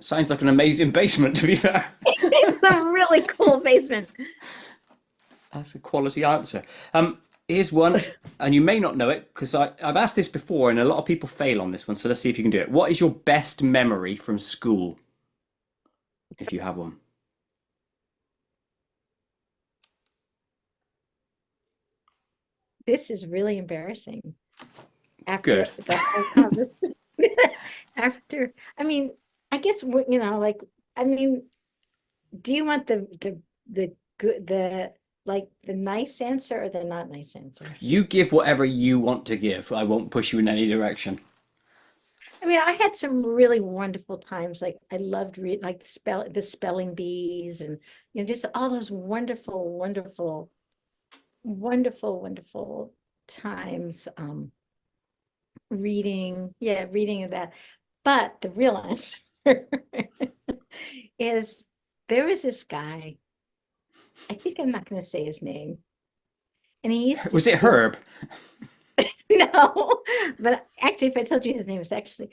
sounds like an amazing basement, to be fair. It's a really cool basement. That's a quality answer. Here's one, and you may not know it because I've asked this before, and a lot of people fail on this one. So let's see if you can do it. What is your best memory from school, if you have one? This is really embarrassing Good. after the whole conversation. After, I mean, I guess, like, I mean, do you want the good, like the nice answer or the not nice answer? You give whatever you want to give. I won't push you in any direction. I mean, I had some really wonderful times. Like I loved read like the spelling bees and just all those wonderful, wonderful, wonderful, wonderful times. Reading of that. But the real answer is there was this guy. I think I'm not going to say his name, and he used to Was it steal. Herb? No, but actually, if I told you his name, it's actually,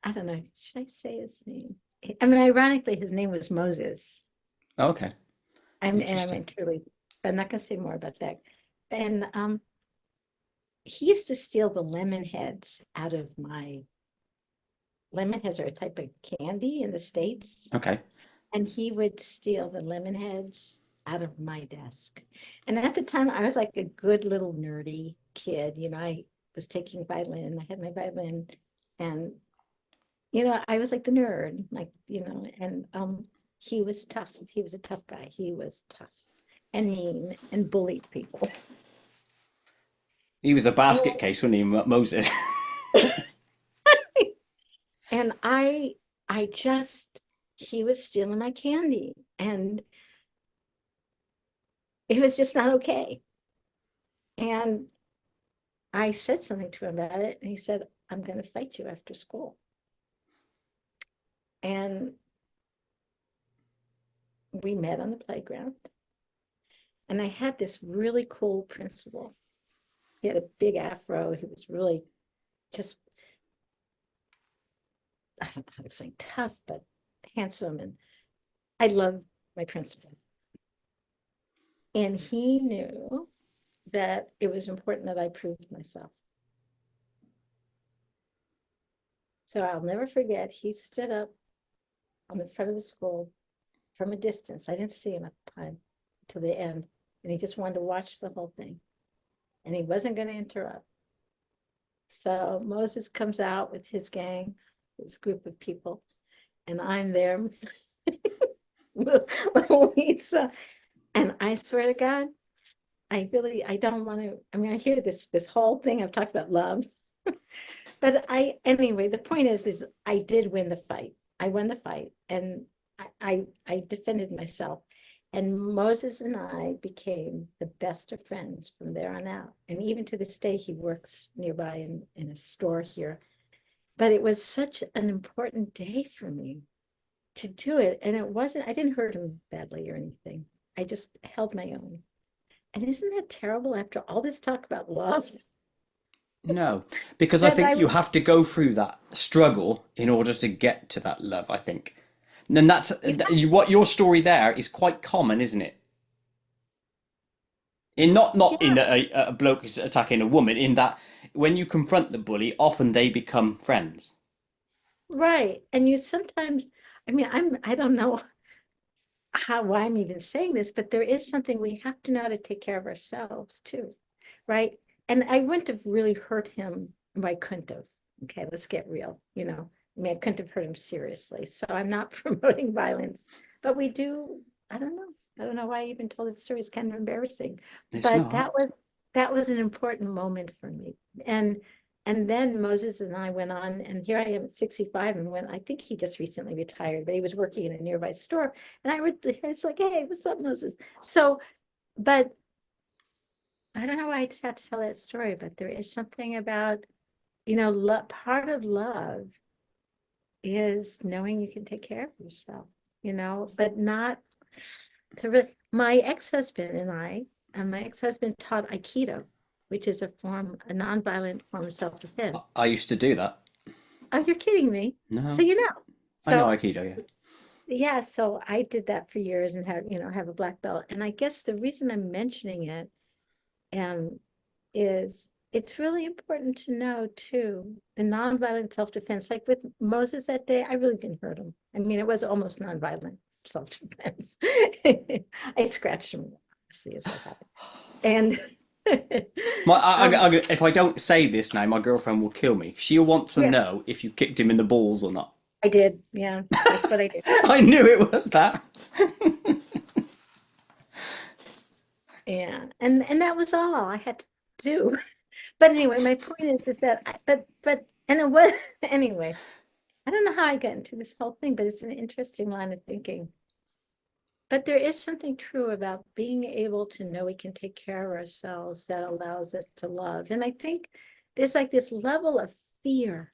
I don't know. Should I say his name? I mean, ironically, his name was Moses. Okay, I interesting. meant truly, but I'm not going to say more about that. And he used to steal the lemon heads out of my lemon heads are a type of candy in the States. Okay. And he would steal the lemon heads out of my desk. And at the time, I was like a good little nerdy kid. I was taking violin. I had my violin, and I was like the nerd, like and he was tough. He was a tough guy. He was tough and mean and bullied people. He was a And basket case, wasn't he, Moses? and I just he was stealing my candy, and it was just not okay. And I said something to him about it, and he said, I'm going to fight you after school. And we met on the playground. And I had this really cool principal. He had a big afro. He was really just, I don't know how to say tough, but handsome. And I loved my principal. And he knew that it was important that I proved myself. So I'll never forget, he stood up on the front of the school from a distance. I didn't see him at the time till the end. And he just wanted to watch the whole thing. And he wasn't going to interrupt. So Moses comes out with his gang, this group of people, and I'm there, little Lisa. And I swear to God, I don't want to, I mean, I hear this whole thing. I've talked about love. But anyway, the point is I did win the fight. I won the fight, and I defended myself. And Moses and I became the best of friends from there on out. And even to this day, he works nearby in a store here. But it was such an important day for me to do it. And I didn't hurt him badly or anything. I just held my own. And isn't that terrible after all this talk about love? No, because I That think I you was, have to go through that struggle in order to get to that love, I think. And that's yeah, what your story there is quite common, isn't it? In not in yeah, a bloke is attacking a woman, in that when you confront the bully, often they become friends. right. And you sometimes, I mean, I don't know why I'm even saying this, but there is something we have to know how to take care of ourselves too, right? And I wouldn't have really hurt him. I couldn't have. Okay, let's get real. I mean, I couldn't have hurt him seriously. So I'm not promoting violence, but we do. I don't know. I don't know why I even told this story. It's kind of embarrassing, It's but not. that was an important moment for me. And then Moses and I went on, and here I am at 65, and when I think he just recently retired, but he was working in a nearby store, and it's like, hey, what's up, Moses? So, but I don't know why I just had to tell that story, but there is something about, part of love is knowing you can take care of yourself, but not to really. My ex-husband and my ex-husband taught Aikido, which is a nonviolent form of self-defense. I used to do that. Oh, you're kidding me. So No, I know So Aikido, yeah. yeah, so I did that for years and have a black belt. And I guess the reason I'm mentioning it and it's really important to know too, the nonviolent self-defense. Like with Moses that day, I really didn't hurt him. I mean, it was almost nonviolent self-defense. I scratched him, honestly, is what happened. And If I don't say this now, my girlfriend will kill me. She'll want to yeah, know if you kicked him in the balls or not. I did. Yeah, that's what I did. I knew it was that. Yeah, and that was all I had to do. But anyway, my point is that and it was anyway. I don't know how I got into this whole thing, but it's an interesting line of thinking. But there is something true about being able to know we can take care of ourselves that allows us to love. And I think there's like this level of fear.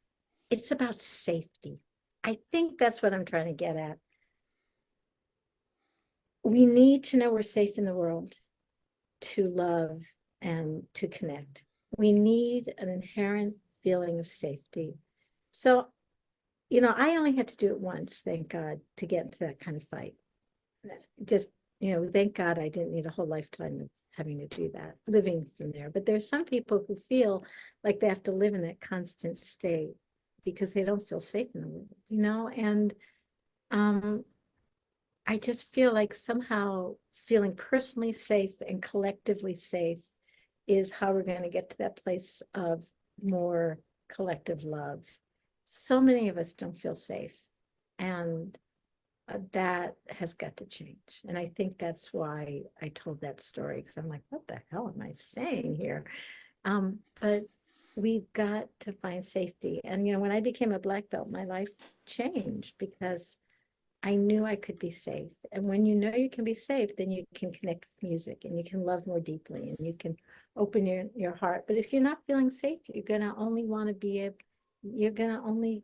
It's about safety. I think that's what I'm trying to get at. We need to know we're safe in the world to love and to connect. We need an inherent feeling of safety. So, I only had to do it once, thank God, to get into that kind of fight. Just, thank God I didn't need a whole lifetime of having to do that, living from there. But there's some people who feel like they have to live in that constant state because they don't feel safe in the world, and I just feel like somehow feeling personally safe and collectively safe is how we're going to get to that place of more collective love. So many of us don't feel safe, and that has got to change. And I think that's why I told that story, because I'm like, what the hell am I saying here? But we've got to find safety. And, when I became a black belt, my life changed because I knew I could be safe. And when you know you can be safe, then you can connect with music and you can love more deeply and you can open your heart. But if you're not feeling safe, you're going to only want to you're going to only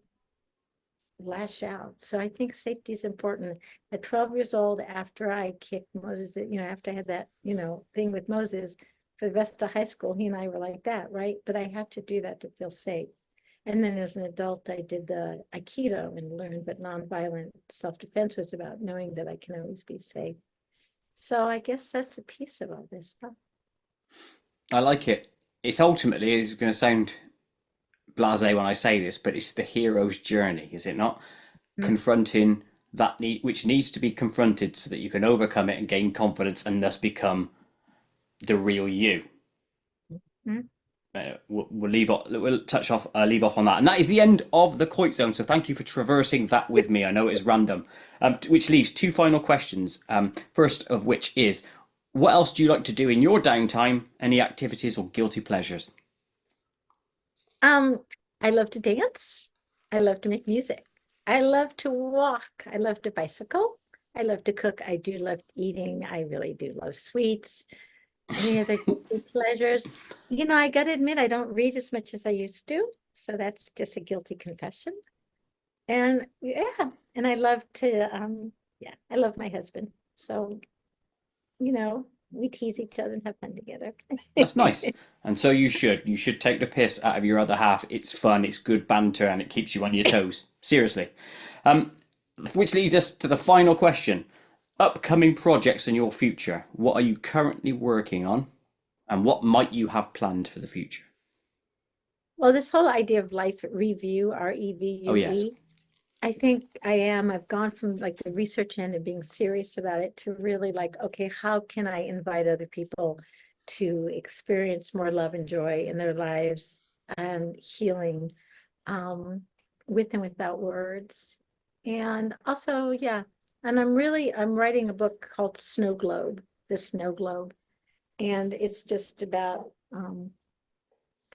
lash out. So I think safety is important. At 12 years old, after I kicked Moses, after I had that, thing with Moses, for the rest of high school, he and I were like that, right? But I had to do that to feel safe. And then as an adult, I did the Aikido and learned that nonviolent self-defense was about knowing that I can always be safe. So I guess that's a piece of all this stuff. I like it. It's going to sound blasé when I say this, but it's the hero's journey, is it not? Mm-hmm. Confronting that need, which needs to be confronted so that you can overcome it and gain confidence and thus become the real you. Mm-hmm. We'll leave off. Leave off on that, and that is the end of the Koit zone. So thank you for traversing that with me. I know it is random, which leaves two final questions. First of which is, what else do you like to do in your downtime? Any activities or guilty pleasures? I love to dance. I love to make music. I love to walk. I love to bicycle. I love to cook. I do love eating. I really do love sweets. Any other guilty pleasures? I got to admit, I don't read as much as I used to. So that's just a guilty confession. And yeah, and I love to, I love my husband. So, we tease each other and have fun together. That's nice. And so you should. You should take the piss out of your other half. It's fun, it's good banter, and it keeps you on your toes. Seriously. Um, which leads us to the final question. Upcoming projects in your future. What are you currently working on? And what might you have planned for the future? Well, this whole idea of life review, REVUE, Oh, yes. I think I've gone from like the research end and being serious about it to really like, okay, how can I invite other people to experience more love and joy in their lives and healing um, with and without words. And also, yeah, and I'm writing a book called Snow Globe, The Snow Globe. And it's just about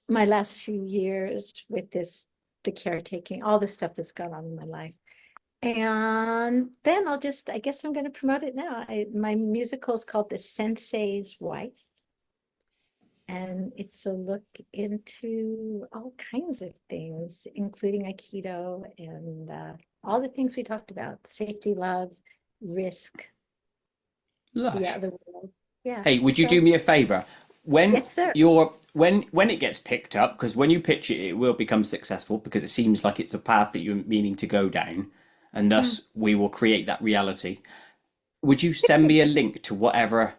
my last few years with the caretaking, all the stuff that's gone on in my life. And then I guess I'm going to promote it now. My musical is called The Sensei's Wife. And it's a look into all kinds of things, including Aikido and all the things we talked about: safety, love, risk, the Lush. other world. Yeah. Hey, would you So, do me a favour? When yes, sir. when it gets picked up, because when you pitch it, it will become successful because it seems like it's a path that you're meaning to go down, and Mm. thus we will create that reality. Would you send me a link to wherever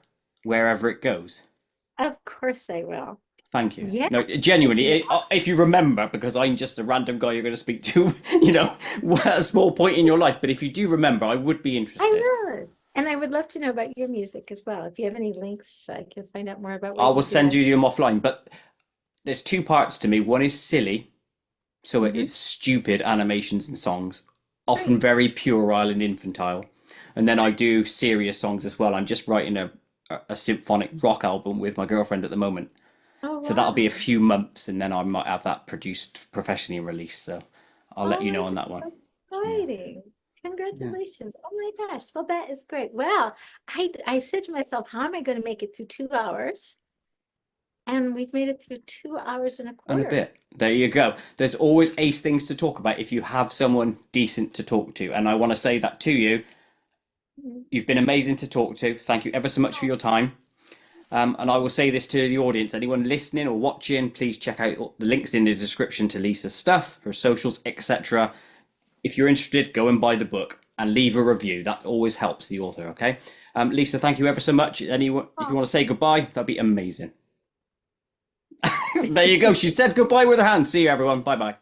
it goes? Of course I will. Thank you. Yeah. No, genuinely, if you remember, because I'm just a random guy you're going to speak to, a small point in your life, but if you do remember, I would be I interested. would. And I would love to know about your music as well. If you have any links, I can find out more about I what will you send do. you them offline, but there's two parts to me. One is silly, so Hmm. it's stupid animations and songs, often Great. very puerile and infantile. And then I do serious songs as well. I'm just writing a symphonic rock album with my girlfriend at the moment. Oh, So that'll be a wow. few months, and then I might have that produced professionally and released. So I'll let Oh you my know on God, that one. that's Yeah. exciting. Yeah. Congratulations. Oh my gosh. Well, that is great. Well, I said to myself, how am I going to make it through 2 hours? And we've made it through 2 hours and a And a quarter. bit. There you go. There's always ace things to talk about if you have someone decent to talk to. And I want to say that to you. Mhm. You've been amazing to talk to. Thank you ever so much for your time. And I will say this to the audience, anyone listening or watching, please check out the links in the description to Lisa's stuff, her socials, etc. If you're interested, go and buy the book and leave a review. That always helps the author, okay? Lisa, thank you ever so much. Anyone, if you Oh, want to say goodbye, that'd be amazing. There you go. She said goodbye with her hand. See you, everyone. Bye bye.